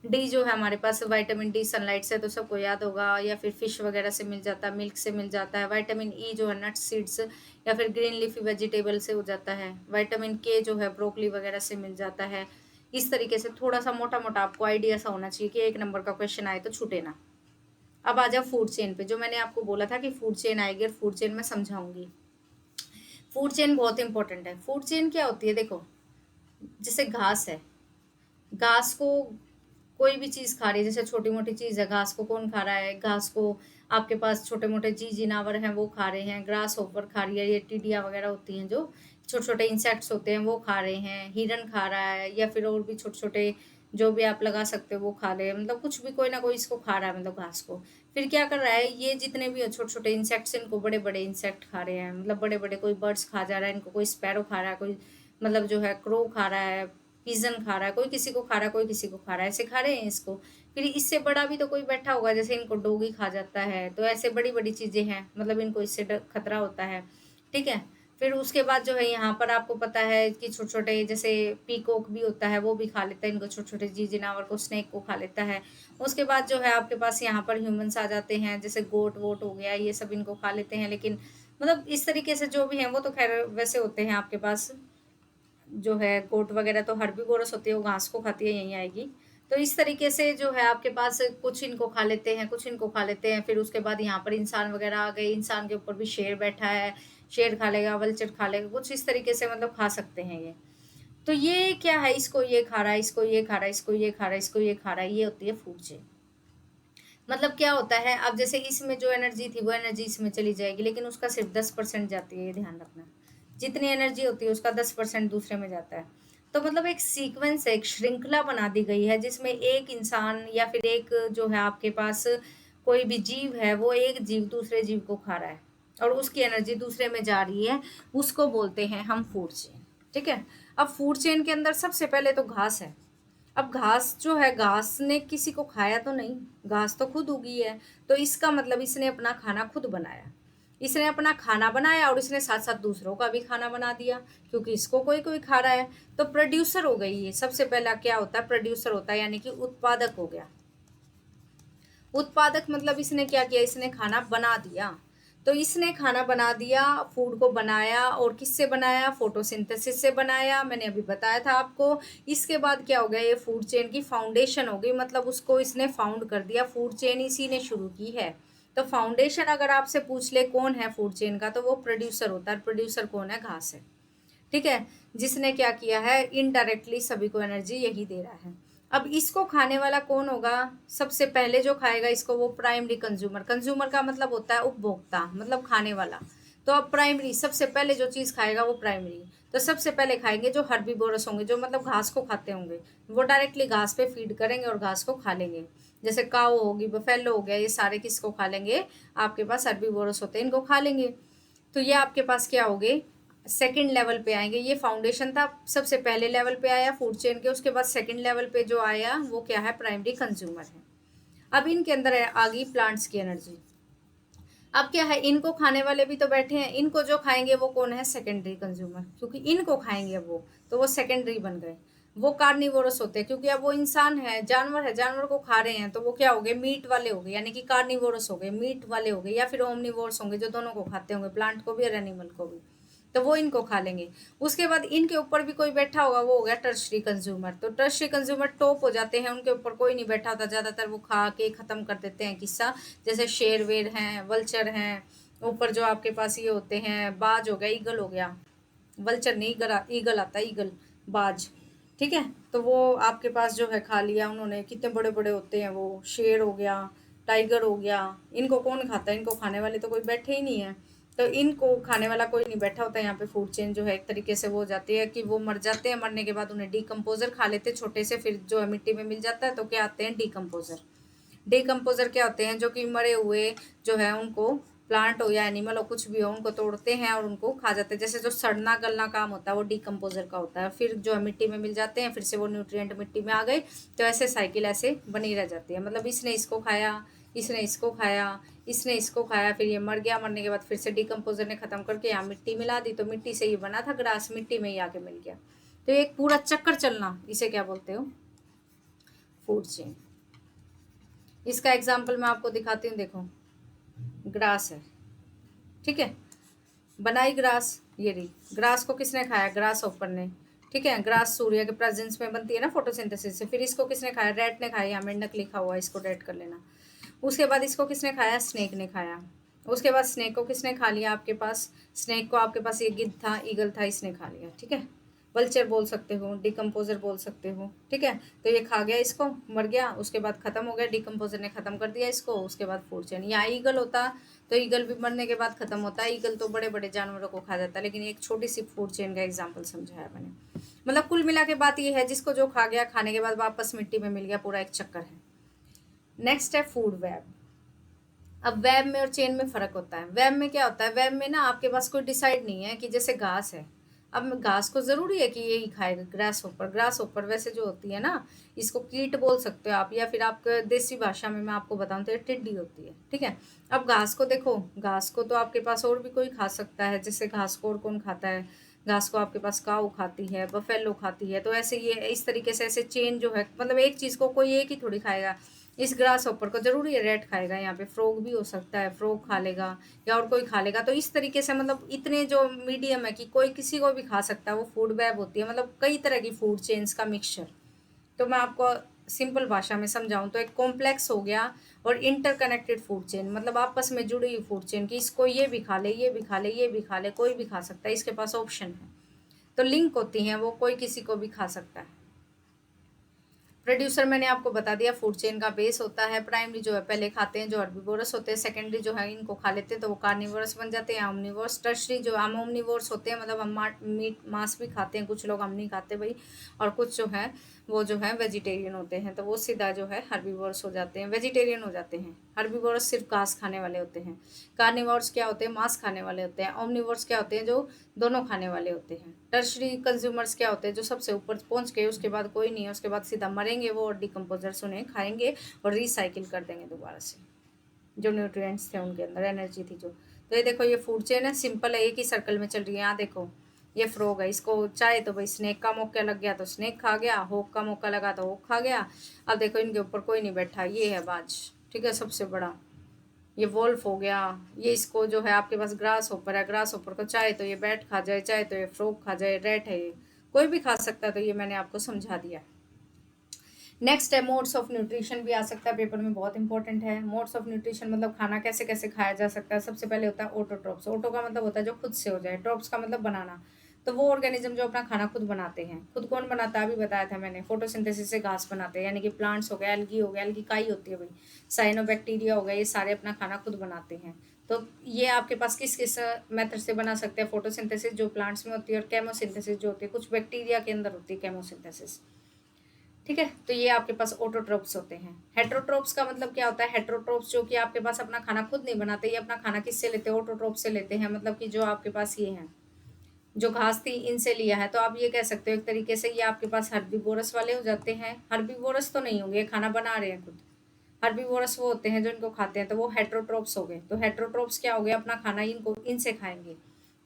डी जो है हमारे पास विटामिन डी सनलाइट से, तो सबको याद होगा, या फिर फिश वगैरह से मिल जाता है, मिल्क से मिल जाता है। विटामिन ई जो है नट्स, सीड्स या फिर ग्रीन लीफी वेजिटेबल से हो जाता है। विटामिन के जो है ब्रोकली वगैरह से मिल जाता है। इस तरीके से थोड़ा सा मोटा मोटा आपको आइडिया सा होना चाहिए कि 1 नंबर का क्वेश्चन आए तो छूटे ना। अब आ जाओ फूड चेन पे, जो मैंने आपको बोला था कि फूड चेन आएगी और फूड चेन में समझाऊंगी। फूड चेन बहुत इंपॉर्टेंट है। फूड चेन क्या होती है, देखो जैसे घास है, घास को कोई भी चीज़ खा रही है, जैसे छोटी मोटी चीज़ है, घास को कौन खा रहा है, घास को आपके पास छोटे मोटे जी जिनावर हैं वो खा रहे हैं, ग्रास होपर खा रही है, ये टिड्डियाँ वगैरह होती हैं जो छोटे छोटे इंसेक्ट्स होते हैं वो खा रहे हैं, हिरन खा रहा है, या फिर और भी छोटे छोटे जो भी आप लगा सकते हो वो खा रहे हैं, मतलब कुछ भी कोई ना कोई इसको खा रहा है, मतलब घास को। फिर क्या कर रहा है, ये जितने भी छोटे छोटे इंसेक्ट्स, इनको बड़े बड़े इंसेक्ट खा रहे हैं, मतलब बड़े बड़े कोई बर्ड्स खा जा रहा है इनको, कोई स्पैरो खा रहा है, कोई मतलब जो है क्रो खा रहा है, पिजन खा रहा है, कोई किसी को खा रहा है, कोई किसी को खा रहा है, ऐसे खा रहे हैं इसको। फिर इससे बड़ा भी तो कोई बैठा होगा, जैसे इनको डोगी खा जाता है, तो ऐसे बड़ी बड़ी चीज़ें हैं, मतलब इनको इससे खतरा होता है, ठीक है। फिर उसके बाद जो है यहाँ पर आपको पता है कि छोटे छोटे जैसे पीकॉक भी होता है वो भी खा लेता है इनको, छोटे छोटे जी जिनावर को, स्नेक को खा लेता है। उसके बाद जो है आपके पास यहाँ पर ह्यूमंस आ जाते हैं, जैसे गोट वोट हो गया, ये सब इनको खा लेते हैं। लेकिन मतलब इस तरीके से जो भी हैं वो तो खैर वैसे होते हैं आपके पास, जो है गोट वगैरह तो हर्बीवोरस होती है, वो घास को खाती है, यहीं आएगी। तो इस तरीके से जो है आपके पास कुछ इनको खा लेते हैं, कुछ इनको खा लेते हैं। फिर उसके बाद यहाँ पर इंसान वगैरह आ गए, इंसान के ऊपर भी शेर बैठा है, शेर खा लेगा, वल्चर खा लेगा, कुछ इस तरीके से मतलब खा सकते हैं ये। तो ये क्या है, इसको ये खा रहा है, इसको ये खा रहा है, इसको ये खा रहा है, इसको ये खा रहा है, ये होती है फूड चेन। मतलब क्या होता है, अब जैसे इसमें जो एनर्जी थी वो एनर्जी इसमें चली जाएगी, लेकिन उसका सिर्फ 10% जाती है, ये ध्यान रखना। जितनी एनर्जी होती है उसका 10% दूसरे में जाता है। तो मतलब एक सीक्वेंस है, एक श्रृंखला बना दी गई है, जिसमें एक इंसान या फिर एक जो है आपके पास कोई भी जीव है, वो एक जीव दूसरे जीव को खा रहा है और उसकी एनर्जी दूसरे में जा रही है, उसको बोलते हैं हम फूड चेन। ठीक है। अब फूड चेन के अंदर सबसे पहले तो घास है। अब घास जो है, घास ने किसी को खाया तो नहीं, घास तो खुद उगी है। तो इसका मतलब इसने अपना खाना खुद बनाया, इसने अपना खाना बनाया और इसने साथ साथ दूसरों का भी खाना बना दिया, क्योंकि इसको कोई कोई खा रहा है। तो प्रोड्यूसर हो गई ये। सबसे पहला क्या होता है, प्रोड्यूसर होता है, यानी कि उत्पादक हो गया। उत्पादक मतलब इसने क्या किया, इसने खाना बना दिया। तो इसने खाना बना दिया, फूड को बनाया, और किससे बनाया, फोटोसिंथेसिस से बनाया, मैंने अभी बताया था आपको। इसके बाद क्या हो गया, ये फूड चेन की फाउंडेशन हो गई, मतलब उसको इसने फाउंड कर दिया, फूड चेन इसी ने शुरू की है। तो फाउंडेशन अगर आपसे पूछ ले कौन है फूड चेन का, तो वो प्रोड्यूसर होता है। प्रोड्यूसर कौन है, घास है। ठीक है। जिसने क्या किया है, इनडायरेक्टली सभी को एनर्जी यही दे रहा है। अब इसको खाने वाला कौन होगा, सबसे पहले जो खाएगा इसको, वो प्राइमरी कंज्यूमर। कंज्यूमर का मतलब होता है उपभोक्ता, मतलब खाने वाला। तो अब प्राइमरी, सबसे पहले जो चीज़ खाएगा वो प्राइमरी। तो सबसे पहले खाएंगे जो हर्बीवोरस होंगे, जो मतलब घास को खाते होंगे, वो डायरेक्टली घास पे फीड करेंगे और घास को खा लेंगे। जैसे काऊ होगी, बफेलो हो गया, ये सारे किसको खा लेंगे, आपके पास हर्बीवोरस होते हैं, इनको खा लेंगे। तो ये आपके पास क्या हो गए, सेकंड लेवल पे आएंगे। ये फाउंडेशन था, सबसे पहले लेवल पे आया फूड चेन के, उसके बाद सेकंड लेवल पे जो आया वो क्या है, प्राइमरी कंज्यूमर है। अब इनके अंदर आ गई प्लांट्स की एनर्जी। अब क्या है, इनको खाने वाले भी तो बैठे हैं, इनको जो खाएंगे वो कौन है, सेकेंडरी कंज्यूमर, क्योंकि इनको खाएंगे वो, तो वो सेकेंडरी बन गए। वो कार्निवोरस होते हैं, क्योंकि अब वो इंसान है, जानवर है, जानवर को खा रहे हैं, तो वो क्या हो गए, मीट वाले हो गए, यानी कि कार्निवोरस हो गए, मीट वाले हो गए। या फिर ओमनिवोरस होंगे, जो दोनों को खाते होंगे, प्लांट को भी और एनिमल को भी, तो वो इनको खा लेंगे। उसके बाद इनके ऊपर भी कोई बैठा होगा, वो हो गया टर्शरी कंज्यूमर। तो टर्शरी कंज्यूमर टॉप हो जाते हैं, उनके ऊपर कोई नहीं बैठा होता, ज़्यादातर वो खा के ख़त्म कर देते हैं किस्सा। जैसे शेर वेर हैं, वल्चर हैं, ऊपर जो आपके पास ये होते हैं, बाज हो गया, ईगल हो गया, वल्चर नहीं, ईगल ईगल आता है, ईगल, बाज। ठीक है। तो वो आपके पास जो है खा लिया उन्होंने, कितने बड़े बड़े होते हैं वो, शेर हो गया, टाइगर हो गया। इनको कौन खाता है, इनको खाने वाले तो कोई बैठे ही नहीं है। तो इनको खाने वाला कोई नहीं बैठा होता। यहाँ पे फूड चेन जो है एक तरीके से वो हो जाती है कि वो मर जाते हैं, मरने के बाद उन्हें डीकम्पोजर खा लेते हैं छोटे से, फिर जो है मिट्टी में मिल जाता है, तो क्या आते हैं, डीकम्पोजर। डीकम्पोजर क्या होते हैं, जो कि मरे हुए जो है उनको, प्लांट हो या एनिमल हो, कुछ भी हो, उनको तोड़ते हैं और उनको खा जाते हैं। जैसे जो सड़ना गलना काम होता है वो डीकम्पोजर का होता है, फिर जो है मिट्टी में मिल जाते हैं, फिर से वो न्यूट्रिएंट मिट्टी में आ गए। तो ऐसे साइकिल ऐसे बनी रह जाती है, मतलब इसने इसको खाया, इसने इसको खाया, इसने इसको खाया, फिर ये मर गया, मरने के बाद फिर से डीकम्पोजर ने ख़त्म करके यहाँ मिट्टी मिला दी, तो मिट्टी से ये बना था ग्रास, मिट्टी में ही आके मिल गया। तो एक पूरा चक्कर चलना, इसे क्या बोलते हो, फूड चेन। इसका एग्जाम्पल मैं आपको दिखाती हूँ, देखो ग्रास है, ठीक है, बनाई ग्रास, ये रही ग्रास, को किसने खाया, ग्रास ऊपर ने। ठीक है, ग्रास सूर्य के प्रेजेंस में बनती है ना फोटोसिंथेसिस से। फिर इसको किसने खाया, रैट ने खाया, यहाँ मेंढक लिखा हुआ है, इसको रैट कर लेना। उसके बाद इसको किसने खाया, स्नेक ने खाया। उसके बाद स्नेक को किसने खा लिया, आपके पास स्नेक को, आपके पास ये गिद्ध था, ईगल था, इसने खा लिया। ठीक है, वल्चर बोल सकते हो, डिकम्पोजर बोल सकते हो। ठीक है, तो ये खा गया, इसको मर गया, उसके बाद खत्म हो गया, डिकम्पोजर ने खत्म कर दिया इसको। उसके बाद फूड चेन। यहाँ ईगल होता तो ईगल भी मरने के बाद खत्म होता है। ईगल तो बड़े बड़े जानवरों को खा जाता है, लेकिन एक छोटी सी फूड चेन का एग्जाम्पल समझाया मैंने। मतलब कुल मिला के बात ये है, जिसको जो खा गया, खाने के बाद वापस मिट्टी में मिल गया, पूरा एक चक्कर है। नेक्स्ट है फूड वेब। अब वेब में और चेन में फ़र्क होता है। वेब में क्या होता है, वेब में ना आपके पास कोई डिसाइड नहीं है कि जैसे घास है, अब घास को ज़रूरी है कि यही खाएगा, ग्रास ऊपर। ग्रास ऊपर वैसे जो होती है ना, इसको कीट बोल सकते हो आप, या फिर आपके देसी भाषा में मैं आपको बताऊँ तो ये टिड्डी होती है। ठीक है, अब घास को देखो, घास को तो आपके पास और भी कोई खा सकता है। जैसे घास को और कौन खाता है, घास को आपके पास काऊ खाती है, बफेलो खाती है। तो ऐसे ये इस तरीके से ऐसे चेन जो है, मतलब एक चीज़ को कोई एक ही थोड़ी खाएगा। इस ग्रास ऊपर को जरूरी है रैट खाएगा, यहाँ पे फ्रॉग भी हो सकता है, फ्रॉग खा लेगा या और कोई खा लेगा। तो इस तरीके से मतलब इतने जो मीडियम है कि कोई किसी को भी खा सकता है, वो फूड वेब होती है। मतलब कई तरह की फूड चेन्स का मिक्सचर। तो मैं आपको सिंपल भाषा में समझाऊँ तो एक कॉम्प्लेक्स हो गया और इंटरकनेक्टेड फूड चेन, मतलब आपस में जुड़ी हुई फूड चेन कि इसको ये भी खा ले, ये भी खा ले, ये भी खा ले, कोई भी खा सकता है, इसके पास ऑप्शन है। तो लिंक होती हैं वो, कोई किसी को भी खा सकता है। प्रोड्यूसर मैंने आपको बता दिया फूड चेन का बेस होता है। प्राइमरी जो है पहले खाते हैं जो हर्बीवोरस होते हैं, सेकेंडरी जो है इनको खा लेते हैं तो वो कार्निवोरस बन जाते हैं, ओमनिवोरस। टर्शरी जो हम ओमनिवोरस होते हैं, मतलब हम मीट मांस भी खाते हैं, कुछ लोग हम नहीं खाते भाई, और कुछ जो है वो जो है वेजिटेरियन होते हैं, तो वो सीधा जो है हर्बीवोरस हो जाते हैं, वेजिटेरियन हो जाते हैं। हर्बीवोरस सिर्फ घास खाने वाले होते हैं। कार्निवोरस क्या होते हैं, मांस खाने वाले होते हैं। ओमनिवोरस क्या होते हैं, जो दोनों खाने वाले होते हैं। टर्शरी कंज्यूमर्स क्या होते हैं, जो सबसे ऊपर पहुंच गए, उसके बाद कोई नहीं है, उसके बाद सीधा मरेंगे वो, और डिकम्पोजर्स उन्हें खाएंगे और रिसाइकिल कर देंगे दोबारा से, जो न्यूट्रिएंट्स थे उनके अंदर, एनर्जी थी जो। तो ये देखो ये फूड चेन है, सिंपल है, एक ही सर्कल में चल रही है। यहाँ देखो ये फ्रॉग है, इसको चाहे तो भाई स्नेक का मौका लग गया तो स्नेक खा गया, होक का मौका लगा तो होक खा गया। अब देखो इनके ऊपर कोई नहीं बैठा, ये है बाज, ठीक है, सबसे बड़ा। ये वोल्फ हो गया, ये इसको जो है आपके पास ग्रास होपर है, ग्रास होपर को चाहे तो ये बैट खा जाए, चाहे तो ये फ्रॉग खा जाए, रेट है ये, कोई भी खा सकता है। तो ये मैंने आपको समझा दिया। नेक्स्ट है मोड्स ऑफ न्यूट्रिशन, भी आ सकता है पेपर में, बहुत इंपॉर्टेंट है। मोड्स ऑफ न्यूट्रिशन मतलब खाना कैसे कैसे खाया जा सकता है। सबसे पहले होता है ऑटोट्रोप्स। ऑटो का मतलब होता है जो खुद से हो जाए, ट्रोप्स का मतलब बनाना। तो वो ऑर्गेनिज्म जो अपना खाना खुद बनाते हैं। खुद कौन बनाता है, अभी बताया था मैंने, फोटोसिंथेसिस से घास बनाते हैं, यानी कि प्लांट्स हो गए, एल्गी हो गया, एल्गी काई होती है भाई, साइनोबैक्टीरिया हो गया, ये सारे अपना खाना खुद बनाते हैं। तो ये आपके पास किस किस मेथड से बना सकते हैं, फोटोसिंथेसिस जो प्लांट्स में होती है, और केमोसिंथेसिस जो होती है कुछ बैक्टीरिया के अंदर होती है केमोसिंथेसिस, ठीक है। तो ये आपके पास ऑटोट्रोप्स होते हैं। हेट्रोट्रोप्स का मतलब क्या होता है, हेट्रोट्रोप्स जो कि आपके पास अपना खाना खुद नहीं बनाते, ये अपना खाना किससे लेते हैं, ऑटोट्रोप से लेते हैं, मतलब कि जो आपके पास ये है, जो घास थी इनसे लिया है। तो आप ये कह सकते हो एक तरीके से ये आपके पास हर्बीवोरस वाले हो जाते हैं। हर्बीवोरस तो नहीं होंगे, खाना बना रहे हैं खुद। हर्बीवोरस वो होते हैं जो इनको खाते हैं, तो वो हेट्रोट्रोप्स हो गए। तो हेट्रोट्रोप्स क्या हो गया, अपना खाना इनको इनसे खाएंगे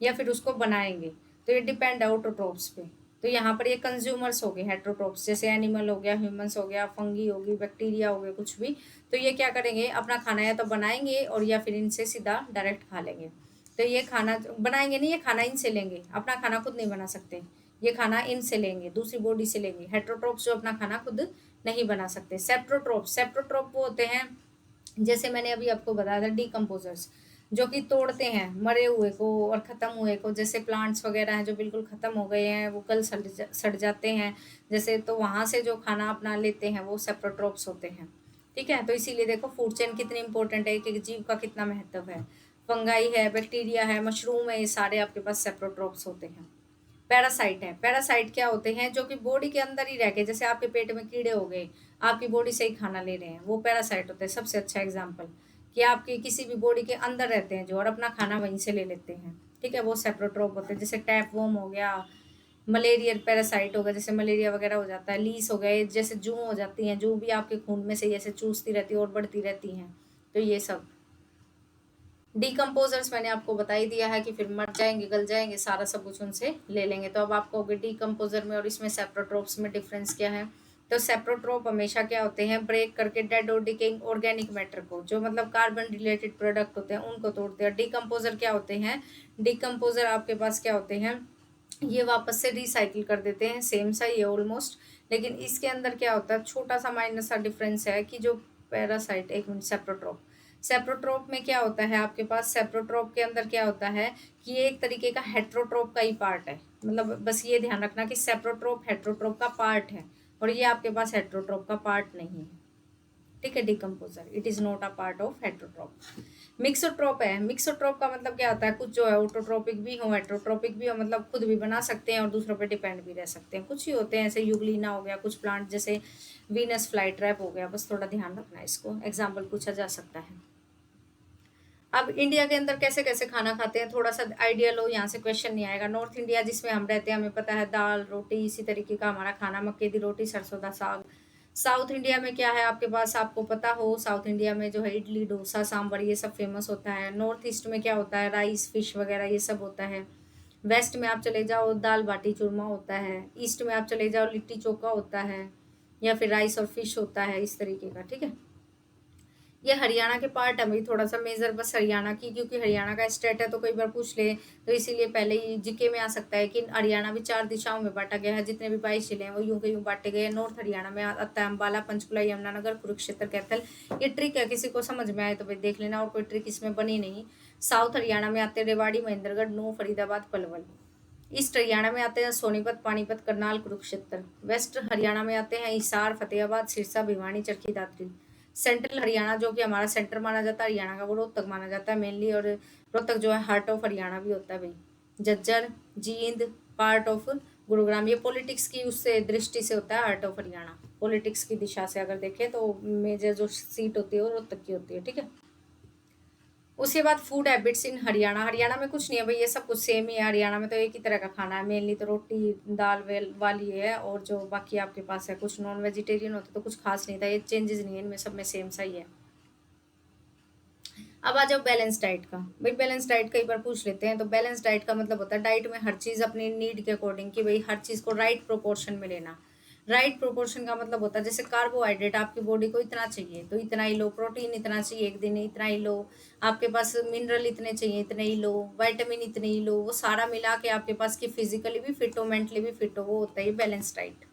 या फिर उसको बनाएंगे, तो ये डिपेंड है ऑटोट्रोप्स पे। तो यहाँ पर ये कंज्यूमर्स हो गए हेट्रोट्रोप्स, जैसे एनिमल हो गया, ह्यूमंस हो गया, फंगी होगी, बैक्टीरिया हो गए, कुछ भी। तो ये क्या करेंगे, अपना खाना या तो बनाएंगे और या फिर इनसे सीधा डायरेक्ट खा लेंगे। तो ये खाना बनाएंगे नहीं, ये खाना इनसे लेंगे, अपना खाना खुद नहीं बना सकते, ये खाना इनसे लेंगे, दूसरी बॉडी से लेंगे। हेट्रोट्रोप्स जो अपना खाना खुद नहीं बना सकते। सेप्रोट्रोप्स, सेप्रोट्रोप वो होते हैं, जैसे मैंने अभी आपको बताया था, डीकम्पोजर्स, जो कि तोड़ते हैं मरे हुए को और ख़त्म हुए को, जैसे प्लांट्स वगैरह हैं जो बिल्कुल ख़त्म हो गए हैं, वो कल सड़ जाते हैं जैसे, तो वहाँ से जो खाना अपना लेते हैं वो सेप्रोट्रोप्स होते हैं, ठीक है। तो इसीलिए देखो फूड चेन कितनी इंपॉर्टेंट है, कि जीव का कितना महत्व है। फंगाई है, बैक्टीरिया है, मशरूम है, ये सारे आपके पास सेप्रोट्रोप्स होते हैं। पैरासाइट है, पैरासाइट क्या होते हैं, जो कि बॉडी के अंदर ही रह के, जैसे आपके पेट में कीड़े हो गए, आपकी बॉडी से ही खाना ले रहे हैं, वो पैरासाइट होते हैं। सबसे अच्छा एग्जाम्पल कि आपकी किसी भी बॉडी के अंदर रहते हैं जो, और अपना खाना वहीं से ले लेते हैं, ठीक है, वो सेप्रोट्रोप होते हैं। जैसे टैप वोम हो गया, मलेरियल पैरासाइट हो गया, जैसे मलेरिया वगैरह हो जाता है। लीस हो गए, जैसे जू हो जाती हैं, जू भी आपके खून में से ऐसे चूसती रहती है और बढ़ती रहती हैं। तो ये सब डीकम्पोजर्स मैंने आपको बता ही दिया है कि फिर मर जाएंगे, गल जाएंगे, सारा सब कुछ उनसे ले लेंगे। तो अब आपको डीकम्पोजर में और इसमें सेप्रोट्रोप्स में डिफरेंस क्या है। तो सेप्रोट्रोप हमेशा क्या होते हैं, ब्रेक करके डेड और डिकेइंग ऑर्गेनिक मैटर को, जो मतलब कार्बन रिलेटेड प्रोडक्ट होते हैं उनको तोड़ते हैं। डीकम्पोजर क्या होते हैं, डीकम्पोजर आपके पास क्या होते हैं, ये वापस से रिसाइकिल कर देते हैं, सेम सा ही है ऑलमोस्ट। लेकिन इसके अंदर क्या होता है, छोटा सा माइनस सा डिफरेंस है कि जो पैरासाइट, एक मिनट, सेप्रोट्रोप, सेप्रोट्रोप में क्या होता है आपके पास, सेप्रोट्रोप के अंदर क्या होता है कि ये एक तरीके का हेट्रोट्रोप का ही पार्ट है। मतलब बस ये ध्यान रखना कि सेप्रोट्रोप हेट्रोट्रोप का पार्ट है, और ये आपके पास हेट्रोट्रोप का पार्ट नहीं है, ठीक है। Decomposer it is not a part of heterotroph. Mixotroph है, मिक्सोट्रोप का मतलब क्या होता है, कुछ जो है ऑटोट्रोपिक भी हो, हेट्रोट्रोपिक भी हो, मतलब खुद भी बना सकते हैं और दूसरों पे डिपेंड भी रह सकते हैं। कुछ ही होते हैं ऐसे, यूग्लिना हो गया, कुछ प्लांट जैसे वीनस फ्लाई ट्रैप हो गया, बस थोड़ा ध्यान रखना, इसको एग्जाम्पल पूछा जा सकता है। अब इंडिया के अंदर कैसे कैसे खाना खाते हैं, थोड़ा सा आइडिया लो, यहाँ से क्वेश्चन नहीं आएगा। नॉर्थ इंडिया जिसमें हम रहते हैं, हमें पता है दाल रोटी, इसी तरीके का हमारा खाना, मक्के दी रोटी, सरसों दा साग। साउथ इंडिया में क्या है आपके पास, आपको पता हो, साउथ इंडिया में जो है इडली डोसा सांभर ये सब फेमस होता है। नॉर्थ ईस्ट में क्या होता है, राइस फिश वगैरह ये सब होता है। वेस्ट में आप चले जाओ, दाल बाटी चूरमा होता है। ईस्ट में आप चले जाओ, लिट्टी चोखा होता है, या फिर राइस और फिश होता है, इस तरीके का, ठीक है। ये हरियाणा के पार्ट है भाई, थोड़ा सा मेजर बस हरियाणा की, क्योंकि हरियाणा का स्टेट है तो कई बार पूछ ले, तो इसीलिए पहले ही जीके में आ सकता है कि हरियाणा भी 4 दिशाओं में बांटा गया है। जितने भी 22 जिले हैं वो यूं के यूं बांटे गए हैं। नॉर्थ हरियाणा में आता है अम्बाला, पंचकुला, यमुनानगर, कुरुक्षेत्र, कैथल। ये ट्रिक है, किसी को समझ में आए तो भाई देख लेना, और कोई ट्रिक इसमें बनी नहीं। साउथ हरियाणा में आते हैं रेवाड़ी, महेंद्रगढ़, नूह, फरीदाबाद, पलवल। ईस्ट हरियाणा में आते हैं सोनीपत, पानीपत, करनाल, कुरुक्षेत्र। वेस्ट हरियाणा में आते हैं हिसार, फतेहाबाद, सिरसा, भिवानी, चरखी, दादरी। सेंट्रल हरियाणा जो कि हमारा सेंटर माना जाता है हरियाणा का, वो रोहतक माना जाता है मेनली, और रोहतक जो है हार्ट ऑफ हरियाणा भी होता है भाई। Jhajjar, Jind, part of Gurugram. ये पॉलिटिक्स की उससे दृष्टि से होता है हार्ट ऑफ हरियाणा। पॉलिटिक्स की दिशा से अगर देखें तो मेजर जो सीट होती है वो रोहतक की होती है, ठीक है। उसके बाद food habits in Haryana. Haryana में कुछ नहीं है भाई, ये सब कुछ सेम ही है। हरियाणा में तो एक ही तरह का खाना है, मेनली तो रोटी दाल वेल वाली है, और जो बाकी आपके पास है कुछ नॉन वेजिटेरियन होते तो कुछ खास नहीं था। ये चेंजेस नहीं है इनमें, सब में सेम सा ही है। अब आ जाओ बैलेंस डाइट का। भाई बैलेंस डाइट कई बार पूछ लेते हैं, तो बैलेंस डाइट का मतलब होता है डाइट में हर चीज़ अपनी नीड के अकॉर्डिंग, कि भाई हर चीज़ को राइट प्रोपोर्शन में लेना। राइट प्रोपोर्शन का मतलब होता है जैसे कार्बोहाइड्रेट आपकी बॉडी को इतना चाहिए तो इतना ही लो, प्रोटीन इतना चाहिए एक दिन इतना ही लो, आपके पास मिनरल इतने चाहिए इतने ही लो, विटामिन इतने ही लो, वो सारा मिला के आपके पास की फिजिकली भी फिट हो, मेंटली भी फिट हो, वो होता है बैलेंस डाइट।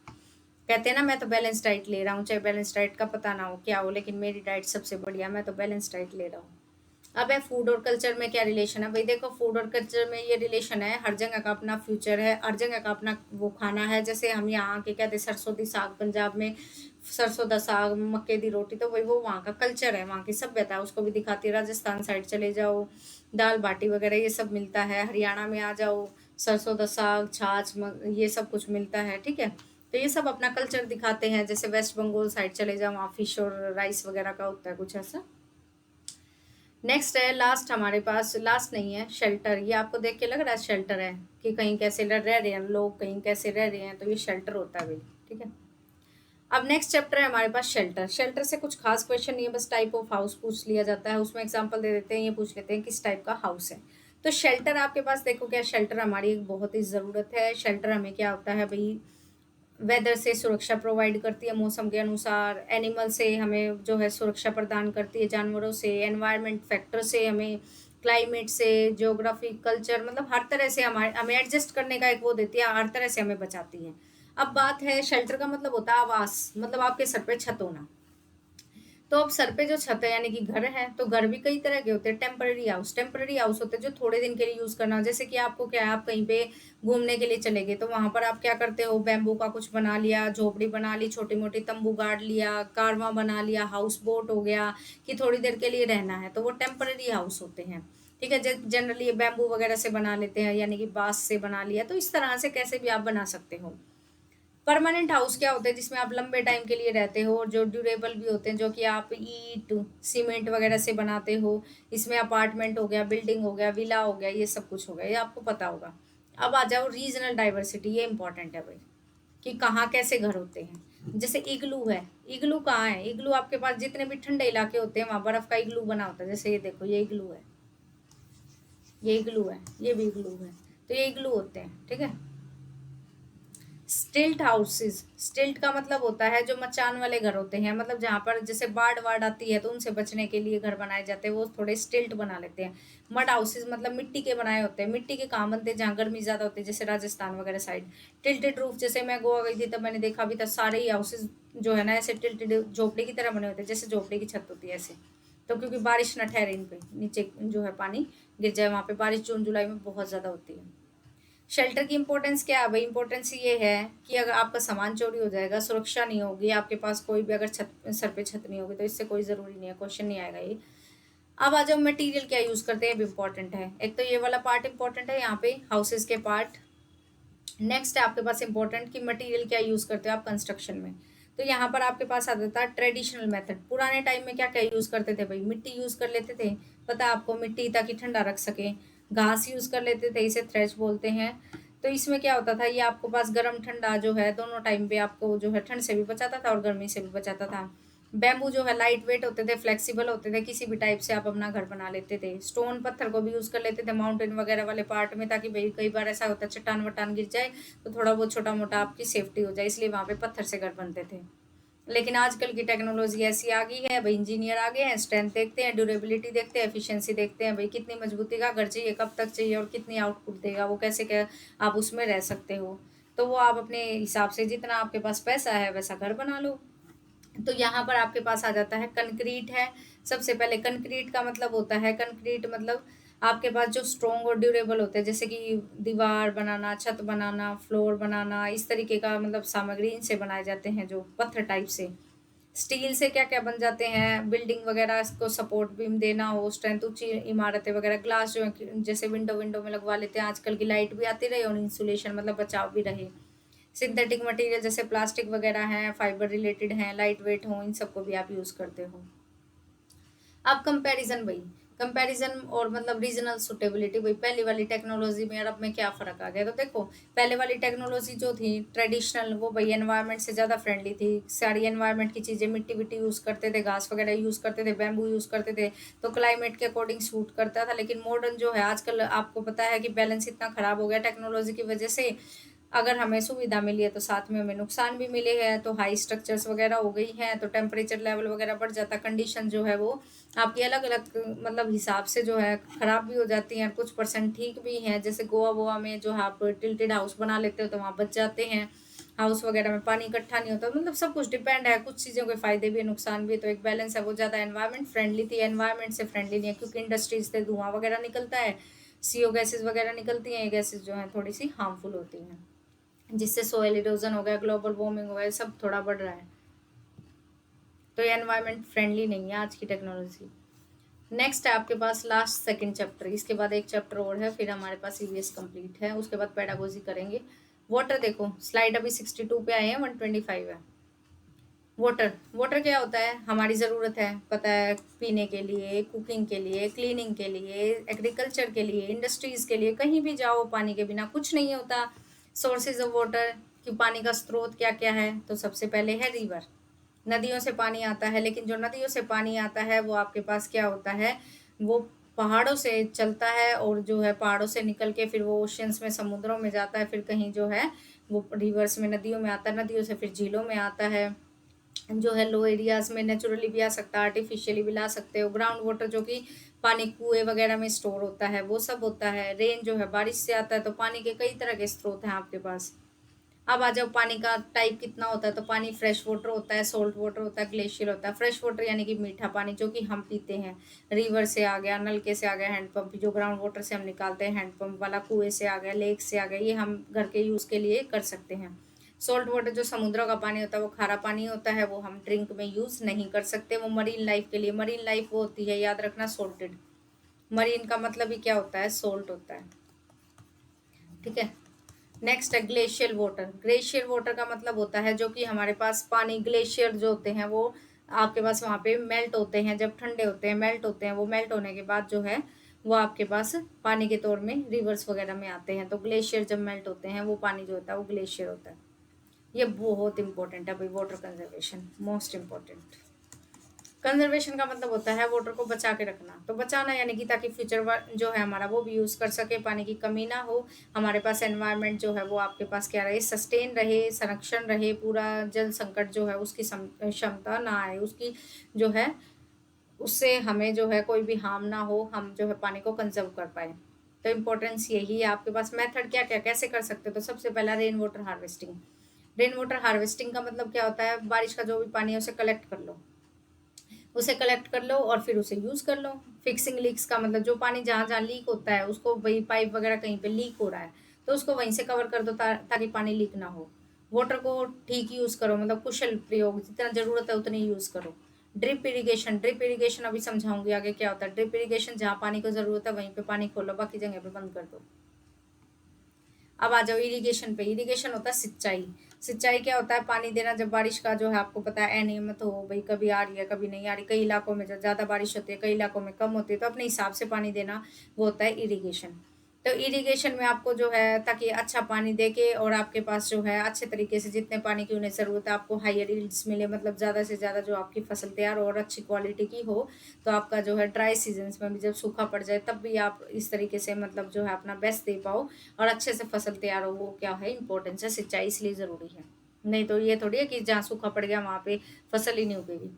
कहते हैं ना मैं तो बैलेंस डाइट ले रहा हूँ, चाहे बैलेंस डाइट का पता ना हो क्या हो, लेकिन मेरी डाइट सबसे बढ़िया, मैं तो बैलेंस डाइट ले रहा हूँ। अब है फूड और कल्चर में क्या रिलेशन है। भाई देखो, फूड और कल्चर में ये रिलेशन है, हर जगह का अपना फ्यूचर है, हर जगह का अपना वो खाना है। जैसे हम यहाँ के कहते हैं सरसों दी साग, पंजाब में सरसों दा साग, मक्के दी रोटी, तो भाई वो वहाँ का कल्चर है, वहाँ की सभ्यता है, उसको भी दिखाती है। राजस्थान साइड चले जाओ, दाल बाटी वगैरह ये सब मिलता है। हरियाणा में आ जाओ, सरसों दा साग, छाछ, ये सब कुछ मिलता है, ठीक है। तो ये सब अपना कल्चर दिखाते हैं। जैसे वेस्ट बंगाल साइड चले जाओ, वहाँ फिश और राइस वगैरह का होता है कुछ ऐसा। नेक्स्ट है लास्ट, हमारे पास लास्ट नहीं है, शेल्टर। ये आपको देख के लग रहा है शेल्टर है, कि कहीं कैसे रह रहे हैं लोग, कहीं कैसे रह रहे हैं, तो ये शेल्टर होता है भाई, ठीक है। अब नेक्स्ट चैप्टर है हमारे पास शेल्टर। शेल्टर से कुछ खास क्वेश्चन नहीं है, बस टाइप ऑफ हाउस पूछ लिया जाता है, उसमें एग्जांपल दे देते हैं, ये पूछ लेते हैं किस टाइप का हाउस है। तो शेल्टर आपके पास देखो क्या, शेल्टर हमारी एक बहुत ही ज़रूरत है। शेल्टर हमें क्या होता है भाई, वेदर से सुरक्षा प्रोवाइड करती है, मौसम के अनुसार। एनिमल से हमें जो है सुरक्षा प्रदान करती है, जानवरों से। एनवायरनमेंट फैक्टर से हमें, क्लाइमेट से, ज्योग्राफी, कल्चर, मतलब हर तरह से हमारे हमें एडजस्ट करने का एक वो देती है, हर तरह से हमें बचाती है। अब बात है शेल्टर का मतलब होता है आवास, मतलब आपके सर पे छत होना। तो अब सर पे जो छत है यानी कि घर है, तो घर भी कई तरह के होते हैं। टेम्पररी हाउस, टेम्पररी हाउस होते हैं जो थोड़े दिन के लिए यूज करना हो। जैसे कि आपको क्या है, आप कहीं पे घूमने के लिए चले गए, तो वहां पर आप क्या करते हो, बैम्बू का कुछ बना लिया, झोपड़ी बना ली, छोटी मोटी तंबू गाड़ लिया, कारवा बना लिया, हाउस बोट हो गया, कि थोड़ी देर के लिए रहना है, तो वो टेम्पररी हाउस होते हैं, ठीक है। जनरली बैम्बू वगैरह से बना लेते हैं, यानी कि बांस से बना लिया, तो इस तरह से कैसे भी आप बना सकते हो। परमानेंट हाउस क्या होते हैं, जिसमें आप लंबे टाइम के लिए रहते हो, और जो ड्यूरेबल भी होते हैं, जो कि आप ईंट सीमेंट वगैरह से बनाते हो। इसमें अपार्टमेंट हो गया, बिल्डिंग हो गया, विला हो गया, ये सब कुछ हो गया, ये आपको पता होगा। अब आ जाओ रीजनल डाइवर्सिटी, ये इंपॉर्टेंट है भाई, कि कहाँ कैसे घर होते हैं। जैसे इग्लू है, इग्लू कहाँ है, इग्लू आपके पास जितने भी ठंडे इलाके होते हैं वहाँ बर्फ का इग्लू बना होता है। जैसे ये देखो, ये इग्लू है, ये इग्लू है, ये भी इग्लू है, तो ये इग्लू होते हैं, ठीक है। स्टिल्ट हाउसेस, स्टिल्ट का मतलब होता है जो मचान वाले घर होते हैं, मतलब जहाँ पर जैसे बाढ़ वाड़ आती है तो उनसे बचने के लिए घर बनाए जाते हैं, वो थोड़े स्टिल्ट बना लेते हैं। मड हाउसेस मतलब मिट्टी के बनाए होते हैं, मिट्टी के कहाँ बनते हैं, जहाँ गर्मी ज़्यादा होती है, जैसे राजस्थान वगैरह साइड। टिल्टेड रूफ, जैसे मैं गोवा गई थी तब मैंने देखा भी था, सारे ही हाउसेज जो है ना ऐसे टिल्टेड झोपड़ी की तरह बने होते हैं, जैसे झोपड़ी की छत होती है ऐसे। तो क्योंकि बारिश न ठहरे इन पे, नीचे जो है पानी गिर जाए, वहाँ पे बारिश जून जुलाई में बहुत ज़्यादा होती है। शेल्टर की इंपॉर्टेंस क्या है भाई, इंपॉर्टेंस ये है कि अगर आपका सामान चोरी हो जाएगा, सुरक्षा नहीं होगी, आपके पास कोई भी अगर छत सर पे छत नहीं होगी, तो इससे कोई ज़रूरी नहीं है, क्वेश्चन नहीं आएगा ये। अब आ जाओ मटेरियल क्या यूज़ करते हैं, भी इंपॉर्टेंट है। एक तो ये वाला पार्ट इंपॉर्टेंट है यहाँ पे, हाउसेज के पार्ट। नेक्स्ट है आपके पास इंपॉर्टेंट कि मटेरियल क्या यूज़ करते हो आप कंस्ट्रक्शन में। तो यहाँ पर आपके पास आ जाता है ट्रेडिशनल मेथड। पुराने टाइम में क्या क्या यूज़ करते थे भाई, मिट्टी यूज़ कर लेते थे, पता है आपको, मिट्टी ताकि ठंडा रख सके। घास यूज़ कर लेते थे, इसे थ्रेश बोलते हैं। तो इसमें क्या होता था, ये आपको पास गर्म ठंडा जो है दोनों टाइम पे आपको जो है ठंड से भी बचाता था और गर्मी से भी बचाता था। बैम्बू जो है लाइट वेट होते थे, फ्लेक्सिबल होते थे, किसी भी टाइप से आप अपना घर बना लेते थे। स्टोन पत्थर को भी यूज़ कर लेते थे माउंटेन वगैरह वाले पार्ट में, ताकि भाई कई बार ऐसा होता है चट्टान वट्टान गिर जाए तो थोड़ा बहुत छोटा मोटा आपकी सेफ्टी हो जाए, इसलिए वहाँ पे पत्थर से घर बनते थे। लेकिन आजकल की टेक्नोलॉजी ऐसी आ गई है भाई, इंजीनियर आ गए हैं, स्ट्रेंथ देखते हैं, ड्यूरेबिलिटी देखते हैं, एफिशिएंसी देखते हैं, भाई कितनी मजबूती का घर चाहिए, कब तक चाहिए और कितनी आउटपुट देगा, वो कैसे क्या आप उसमें रह सकते हो। तो वो आप अपने हिसाब से, जितना आपके पास पैसा है वैसा घर बना लो। तो यहाँ पर आपके पास आ जाता है कंक्रीट है। सबसे पहले कंक्रीट का मतलब होता है, कंक्रीट मतलब आपके पास जो स्ट्रॉन्ग और ड्यूरेबल होते हैं, जैसे कि दीवार बनाना, छत बनाना, फ्लोर बनाना, इस तरीके का मतलब सामग्री इनसे बनाए जाते हैं, जो पत्थर टाइप से। स्टील से क्या क्या बन जाते हैं, बिल्डिंग वगैरह को सपोर्ट बीम देना हो, स्ट्रेंथ, ऊंची इमारतें वगैरह, ग्लास जो है जैसे विंडो विंडो में लगवा लेते हैं, आजकल की लाइट भी आती रहे और इंसुलेशन मतलब बचाव भी रहे। सिंथेटिक मटेरियल जैसे प्लास्टिक वगैरह हैं, फाइबर रिलेटेड हैं, लाइट वेट हो, इन सबको भी आप यूज़ करते हो। अब कंपैरिजन भाई, कंपैरिजन और मतलब रीजनल सुटेबिलिटी भाई, पहले वाली टेक्नोलॉजी में और अब में क्या फ़र्क आ गया। तो देखो, पहले वाली टेक्नोलॉजी जो थी ट्रेडिशनल, वो भाई एनवायरनमेंट से ज़्यादा फ्रेंडली थी, सारी एनवायरनमेंट की चीज़ें, मिट्टी विट्टी यूज़ करते थे, घास वगैरह यूज़ करते थे, बैम्बू यूज़ करते थे, तो क्लाइमेट के अकॉर्डिंग सूट करता था। लेकिन मॉडर्न जो है आजकल, आपको पता है कि बैलेंस इतना ख़राब हो गया टेक्नोलॉजी की वजह से। अगर हमें सुविधा मिली है तो साथ में हमें नुकसान भी मिले हैं, तो हाई स्ट्रक्चर्स वगैरह हो गई हैं, तो टेम्परेचर लेवल वगैरह बढ़ जाता है, कंडीशन जो है वो आपकी अलग अलग मतलब हिसाब से जो है ख़राब भी हो जाती हैं, कुछ परसेंट ठीक भी हैं। जैसे गोवा वोवा में जो है आप टिल्टेड हाउस बना लेते हो तो वहाँ बच जाते हैं, हाउस वगैरह में पानी इकट्ठा नहीं होता, मतलब सब कुछ डिपेंड है, कुछ चीज़ों के फ़ायदे भी है, नुकसान भी है, तो एक बैलेंस है। वो ज़्यादा एनवायरनमेंट फ्रेंडली थी, एनवायरनमेंट से फ्रेंडली नहीं है, क्योंकि इंडस्ट्रीज से धुआं वगैरह निकलता है, CO गैसेज वगैरह निकलती हैं, ये गैसेज जो हैं थोड़ी सी हार्मफुल होती हैं, जिससे सोयल इरोजन हो गया, ग्लोबल वार्मिंग हो गया, सब थोड़ा बढ़ रहा है। तो ये एनवायरनमेंट फ्रेंडली नहीं है आज की टेक्नोलॉजी। नेक्स्ट है आपके पास लास्ट सेकंड चैप्टर, इसके बाद एक चैप्टर और है, फिर हमारे पास EVS कंप्लीट है, उसके बाद पेडागोजी करेंगे। वाटर देखो, स्लाइड अभी 62 पे आए हैं, 125 है। वाटर, वाटर क्या होता है, हमारी ज़रूरत है, पता है, पीने के लिए, कुकिंग के लिए, क्लीनिंग के लिए, एग्रीकल्चर के लिए, इंडस्ट्रीज़ के लिए, कहीं भी जाओ पानी के बिना कुछ नहीं होता। सोर्सेज ऑफ वाटर, कि पानी का स्रोत क्या क्या है, तो सबसे पहले है रिवर, नदियों से पानी आता है। लेकिन जो नदियों से पानी आता है वो आपके पास क्या होता है, वो पहाड़ों से चलता है, और जो है पहाड़ों से निकल के फिर वो ओशियंस में, समुद्रों में जाता है, फिर कहीं जो है वो रिवर्स में नदियों में आता है, नदियों से फिर झीलों में आता है, जो है लो एरियाज में नेचुरली भी आ सकता है, आर्टिफिशियली भी ला सकते हो। ग्राउंड वाटर जो कि पानी कुएं वगैरह में स्टोर होता है, वो सब होता है। रेन जो है बारिश से आता है, तो पानी के कई तरह के स्रोत हैं आपके पास। अब आ जाओ, पानी का टाइप कितना होता है, तो पानी फ्रेश वाटर होता है, सोल्ट वाटर होता है, ग्लेशियर होता है। फ्रेश वाटर यानी कि मीठा पानी, जो कि हम पीते हैं, रिवर से आ गया, नलके से आ गया, हैंडपम्प, जो ग्राउंड वाटर से हम निकालते हैं हैंडपम्प वाला, कुएं से आ गया, लेक से आ गया, ये हम घर के यूज़ के लिए कर सकते हैं। सॉल्ट वाटर जो समुद्रों का पानी होता है, वो खारा पानी होता है, वो हम ड्रिंक में यूज़ नहीं कर सकते, वो मरीन लाइफ के लिए, मरीन लाइफ वो होती है, याद रखना, सोल्टेड। मरीन का मतलब ही क्या होता है, सोल्ट होता है, ठीक है। नेक्स्ट है ग्लेशियल वाटर। ग्लेशियल वाटर का मतलब होता है जो कि हमारे पास पानी, ग्लेशियर जो होते हैं वो आपके पास वहाँ पे मेल्ट होते हैं, जब ठंडे होते हैं मेल्ट होते हैं, वो मेल्ट होने के बाद जो है वो आपके पास पानी के तौर में रिवर्स वगैरह में आते हैं। तो ग्लेशियर जब मेल्ट होते हैं, वो पानी जो होता है वो ग्लेशियर होता है। ये बहुत इंपॉर्टेंट है भाई, water conservation most important. Conservation का मतलब होता है वाटर को बचा के रखना, तो बचाना यानी कि ताकि फ्यूचर जो है हमारा वो भी यूज़ कर सके, पानी की कमी ना हो, हमारे पास एनवायरनमेंट जो है वो आपके पास क्या रहे, सस्टेन रहे, संरक्षण रहे, पूरा जल संकट जो है उसकी क्षमता ना आए, उसकी जो है उससे हमें जो है कोई भी हार्म ना हो, हम जो है पानी को कंजर्व कर पाए। तो इम्पोर्टेंस यही है। आपके पास मेथड क्या क्या कैसे कर सकते हो, तो सबसे पहला rain water harvesting. Rain water harvesting का मतलब क्या होता है, बारिश का जो भी पानी है उसे कलेक्ट कर लो, उसे कलेक्ट कर लो और फिर उसे यूज़ कर लो। फिक्सिंग लीक्स का मतलब जो पानी जहाँ जहाँ लीक होता है, उसको वही पाइप वगैरह कहीं पे लीक हो रहा है तो उसको वहीं से कवर कर दो, ताकि पानी लीक ना हो। वाटर को ठीक यूज़ करो, मतलब कुशल प्रयोग, जितना ज़रूरत है उतनी यूज़ करो। ड्रिप इरीगेशन, ड्रिप इरीगेशन अभी समझाऊंगी आगे क्या होता है। ड्रिप इरीगेशन, जहाँ पानी को ज़रूरत है वहीं पे पानी खोलो, बाकी जगह पे बंद कर दो। अब आ जाओ इरिगेशन पे। इरिगेशन होता है सिंचाई। सिंचाई क्या होता है, पानी देना। जब बारिश का जो है आपको पता है अनियमित हो, भाई कभी आ रही है कभी नहीं आ रही, कई इलाकों में जब ज़्यादा बारिश होती है, कई इलाकों में कम होती है, तो अपने हिसाब से पानी देना, वो होता है इरिगेशन। तो इरिगेशन में आपको जो है ताकि अच्छा पानी दे के और आपके पास जो है अच्छे तरीके से जितने पानी की उन्हें ज़रूरत है, आपको हायर यील्ड्स मिले, मतलब ज़्यादा से ज़्यादा जो आपकी फसल तैयार हो और अच्छी क्वालिटी की हो, तो आपका जो है ड्राई सीजन्स में भी जब सूखा पड़ जाए तब भी आप इस तरीके से मतलब जो है अपना बेस्ट दे पाओ और अच्छे से फसल तैयार हो, वो क्या है, इंपॉर्टेंस है, सिंचाई इसलिए ज़रूरी है। नहीं तो ये थोड़ी है कि जहाँ सूखा पड़ गया वहाँ पे फसल ही नहीं उगेगी।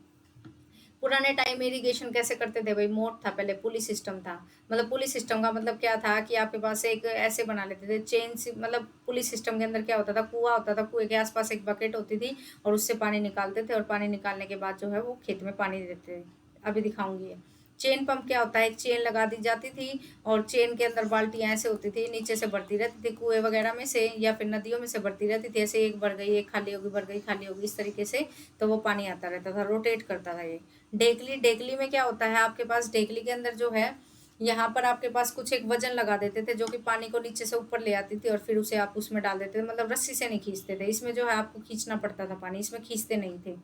पुराने टाइम में इरिगेशन कैसे करते थे भाई, मोट था पहले, पुली सिस्टम था। मतलब पुली सिस्टम का मतलब क्या था कि आपके पास एक ऐसे बना लेते थे चेन से, मतलब पुली सिस्टम के अंदर क्या होता था, कुआं होता था, कुएं के आसपास एक बकेट होती थी और उससे पानी निकालते थे और पानी निकालने के बाद जो है वो खेत में पानी देते थे। अभी दिखाऊंगी ये। चेन पंप क्या होता है, एक चेन लगा दी जाती थी और चेन के अंदर बाल्टियां ऐसे होती थी, नीचे से भरती रहती थी कुएं वगैरह में से या फिर नदियों में से भरती रहती थी, ऐसे एक भर गई एक खाली होगी, भर गई खाली होगी, इस तरीके से। तो वो पानी आता रहता था, रोटेट करता था ये। डेकली, डेकली में क्या होता है आपके पास, डेकली के अंदर जो है यहाँ पर आपके पास कुछ एक वजन लगा देते थे जो कि पानी को नीचे से ऊपर ले आती थी और फिर उसे आप उसमें डाल देते थे, मतलब रस्सी से नहीं खींचते थे, इसमें जो है आपको खींचना पड़ता था पानी, इसमें खींचते नहीं थे।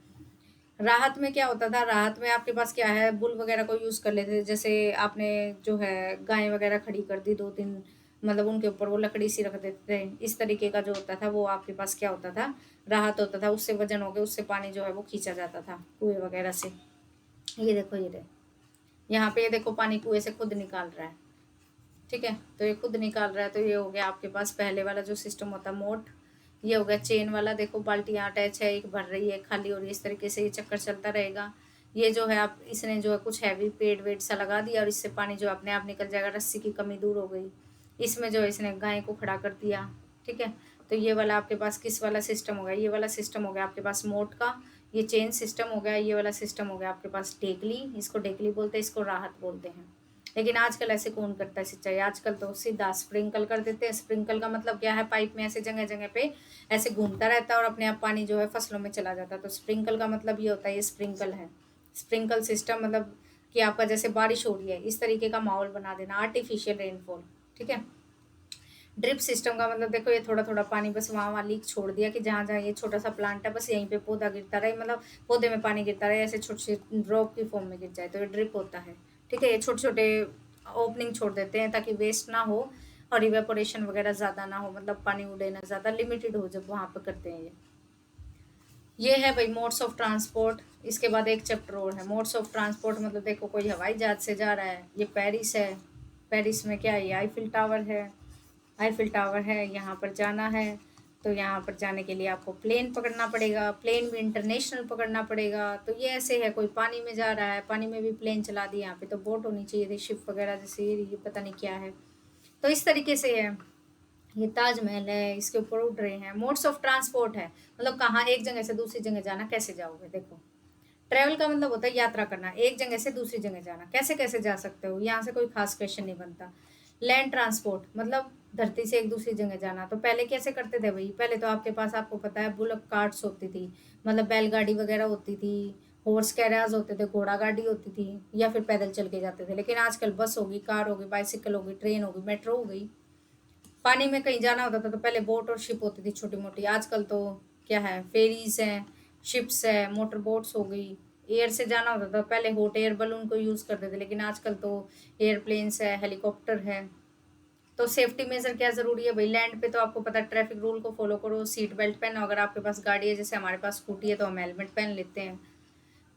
राहत में क्या होता था, राहत में आपके पास क्या है, बुल वगैरह को यूज कर लेते थे, जैसे आपने जो है गाय वगैरह खड़ी कर दी दो तीन, मतलब उनके ऊपर वो लकड़ी सी रख देते थे, इस तरीके का जो होता था वो आपके पास क्या होता था, राहत होता था, उससे वजन हो गया, उससे पानी जो है वो खींचा जाता था कुएं वगैरह से। ये देखो ये यहाँ पे ये देखो पानी कुएं से खुद निकाल रहा है, ठीक है। तो ये खुद निकाल रहा है, तो ये हो गया आपके पास पहले वाला जो सिस्टम होता है मोट। ये हो गया चेन वाला, देखो बाल्टियाँ अटैच है, एक भर रही है खाली हो रही है, इस तरीके से ये चक्कर चलता रहेगा। ये जो है आप इसने जो है कुछ हैवी पेड़ वेट सा लगा दिया और इससे पानी जो अपने आप निकल जाएगा, रस्सी की कमी दूर हो गई। इसमें जो है इसने गाय को खड़ा कर दिया, ठीक है। तो ये वाला आपके पास किस वाला सिस्टम हो गया, ये वाला सिस्टम हो गया आपके पास मोट का। ये चेन सिस्टम हो गया, ये वाला सिस्टम हो गया आपके पास डेकली, इसको डेकली बोलते हैं, इसको राहत बोलते हैं। लेकिन आजकल ऐसे कौन करता है सिंचाई, आजकल तो सीधा स्प्रिंकल कर देते हैं। स्प्रिंकल का मतलब क्या है, पाइप में ऐसे जगह जगह पे ऐसे घूमता रहता है और अपने आप पानी जो है फसलों में चला जाता है। तो स्प्रिंकल का मतलब ये होता है, ये स्प्रिंकल है। स्प्रिंकल सिस्टम मतलब कि आपका जैसे बारिश हो रही है इस तरीके का माहौल बना देना, आर्टिफिशियल रेनफॉल, ठीक है। ड्रिप सिस्टम का मतलब देखो, ये थोड़ा थोड़ा पानी बस वहाँ वहाँ लीक छोड़ दिया कि जहाँ जहाँ ये छोटा सा प्लांट है बस यहीं पे पौधा गिरता रहे, मतलब पौधे में पानी गिरता रहे, ऐसे छोटे छोटे ड्रॉप की फॉर्म में गिर जाए, तो ये ड्रिप होता है, ठीक है। ये छोटे छोटे ओपनिंग छोड़ देते हैं ताकि वेस्ट ना हो और इवेपोरेशन वगैरह ज़्यादा ना हो, मतलब पानी उड़े ना ज़्यादा, लिमिटेड हो जब वहाँ पे करते हैं ये है भाई मोड्स ऑफ ट्रांसपोर्ट। इसके बाद एक चैप्टर और है मोड्स ऑफ ट्रांसपोर्ट, मतलब देखो कोई हवाई जहाज से जा रहा है, ये पेरिस है, पेरिस में क्या है, ये आईफिल टावर है, आईफिल टावर है, यहाँ पर जाना है। तो यहाँ पर जाने के लिए आपको प्लेन पकड़ना पड़ेगा, प्लेन भी इंटरनेशनल पकड़ना पड़ेगा। तो ये ऐसे है, कोई पानी में जा रहा है, पानी में भी प्लेन चला दी, यहाँ पे तो बोट होनी चाहिए थी, शिप वगैरह जैसे, ये पता नहीं क्या है। तो इस तरीके से है। ये ताजमहल है, इसके ऊपर उड़ रहे हैं, मोड्स ऑफ ट्रांसपोर्ट है, मतलब कहाँ एक जगह से दूसरी जगह जाना, कैसे जाओगे। देखो ट्रैवल का मतलब होता है यात्रा करना, एक जगह से दूसरी जगह जाना, कैसे कैसे जा सकते हो, यहाँ से कोई खास क्वेश्चन नहीं बनता। लैंड ट्रांसपोर्ट मतलब धरती से एक दूसरी जगह जाना। तो पहले कैसे करते थे भाई, पहले तो आपके पास आपको पता है बुलक कार्ट्स होती थी, मतलब बैलगाड़ी वगैरह होती थी, हॉर्स कैरियर्स होते थे, घोड़ा गाड़ी होती थी, या फिर पैदल चल के जाते थे। लेकिन आजकल बस होगी, कार होगी, बाइसिकल होगी, ट्रेन होगी, मेट्रो हो गई। पानी में कहीं जाना होता था तो पहले बोट और शिप होती थी छोटी मोटी, आजकल तो क्या है, फेरीज हैं, शिप्स है, मोटर बोट्स हो गई। एयर से जाना होता था पहले हॉट एयर बलून को यूज़ करते थे, लेकिन आजकल तो एयरप्लेन्स है, हेलीकॉप्टर है। तो सेफ्टी मेजर क्या ज़रूरी है भाई, लैंड पे तो आपको पता है ट्रैफिक रूल को फॉलो करो, सीट बेल्ट पहनो, अगर आपके पास गाड़ी है जैसे हमारे पास स्कूटी है तो हम हेलमेट पहन लेते हैं।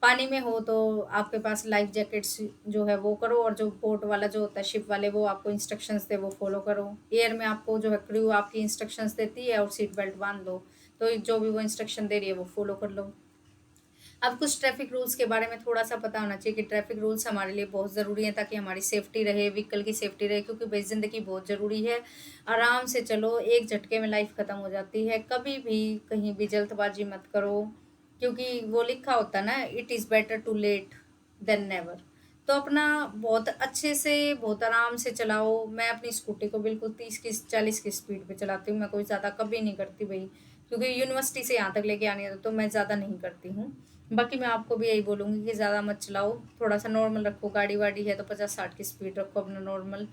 पानी में हो तो आपके पास लाइफ जैकेट्स जो है वो करो, और जो बोट वाला जो होता है शिप वाले वो आपको इंस्ट्रक्शंस दे वो फॉलो करो। एयर में आपको जो है क्रू आपकी इंस्ट्रक्शंस देती है और सीट बेल्ट बांध लो, तो जो भी वो इंस्ट्रक्शन दे रही है वो फॉलो कर लो। अब कुछ ट्रैफिक रूल्स के बारे में थोड़ा सा पता होना चाहिए कि ट्रैफिक रूल्स हमारे लिए बहुत ज़रूरी है ताकि हमारी सेफ्टी रहे, व्हीकल की सेफ्टी रहे, क्योंकि भाई ज़िंदगी बहुत ज़रूरी है। आराम से चलो, एक झटके में लाइफ ख़त्म हो जाती है, कभी भी कहीं भी जल्दबाजी मत करो, क्योंकि वो लिखा होता है ना, it is better to late than never. तो अपना बहुत अच्छे से बहुत आराम से चलाओ। मैं अपनी स्कूटी को बिल्कुल 30 की 40 की स्पीड पे चलाती हूँ, मैं कोई ज़्यादा कभी नहीं करती भाई, क्योंकि यूनिवर्सिटी से यहाँ तक लेके आनी है तो मैं ज़्यादा नहीं करती हूँ। बाकी मैं आपको भी यही बोलूँगी कि ज़्यादा मत चलाओ, थोड़ा सा नॉर्मल रखो, गाड़ी वाड़ी है तो 50-60 की स्पीड रखो अपना नॉर्मल।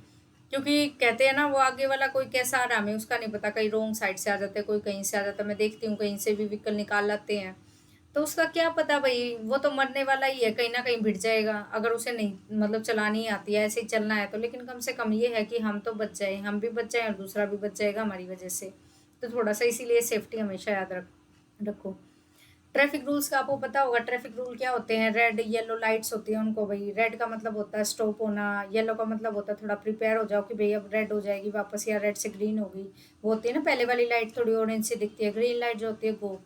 क्योंकि कहते हैं ना, वो आगे वाला कोई कैसा आ रहा है हमें उसका नहीं पता, कहीं रॉन्ग साइड से आ जाते हैं, कोई कहीं से आ जाता है, मैं देखती हूँ कहीं से भी व्हीकल निकाल लाते हैं। तो उसका क्या पता भाई, वो तो मरने वाला ही है, कहीं ना कहीं भिड़ जाएगा, अगर उसे नहीं मतलब चलानी ही आती है, ऐसे ही चलना है तो। लेकिन कम से कम ये है कि हम तो बच जाए, हम भी बच जाए और दूसरा भी बच जाएगा हमारी वजह से। तो थोड़ा सा इसीलिए सेफ्टी हमेशा याद रखो। ट्रैफिक रूल्स का आपको पता होगा, ट्रैफिक रूल क्या होते हैं, रेड येलो लाइट्स होती हैं उनको भाई, रेड का मतलब होता है स्टॉप होना, येलो का मतलब होता है थोड़ा प्रिपेयर हो जाओ कि भाई अब रेड हो जाएगी वापस, या रेड से ग्रीन होगी। वो होती है ना पहले वाली लाइट थोड़ी ऑरेंज से दिखती है, ग्रीन लाइट जो होती है गो।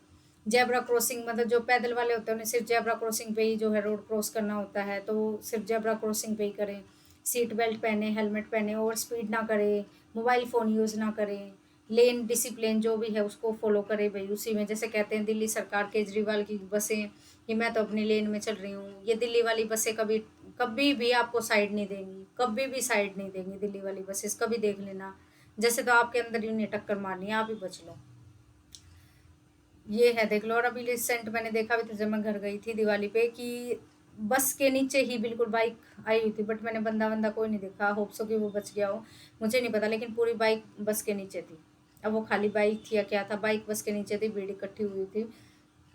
जेब्रा क्रॉसिंग मतलब जो पैदल वाले होते हैं उन्हें सिर्फ जेब्रा क्रॉसिंग पे ही जो है रोड क्रॉस करना होता है, तो सिर्फ जेब्रा क्रॉसिंग पे ही करें। सीट बेल्ट पहने, हेलमेट पहने, ओवर स्पीड ना करें, मोबाइल फ़ोन यूज़ ना करें, लेन डिसिप्लिन जो भी है उसको फॉलो करें भाई उसी में। जैसे कहते हैं दिल्ली सरकार, केजरीवाल की बसें कि मैं तो अपनी लेन में चल रही हूँ, ये दिल्ली वाली बसें कभी कभी भी आपको साइड नहीं देंगी, कभी भी साइड नहीं देंगी दिल्ली वाली बसेस, कभी देख लेना। जैसे तो आपके अंदर ही उन्हें टक्कर मारनी है, आप ही बच लो। ये है देख लो। और अभी रिसेंट मैंने देखा भी था जब मैं घर गई थी दिवाली पे कि बस के नीचे ही बिल्कुल बाइक आई हुई थी, बट मैंने बंदा बंदा कोई नहीं देखा, होप सो कि वो बच गया हो, मुझे नहीं पता, लेकिन पूरी बाइक बस के नीचे थी। अब वो खाली बाइक थी या क्या था, बाइक बस के नीचे थी, भीड़ इकट्ठी हुई थी।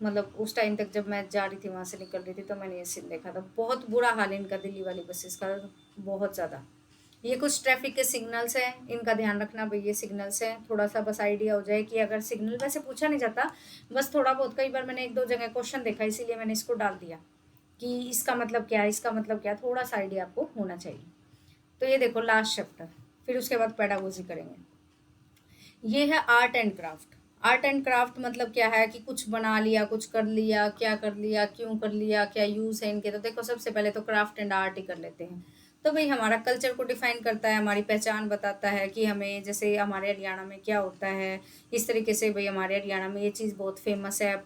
मतलब उस टाइम तक जब मैं जा रही थी वहाँ से निकल रही थी तो मैंने ये सीन देखा था। बहुत बुरा हाल है इनका दिल्ली वाली बसेस का, बहुत ज़्यादा। ये कुछ ट्रैफिक के सिग्नल्स हैं, इनका ध्यान रखना भाई, ये सिग्नल्स हैं, थोड़ा सा बस आइडिया हो जाए कि अगर सिग्नल, वैसे पूछा नहीं जाता, बस थोड़ा बहुत, कई बार मैंने एक दो जगह क्वेश्चन देखा इसीलिए मैंने इसको डाल दिया कि इसका मतलब क्या है, इसका मतलब क्या है, थोड़ा सा आइडिया आपको होना चाहिए। तो ये देखो लास्ट चैप्टर, फिर उसके बाद पेडागोजी करेंगे। ये है art and craft. Art and craft मतलब क्या है कि कुछ बना लिया, कुछ कर लिया, क्या कर लिया, क्यों कर लिया, क्या यूज़ है इनके। तो देखो सबसे पहले तो क्राफ्ट एंड आर्ट ही कर लेते हैं। तो भाई हमारा कल्चर को डिफाइन करता है, हमारी पहचान बताता है कि हमें, जैसे हमारे हरियाणा में क्या होता है, इस तरीके से भाई हमारे हरियाणा में ये चीज़ बहुत फेमस है।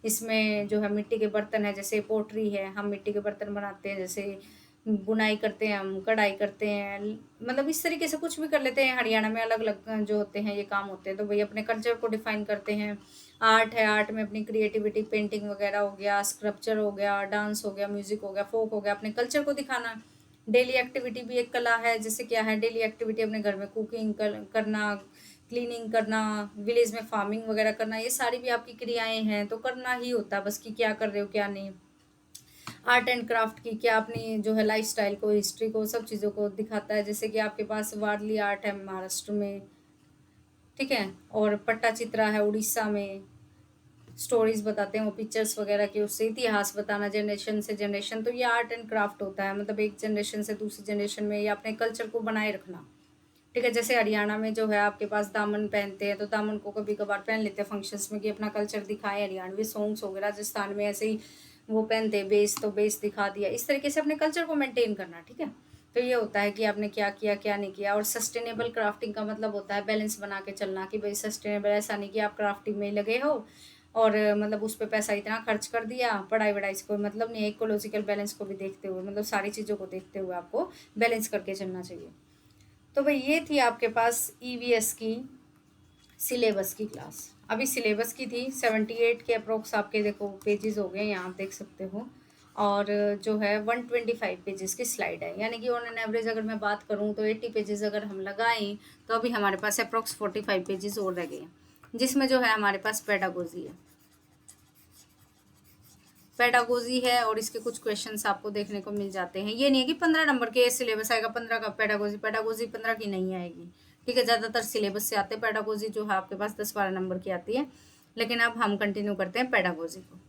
इसमें जो है मिट्टी के बर्तन है, जैसे पोट्री है, हम मिट्टी के बर्तन बनाते हैं, जैसे बुनाई करते हैं, हम कढ़ाई करते हैं, मतलब इस तरीके से कुछ भी कर लेते हैं। हरियाणा में अलग अलग जो होते हैं ये काम होते हैं, तो भाई अपने कल्चर को डिफाइन करते हैं। आर्ट है, आर्ट में अपनी क्रिएटिविटी, पेंटिंग वगैरह हो गया, स्क्रप्चर हो गया, डांस हो गया, म्यूजिक हो गया, फोक हो गया, अपने कल्चर को दिखाना। डेली एक्टिविटी भी एक कला है, जैसे क्या है, डेली एक्टिविटी अपने घर में कुकिंग करना, क्लीनिंग करना, विलेज में फार्मिंग वगैरह करना, ये सारी भी आपकी क्रियाएं हैं, तो करना ही होता है बस कि क्या कर रहे हो क्या नहीं। आर्ट एंड क्राफ्ट की क्या अपनी जो है लाइफस्टाइल को, हिस्ट्री को, सब चीज़ों को दिखाता है। जैसे कि आपके पास वारली आर्ट है महाराष्ट्र में, ठीक है, और पट्टा चित्रा है उड़ीसा में। स्टोरीज बताते हैं वो पिक्चर्स वगैरह के, उससे इतिहास बताना जनरेशन से जनरेशन, तो ये आर्ट एंड क्राफ्ट होता है, मतलब एक जनरेशन से दूसरी जनरेशन में ये अपने कल्चर को बनाए रखना। ठीक है, जैसे हरियाणा में जो है आपके पास दामन पहनते हैं, तो दामन को कभी कभार पहन लेते हैं फंक्शंस में कि अपना कल्चर दिखाएं, हरियाणवी सॉन्ग्स हो गए, राजस्थान में ऐसे ही वो पहनते हैं बेस, तो बेस दिखा दिया, इस तरीके से अपने कल्चर को मेंटेन करना। ठीक है, तो ये होता है कि आपने क्या किया क्या नहीं किया। और सस्टेनेबल क्राफ्टिंग का मतलब होता है बैलेंस बना के चलना, कि भाई सस्टेनेबल ऐसा नहीं कि आप क्राफ्टिंग में ही लगे हो और मतलब उस पर पैसा इतना खर्च कर दिया, पढ़ाई वढ़ाई से कोई मतलब नहीं है। इकोलॉजिकल बैलेंस को भी देखते हुए, मतलब सारी चीज़ों को देखते हुए आपको बैलेंस करके चलना चाहिए। तो भाई ये थी आपके पास ईवीएस की सिलेबस की क्लास। अभी सिलेबस की थी 78 के अप्रोक्स, आपके देखो पेजेस हो गए यहाँ आप देख सकते हो। और जो है 125 पेजेस की स्लाइड है, यानी कि ऑन एन एवरेज अगर मैं बात करूँ तो 80 पेजेस अगर हम लगाएं, तो अभी हमारे पास अप्रोक्स 45 पेजेस और रह गए हैं, जिसमें जो है हमारे पास पेडागोजी है। पेडागोजी है और इसके कुछ क्वेश्चंस आपको देखने को मिल जाते हैं। ये नहीं है कि 15 नंबर के सिलेबस आएगा, 15 का पेडागोजी, पेडागोजी 15 की नहीं आएगी। ठीक है, ज़्यादातर सिलेबस से आते हैं, पेडागोजी जो है आपके पास 10-12 नंबर की आती है। लेकिन अब हम कंटिन्यू करते हैं पेडागोजी को।